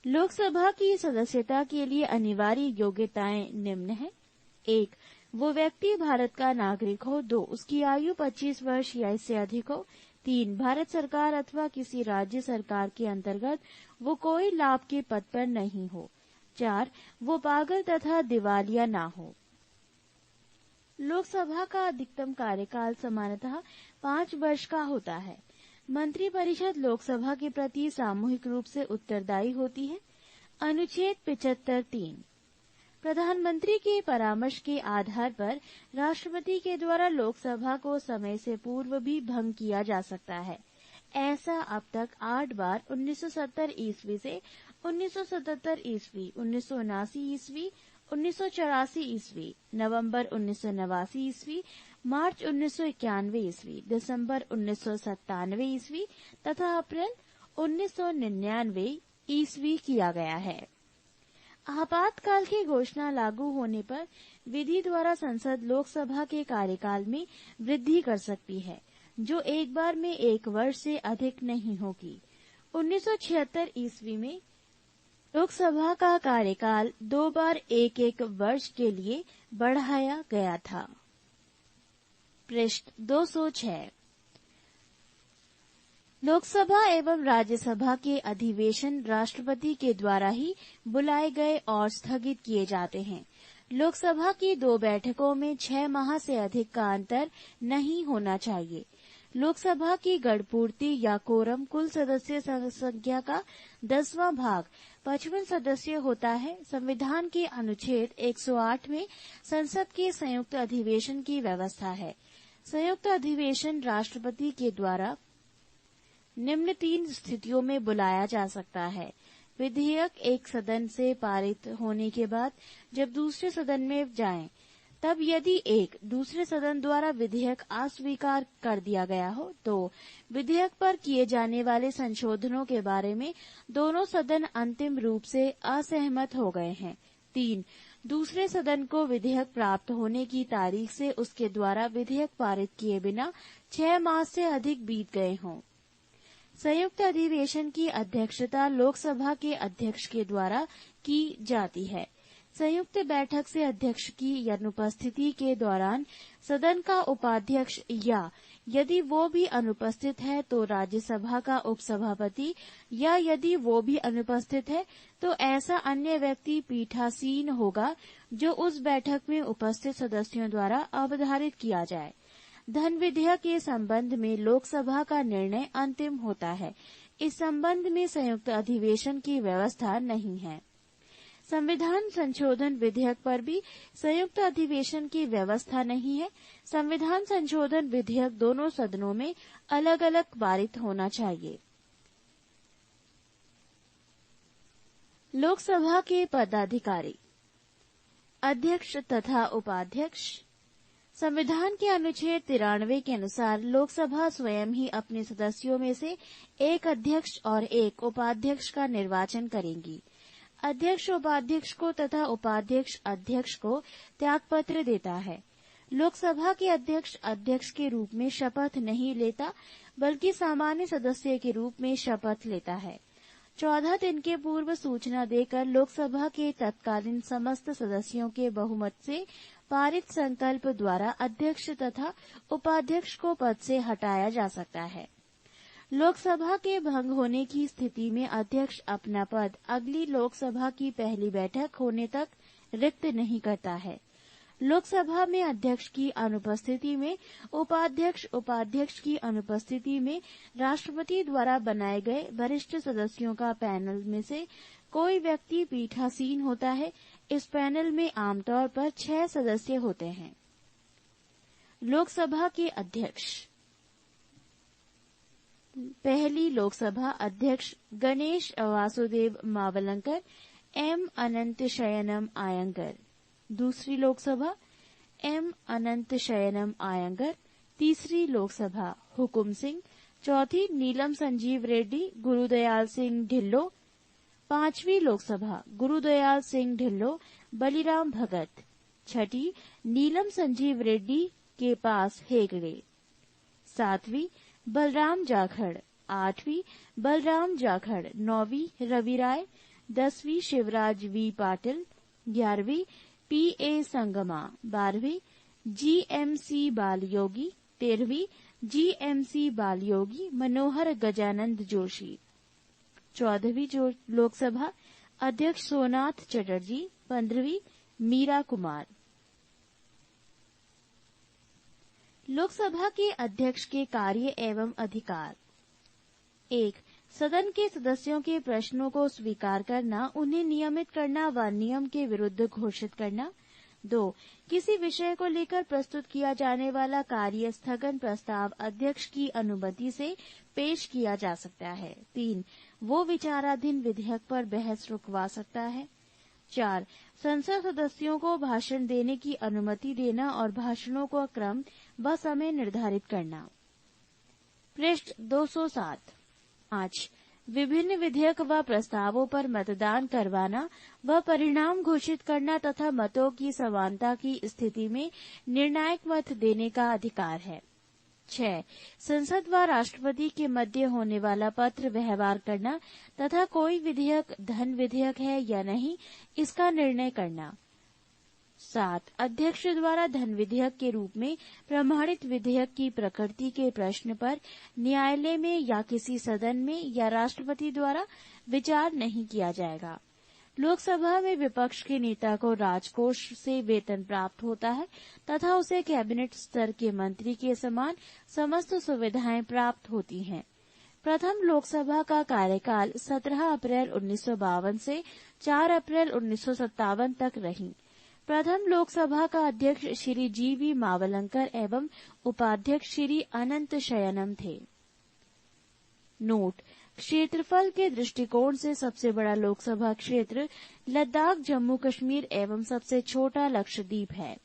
लोकसभा की सदस्यता के लिए अनिवार्य योग्यताएं निम्न हैं। 1. वो व्यक्ति भारत का नागरिक हो। 2. उसकी आयु 25 वर्ष या इससे अधिक हो। 3. भारत सरकार अथवा किसी राज्य सरकार के अंतर्गत वो कोई लाभ के पद पर नहीं हो। 4. वो पागल तथा दिवालिया ना हो। लोकसभा का अधिकतम कार्यकाल सामान्यतः 5 वर्ष का होता है। मंत्रिपरिषद लोकसभा के प्रति सामूहिक रूप से उत्तरदायी होती है। अनुच्छेद 75(3) प्रधानमंत्री के परामर्श के आधार पर राष्ट्रपति के द्वारा लोकसभा को समय से पूर्व भी भंग किया जा सकता है। ऐसा अब तक 8 बार 1970 ईस्वी से 1977 ईस्वी, 1979 ईस्वी, 1984 ईस्वी, नवंबर 1989 ईस्वी, मार्च 1991 ईस्वी, दिसंबर 1997 ईस्वी तथा अप्रैल 1999 ईस्वी किया गया है। आपातकाल की घोषणा लागू होने पर विधि द्वारा संसद लोकसभा के कार्यकाल में वृद्धि कर सकती है, जो एक बार में 1 वर्ष से अधिक नहीं होगी। 1976 ईस्वी में लोकसभा का कार्यकाल 2 बार 1-1 वर्ष के लिए बढ़ाया गया था। पृष्ठ 206 लोकसभा एवं राज्यसभा के अधिवेशन राष्ट्रपति के द्वारा ही बुलाए गए और स्थगित किए जाते हैं। लोकसभा की 2 बैठकों में 6 माह से अधिक का अंतर नहीं होना चाहिए। लोकसभा की गणपूर्ति या कोरम कुल सदस्य संख्या का 10वां भाग 55 सदस्य होता है। संविधान के अनुच्छेद 108 में संसद के संयुक्त अधिवेशन की व्यवस्था है। संयुक्त अधिवेशन राष्ट्रपति के द्वारा निम्न 3 स्थितियों में बुलाया जा सकता है। विधेयक एक सदन से पारित होने के बाद जब दूसरे सदन में जाए, तब यदि एक दूसरे सदन द्वारा विधेयक अस्वीकार कर दिया गया हो तो विधेयक पर किए जाने वाले संशोधनों के बारे में दोनों सदन अंतिम रूप से असहमत हो गए हैं। 3. दूसरे सदन को विधेयक प्राप्त होने की तारीख से उसके द्वारा विधेयक पारित किए बिना 6 माह से अधिक बीत गए हों। संयुक्त अधिवेशन की अध्यक्षता लोकसभा के अध्यक्ष के द्वारा की जाती है। संयुक्त बैठक से अध्यक्ष की अनुपस्थिति के दौरान सदन का उपाध्यक्ष या यदि वो भी अनुपस्थित है तो राज्यसभा का उपसभापति या यदि वो भी अनुपस्थित है तो ऐसा अन्य व्यक्ति पीठासीन होगा जो उस बैठक में उपस्थित सदस्यों द्वारा अवधारित किया जाए। धन विधेयक के संबंध में लोकसभा का निर्णय अंतिम होता है। इस संबंध में संयुक्त अधिवेशन की व्यवस्था नहीं है। संविधान संशोधन विधेयक पर भी संयुक्त अधिवेशन की व्यवस्था नहीं है। संविधान संशोधन विधेयक दोनों सदनों में अलग अलग पारित होना चाहिए। लोकसभा के पदाधिकारी, अध्यक्ष तथा उपाध्यक्ष। संविधान के अनुच्छेद 93 के अनुसार लोकसभा स्वयं ही अपने सदस्यों में से एक अध्यक्ष और एक उपाध्यक्ष का निर्वाचन करेंगी। अध्यक्ष उपाध्यक्ष को तथा उपाध्यक्ष अध्यक्ष को त्यागपत्र देता है। लोकसभा के अध्यक्ष अध्यक्ष के रूप में शपथ नहीं लेता, बल्कि सामान्य सदस्य के रूप में शपथ लेता है। 14 दिन के पूर्व सूचना देकर लोकसभा के तत्कालीन समस्त सदस्यों के बहुमत से पारित संकल्प द्वारा अध्यक्ष तथा उपाध्यक्ष को पद से हटाया जा सकता है। लोकसभा के भंग होने की स्थिति में अध्यक्ष अपना पद अगली लोकसभा की पहली बैठक होने तक रिक्त नहीं करता है। लोकसभा में अध्यक्ष की अनुपस्थिति में उपाध्यक्ष की अनुपस्थिति में राष्ट्रपति द्वारा बनाए गए वरिष्ठ सदस्यों का पैनल में से कोई व्यक्ति पीठासीन होता है। इस पैनल में आमतौर पर 6 सदस्य होते हैं। लोकसभा के अध्यक्ष। पहली लोकसभा अध्यक्ष गणेश वासुदेव मावलंकर, एम अनंत शयनम आयंगर। दूसरी लोकसभा एम अनंत शयनम आयंगर। तीसरी लोकसभा हुकुम सिंह। चौथी नीलम संजीव रेड्डी, गुरुदयाल सिंह ढिल्लो। पांचवी लोकसभा गुरुदयाल सिंह ढिल्लो, बलिराम भगत। छठी नीलम संजीव रेड्डी के पास हेगड़े। सातवीं बलराम जाखड़। आठवीं बलराम जाखड़। नौवीं रवि राय। 10वीं शिवराज वी पाटिल। 11वीं P.A. संगमा। 12वीं GMC बालयोगी। 13वीं GMC बालयोगी मनोहर गजानंद जोशी। 14वीं लोकसभा अध्यक्ष सोमनाथ चटर्जी। 15वीं मीरा कुमार। लोकसभा के अध्यक्ष के कार्य एवं अधिकार। 1. सदन के सदस्यों के प्रश्नों को स्वीकार करना, उन्हें नियमित करना व नियम के विरुद्ध घोषित करना। 2. किसी विषय को लेकर प्रस्तुत किया जाने वाला कार्य स्थगन प्रस्ताव अध्यक्ष की अनुमति से पेश किया जा सकता है। 3. वो विचाराधीन विधेयक पर बहस रुकवा सकता है। 4. संसद सदस्यों को भाषण देने की अनुमति देना और भाषणों का क्रम व समय निर्धारित करना। पृष्ठ 207। 5. विभिन्न विधेयक व प्रस्तावों पर मतदान करवाना व परिणाम घोषित करना तथा मतों की समानता की स्थिति में निर्णायक मत देने का अधिकार है। 6. संसद व राष्ट्रपति के मध्य होने वाला पत्र व्यवहार करना तथा कोई विधेयक धन विधेयक है या नहीं इसका निर्णय करना। 7. अध्यक्ष द्वारा धन विधेयक के रूप में प्रमाणित विधेयक की प्रकृति के प्रश्न पर न्यायालय में या किसी सदन में या राष्ट्रपति द्वारा विचार नहीं किया जाएगा। लोकसभा में विपक्ष के नेता को राजकोष से वेतन प्राप्त होता है तथा उसे कैबिनेट स्तर के मंत्री के समान समस्त सुविधाएं प्राप्त होती हैं। प्रथम लोकसभा का कार्यकाल 17 अप्रैल 1952 से 4 अप्रैल 1957 तक रही। प्रथम लोकसभा का अध्यक्ष श्री G.V. मावलंकर एवं उपाध्यक्ष श्री अनंत शयनम थे। नोट: क्षेत्रफल के दृष्टिकोण से सबसे बड़ा लोकसभा क्षेत्र लद्दाख जम्मू कश्मीर एवं सबसे छोटा लक्षद्वीप है।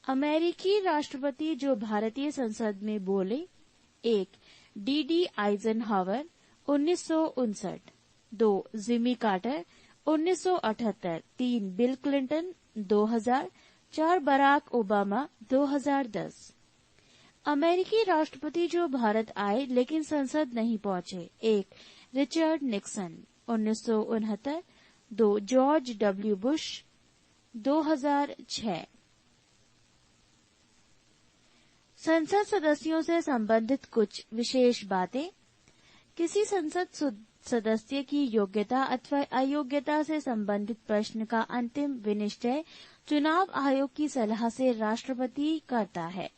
अमेरिकी राष्ट्रपति जो भारतीय संसद में बोले। 1. D.D. Eisenhower 1959। 2. Jimmy Carter 1978। 3. Bill Clinton 2000। 4. Barack Obama 2010। अमेरिकी राष्ट्रपति जो भारत आए लेकिन संसद नहीं पहुंचे। 1. Richard Nixon 1969। 2. George W. Bush 2006। संसद सदस्यों से संबंधित कुछ विशेष बातें। किसी संसद सदस्य की योग्यता अथवा अयोग्यता से संबंधित प्रश्न का अंतिम विनिश्चय चुनाव आयोग की सलाह से राष्ट्रपति करता है।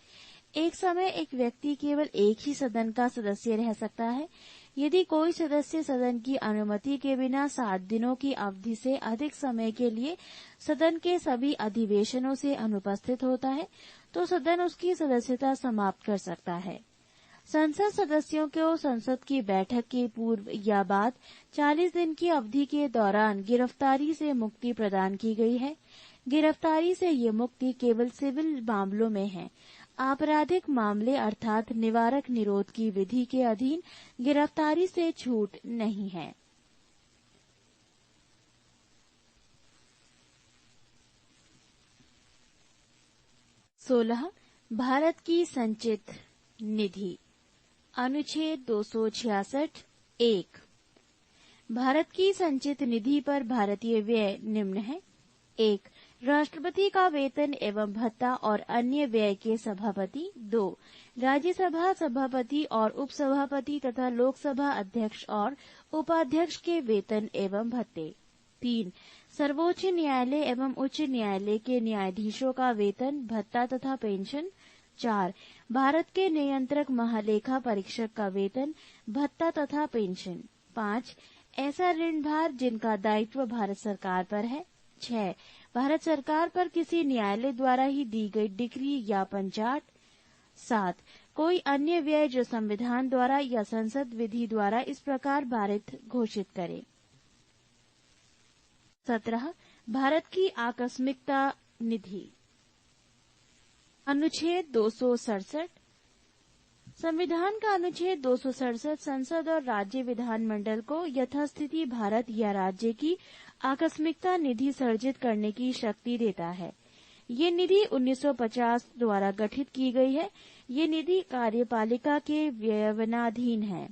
एक समय एक व्यक्ति केवल एक ही सदन का सदस्य रह सकता है। यदि कोई सदस्य सदन की अनुमति के बिना 60 दिनों की अवधि से अधिक समय के लिए सदन के सभी अधिवेशनों से अनुपस्थित होता है तो सदन उसकी सदस्यता समाप्त कर सकता है। संसद सदस्यों को संसद की बैठक के पूर्व या बाद 40 दिन की अवधि के दौरान गिरफ्तारी से मुक्ति प्रदान की गई है। गिरफ्तारी से ये मुक्ति केवल सिविल मामलों में है। आपराधिक मामले अर्थात निवारक निरोध की विधि के अधीन गिरफ्तारी से छूट नहीं है। भारत की संचित निधि। अनुच्छेद 266 1. भारत की संचित निधि पर भारतीय व्यय निम्न है। 1. राष्ट्रपति का वेतन एवं भत्ता और अन्य व्यय के सभापति। 2. राज्यसभा सभापति और उपसभापति तथा लोकसभा अध्यक्ष और उपाध्यक्ष के वेतन एवं भत्ते। 3. सर्वोच्च न्यायालय एवं उच्च न्यायालय के न्यायाधीशों का वेतन, भत्ता तथा पेंशन। 4. भारत के नियंत्रक महालेखा परीक्षक का वेतन, भत्ता तथा पेंशन। 5. ऐसा ऋण भार जिनका दायित्व भारत सरकार पर है। 6. भारत सरकार पर किसी न्यायालय द्वारा ही दी गई डिक्री या पंचाट। 7. कोई अन्य व्यय जो संविधान द्वारा या संसद विधि द्वारा इस प्रकार भारित घोषित करे। 17. भारत की आकस्मिकता निधि। अनुच्छेद 267। संविधान का अनुच्छेद 267 संसद और राज्य विधानमंडल को यथास्थिति भारत या राज्य की आकस्मिकता निधि सर्जित करने की शक्ति देता है। ये निधि 1950 द्वारा गठित की गई है। ये निधि कार्यपालिका के व्ययवनाधीन है।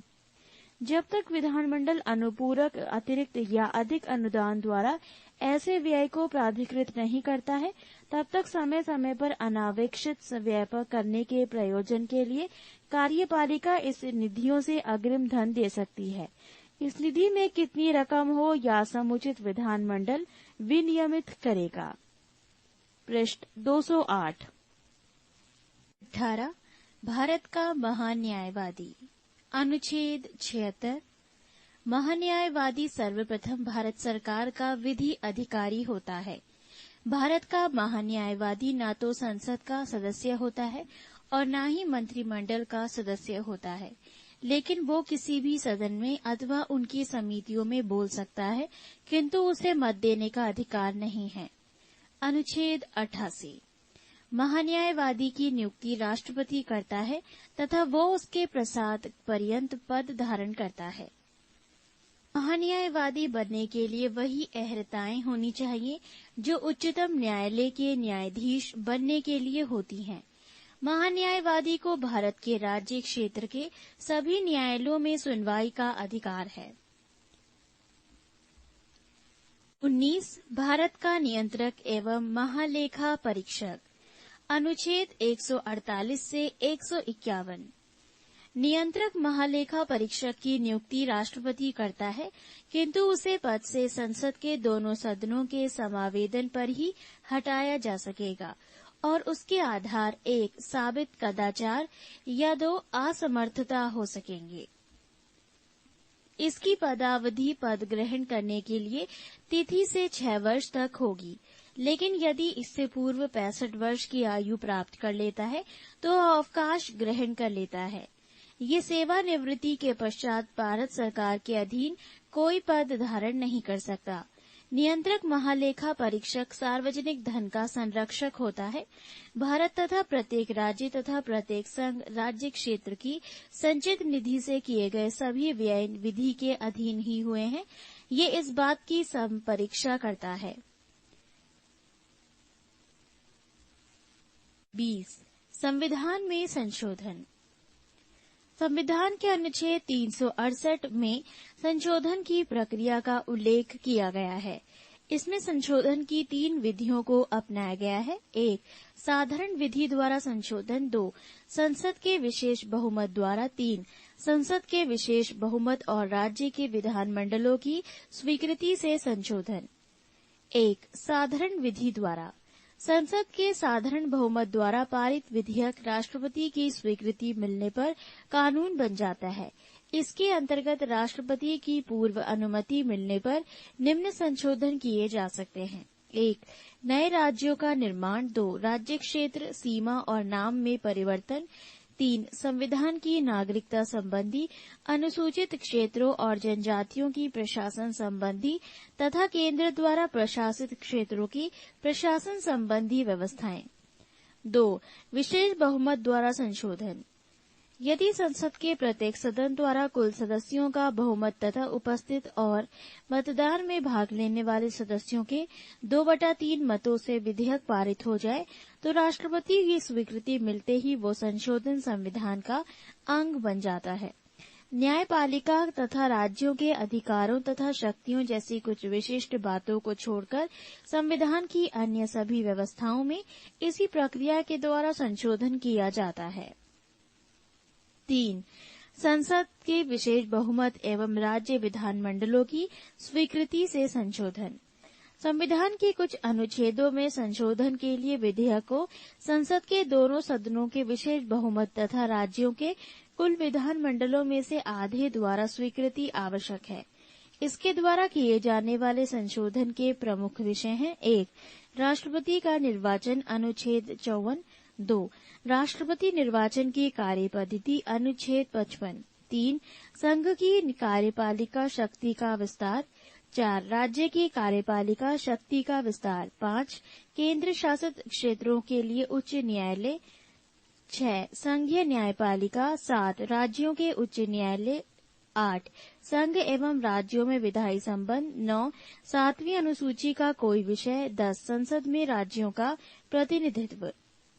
जब तक विधानमंडल अनुपूरक, अतिरिक्त या अधिक अनुदान द्वारा ऐसे व्यय को प्राधिकृत नहीं करता है, तब तक समय समय पर अनावेक्षित व्यय करने के प्रयोजन के लिए कार्यपालिका इस निधियों से अग्रिम धन दे सकती है। इस निधि में कितनी रकम हो या समुचित विधानमंडल विनियमित करेगा। पृष्ठ 208। 18. भारत का महान्यायवादी। अनुच्छेद 76। महान्यायवादी सर्वप्रथम भारत सरकार का विधि अधिकारी होता है। भारत का महान्यायवादी न तो संसद का सदस्य होता है और न ही मंत्रिमंडल का सदस्य होता है, लेकिन वो किसी भी सदन में अथवा उनकी समितियों में बोल सकता है, किंतु उसे मत देने का अधिकार नहीं है। अनुच्छेद 88। महान्यायवादी की नियुक्ति राष्ट्रपति करता है तथा वो उसके प्रसाद पर्यंत पद धारण करता है। महान्यायवादी बनने के लिए वही अहर्ताएं होनी चाहिए जो उच्चतम न्यायालय के न्यायाधीश बनने के लिए होती हैं। महान्यायवादी को भारत के राज्य क्षेत्र के सभी न्यायालयों में सुनवाई का अधिकार है। 19. भारत का नियंत्रक एवं महालेखा परीक्षक। अनुच्छेद 148 से 151। नियंत्रक महालेखा परीक्षक की नियुक्ति राष्ट्रपति करता है, किंतु उसे पद से संसद के दोनों सदनों के समावेदन पर ही हटाया जा सकेगा और उसके आधार 1. साबित कदाचार या 2. असमर्थता हो सकेंगे। इसकी पदावधि पद ग्रहण करने के लिए तिथि से 6 वर्ष तक होगी, लेकिन यदि इससे पूर्व 65 वर्ष की आयु प्राप्त कर लेता है तो अवकाश ग्रहण कर लेता है। ये सेवानिवृत्ति के पश्चात भारत सरकार के अधीन कोई पद धारण नहीं कर सकता। नियंत्रक महालेखा परीक्षक सार्वजनिक धन का संरक्षक होता है। भारत तथा प्रत्येक राज्य तथा प्रत्येक संघ राज्य क्षेत्र की संचित निधि से किए गए सभी व्यय विधि के अधीन ही हुए हैं। ये इस बात की संपरीक्षा करता है। 20. संविधान में संशोधन। संविधान के अनुच्छेद 368 में संशोधन की प्रक्रिया का उल्लेख किया गया है। इसमें संशोधन की 3 विधियों को अपनाया गया है। 1. साधारण विधि द्वारा संशोधन। 2. संसद के विशेष बहुमत द्वारा। 3. संसद के विशेष बहुमत और राज्य के विधानमंडलों की स्वीकृति से संशोधन। 1. साधारण विधि द्वारा। संसद के साधारण बहुमत द्वारा पारित विधेयक राष्ट्रपति की स्वीकृति मिलने पर कानून बन जाता है। इसके अंतर्गत राष्ट्रपति की पूर्व अनुमति मिलने पर निम्न संशोधन किए जा सकते हैं। 1. नए राज्यों का निर्माण। 2. राज्य क्षेत्र, सीमा और नाम में परिवर्तन। 3. संविधान की नागरिकता संबंधी, अनुसूचित क्षेत्रों और जनजातियों की प्रशासन संबंधी तथा केंद्र द्वारा प्रशासित क्षेत्रों की प्रशासन संबंधी व्यवस्थाएं। 2. विशेष बहुमत द्वारा संशोधन। यदि संसद के प्रत्येक सदन द्वारा कुल सदस्यों का बहुमत तथा उपस्थित और मतदान में भाग लेने वाले सदस्यों के 2/3 मतों से विधेयक पारित हो जाए तो राष्ट्रपति की स्वीकृति मिलते ही वो संशोधन संविधान का अंग बन जाता है। न्यायपालिका तथा राज्यों के अधिकारों तथा शक्तियों जैसी कुछ विशिष्ट बातों को छोड़कर संविधान की अन्य सभी व्यवस्थाओं में इसी प्रक्रिया के द्वारा संशोधन किया जाता है। 3. संसद के विशेष बहुमत एवं राज्य विधानमंडलों की स्वीकृति से संशोधन। संविधान के कुछ अनुच्छेदों में संशोधन के लिए विधेयक को संसद के दोनों सदनों के विशेष बहुमत तथा राज्यों के कुल विधानमंडलों में से आधे द्वारा स्वीकृति आवश्यक है। इसके द्वारा किए जाने वाले संशोधन के प्रमुख विषय हैं: 1. राष्ट्रपति का निर्वाचन अनुच्छेद 54। 2. राष्ट्रपति निर्वाचन की कार्यपद्धति अनुच्छेद 55। 3. संघ की कार्यपालिका शक्ति का विस्तार। 4. राज्य की कार्यपालिका शक्ति का विस्तार। 5. केंद्र शासित क्षेत्रों के लिए उच्च न्यायालय। 6. संघीय न्यायपालिका। 7. राज्यों के उच्च न्यायालय। 8. संघ एवं राज्यों में विधायी संबंध। 9. 7वीं अनुसूची का कोई विषय। 10. संसद में राज्यों का प्रतिनिधित्व।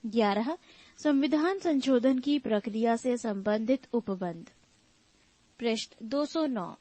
11. संविधान संशोधन की प्रक्रिया से संबंधित उपबंध। पृष्ठ 209।